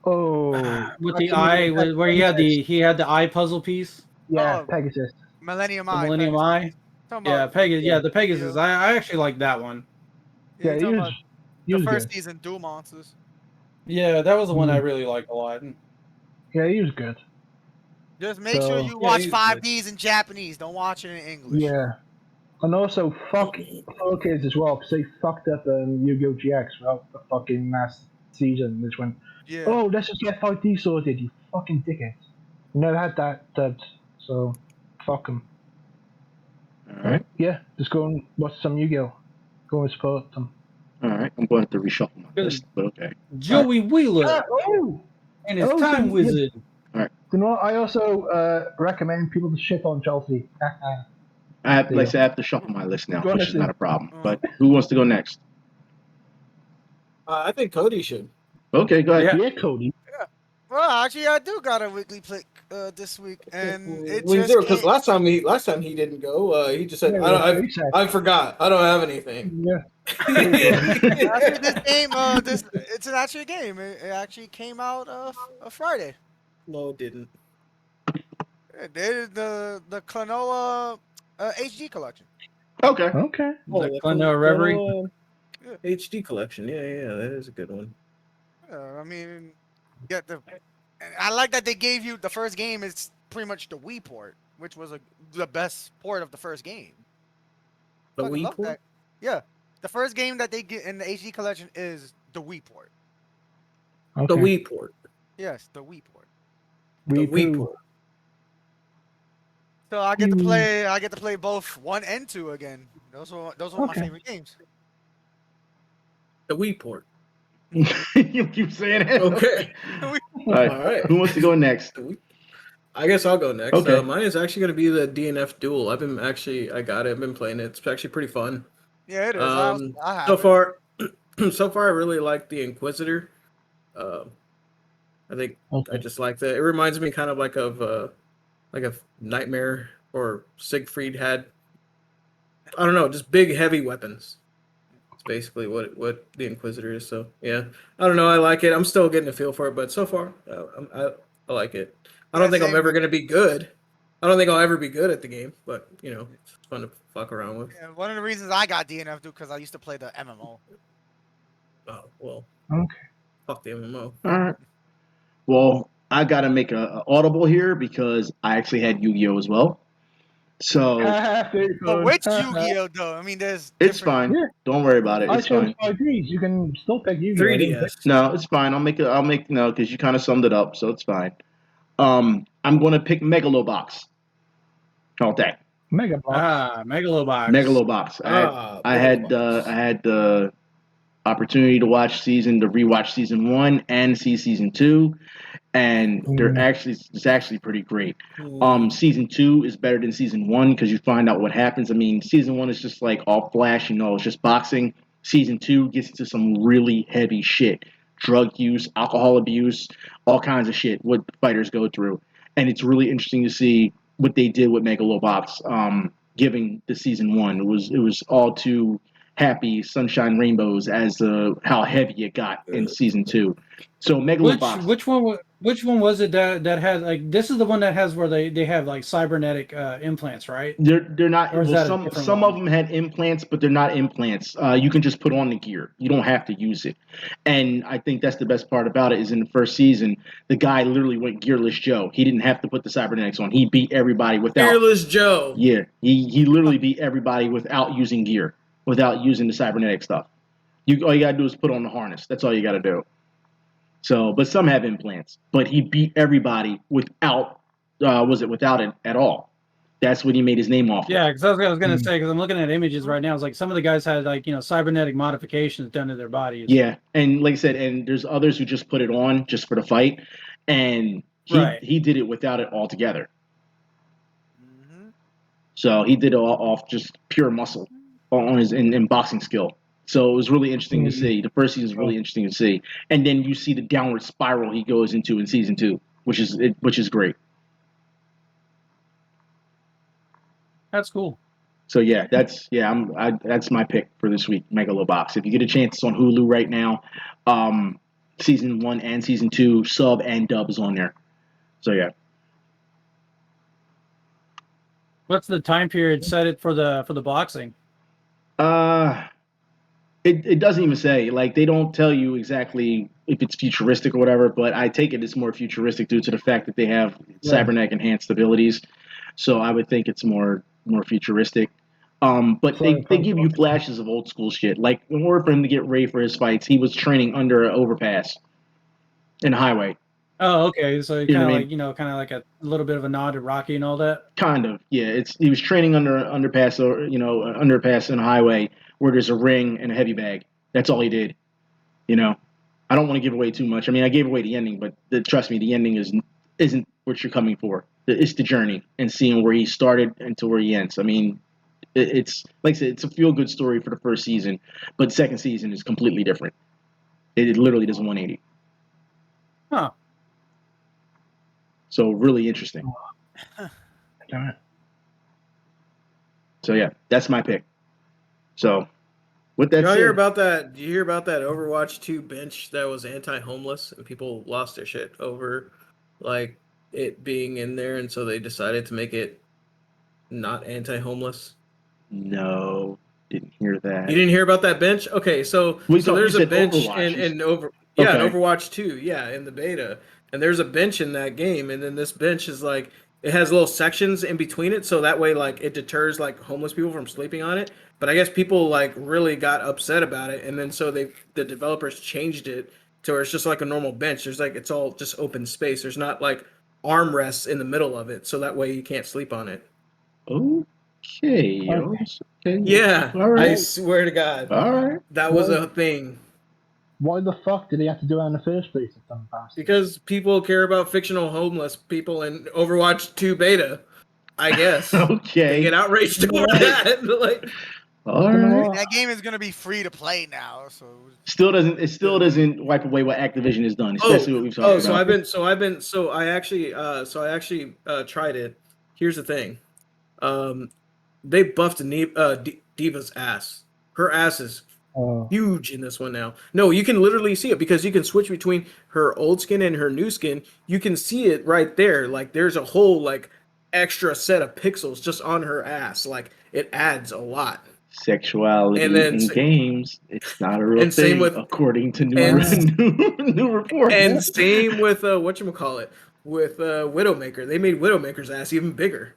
With the eye, where he had the eye puzzle piece. Yeah, Pegasus. Millennium The Eye. Millennium Eye. Yeah, Pegasus. Yeah, the Pegasus. I actually like that one. Yeah, the first season, Duel Monsters. Yeah, that was the one I really liked a lot. Yeah, he was good. Just make sure you watch 5Ds in Japanese. Don't watch it in English. Yeah. And also, fuck kids as well, because they fucked up Yu-Gi-Oh! GX without the fucking last season. Which went, oh, let's just get 5D sorted, you fucking dickhead. You never had that dubbed, so fuck them. Alright. Yeah, just go and watch some Yu-Gi-Oh! Go and support them. Alright, I'm going to have to reshuffle my list, but okay. Joey Wheeler and his Time Wizard. Alright. You know what? I also recommend people to shit on Chelsea. I have to shuffle my list now, which is not a problem. But who wants to go next? I think Cody should. Okay, go ahead. Yeah, Cody. Yeah. Well, actually, I do got a weekly pick this week, and it just because last time he didn't go. He just said, I forgot. I don't have anything. Yeah. Actually, this game, it's an actual game. It actually came out Friday. No, it didn't. It did the Klonoa HD collection. Okay. The Klonoa Reverie HD collection. Yeah, that is a good one. I mean, I like that they gave you the first game is pretty much the Wii port, which was the best port of the first game. The Wii port? Yeah, the first game that they get in the HD collection is the Wii port. Okay. The Wii port. Yes, the Wii port. The Wii port. So I get to play. I get to play both 1 and 2 again. Those were my favorite games. The Wii port. You keep saying it. Okay. All right. Who wants to go next? I guess I'll go next. Okay. Mine is actually going to be the DNF Duel. I've been playing it. It's actually pretty fun. Yeah, it is. So far, I really like the Inquisitor. I think I just like that. It reminds me kind of like a Nightmare or Siegfried had. I don't know, just big, heavy weapons. It's basically what the Inquisitor is. So yeah, I don't know. I like it. I'm still getting a feel for it, but so far, I like it. I don't think I'm ever gonna be good. I don't think I'll ever be good at the game, but it's fun to fuck around with. Yeah, one of the reasons I got DNF because I used to play the MMO. Oh well. Okay. Fuck the MMO. All right. Well, I got to make a audible here because I actually had Yu-Gi-Oh as well. So But which Yu-Gi-Oh though? I mean, there's. it's fine. Yeah. Don't worry about it. I It's chose fine. 5Ds. You can still pick Yu-Gi-Oh. 3DS. No, it's fine. I'll make no because you kind of summed it up, so it's fine. I'm gonna pick Megalobox. All day. Mega Box. Megalobox. Megalobox. I had the opportunity to rewatch season 1 and see season 2, and it's actually pretty great. Season 2 is better than season 1 because you find out what happens. I mean, season 1 is just like all flash, it's just boxing. Season 2 gets into some really heavy shit. Drug use, alcohol abuse, all kinds of shit what fighters go through. And it's really interesting to see what they did with Megalobox, giving the season 1. It was all too happy, sunshine, rainbows as how heavy it got in season 2. So Megalobox. Which one was it that had like this is the one that has where they have like cybernetic implants, right? They're not. Or is that some of them had implants, but they're not implants. You can just put on the gear. You don't have to use it. And I think that's the best part about it is in the first season, the guy literally went gearless Joe. He didn't have to put the cybernetics on. He beat everybody without Fearless Joe. Yeah, he literally beat everybody without using gear, without using the cybernetic stuff. All you gotta do is put on the harness. That's all you gotta do. So, but some have implants. But he beat everybody without it at all. That's what he made his name off. Yeah, because I was gonna say because I'm looking at images right now. It's like some of the guys had like cybernetic modifications done to their bodies. Yeah, and like I said, and there's others who just put it on just for the fight, and he did it without it altogether. Mm-hmm. So he did it all off just pure muscle on his in boxing skill. So it was really interesting to see. The first season is really interesting to see, and then you see the downward spiral he goes into in season 2, which is great. That's cool. So that's my pick for this week, Megalobox. If you get a chance, it's on Hulu right now. Season 1 and season 2, sub and dub is on there. So yeah. What's the time period set it for the boxing? It doesn't even say. Like, they don't tell you exactly if it's futuristic or whatever, but I take it it's more futuristic due to the fact that they have cybernetic enhanced abilities. So I would think it's more futuristic. But they give you flashes of old school shit. Like, in order for him to get ready for his fights, he was training under an overpass in a highway. Oh, okay. So kind of like a little bit of a nod to Rocky and all that. Kind of, yeah. He was training under an underpass, or underpass in a highway where there's a ring and a heavy bag. That's all he did. I don't want to give away too much. I mean, I gave away the ending, but trust me, the ending isn't what you're coming for. It's the journey and seeing where he started and to where he ends. I mean, it's like I said, it's a feel good story for the first season, but second season is completely different. It literally does 180. Huh. So really interesting. So yeah, that's my pick. So with that, Do you hear about that Overwatch 2 bench that was anti-homeless and people lost their shit over like it being in there, and so they decided to make it not anti-homeless? No, didn't hear that. You didn't hear about that bench? Okay, so there's a bench in Overwatch 2, in the beta, and there's a bench in that game, and then this bench is like it has little sections in between it, so that way like it deters like homeless people from sleeping on it. But I guess people like really got upset about it, and then so the developers changed it to where it's just like a normal bench. There's like it's all just open space. There's not like armrests in the middle of it, so that way you can't sleep on it. Okay. Okay. Yeah. All right. I swear to God. All right. That was a thing. Why the fuck did he have to do that in the first place? Because people care about fictional homeless people in Overwatch 2 beta, I guess. Okay. They get outraged over that. Like, all right. That game is gonna be free to play now, so it still doesn't wipe away what Activision has done, especially what we've talked about. I actually tried it. Here's the thing. They buffed Diva's ass. Her ass is huge in this one now. No, you can literally see it because you can switch between her old skin and her new skin. You can see it right there. Like there's a whole like extra set of pixels just on her ass. Like it adds a lot. Sexuality in games, it's not a real thing, according to new reports. And same with whatchamacallit, with Widowmaker. They made Widowmaker's ass even bigger.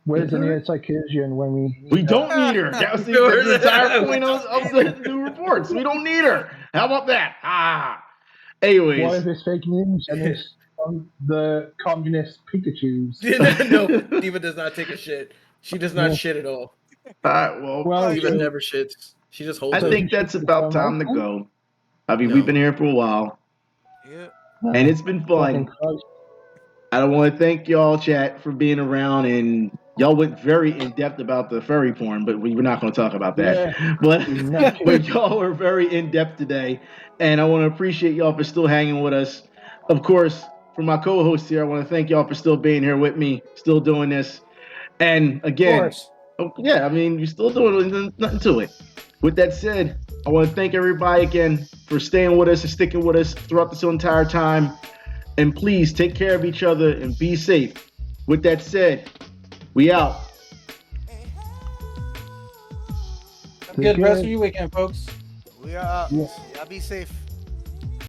Where's the nearest psychiatrician when we need We her? don't need her. That was the entire point of the new reports. We don't need her. How about that? Anyways. What if it's fake news and it's the communist Pikachus? No, Diva does not take a shit. She does not shit at all. Well, Diva never shits. She just holds I it. think that's about time to go. I mean, we've been here for a while. Yeah. And it's been fun. I want to thank y'all, chat, for being around, and y'all went very in depth about the furry porn, but we're not going to talk about that. Yeah. But y'all were very in depth today, and I want to appreciate y'all for still hanging with us. Of course, for my co-host here, I want to thank y'all for still being here with me, still doing this. And again, yeah, I mean, you're still doing it, nothing to it. With that said, I want to thank everybody again for staying with us and sticking with us throughout this entire time. And please take care of each other and be safe. With that said, we out. Good rest of your weekend, folks. We are out. Y'all be safe.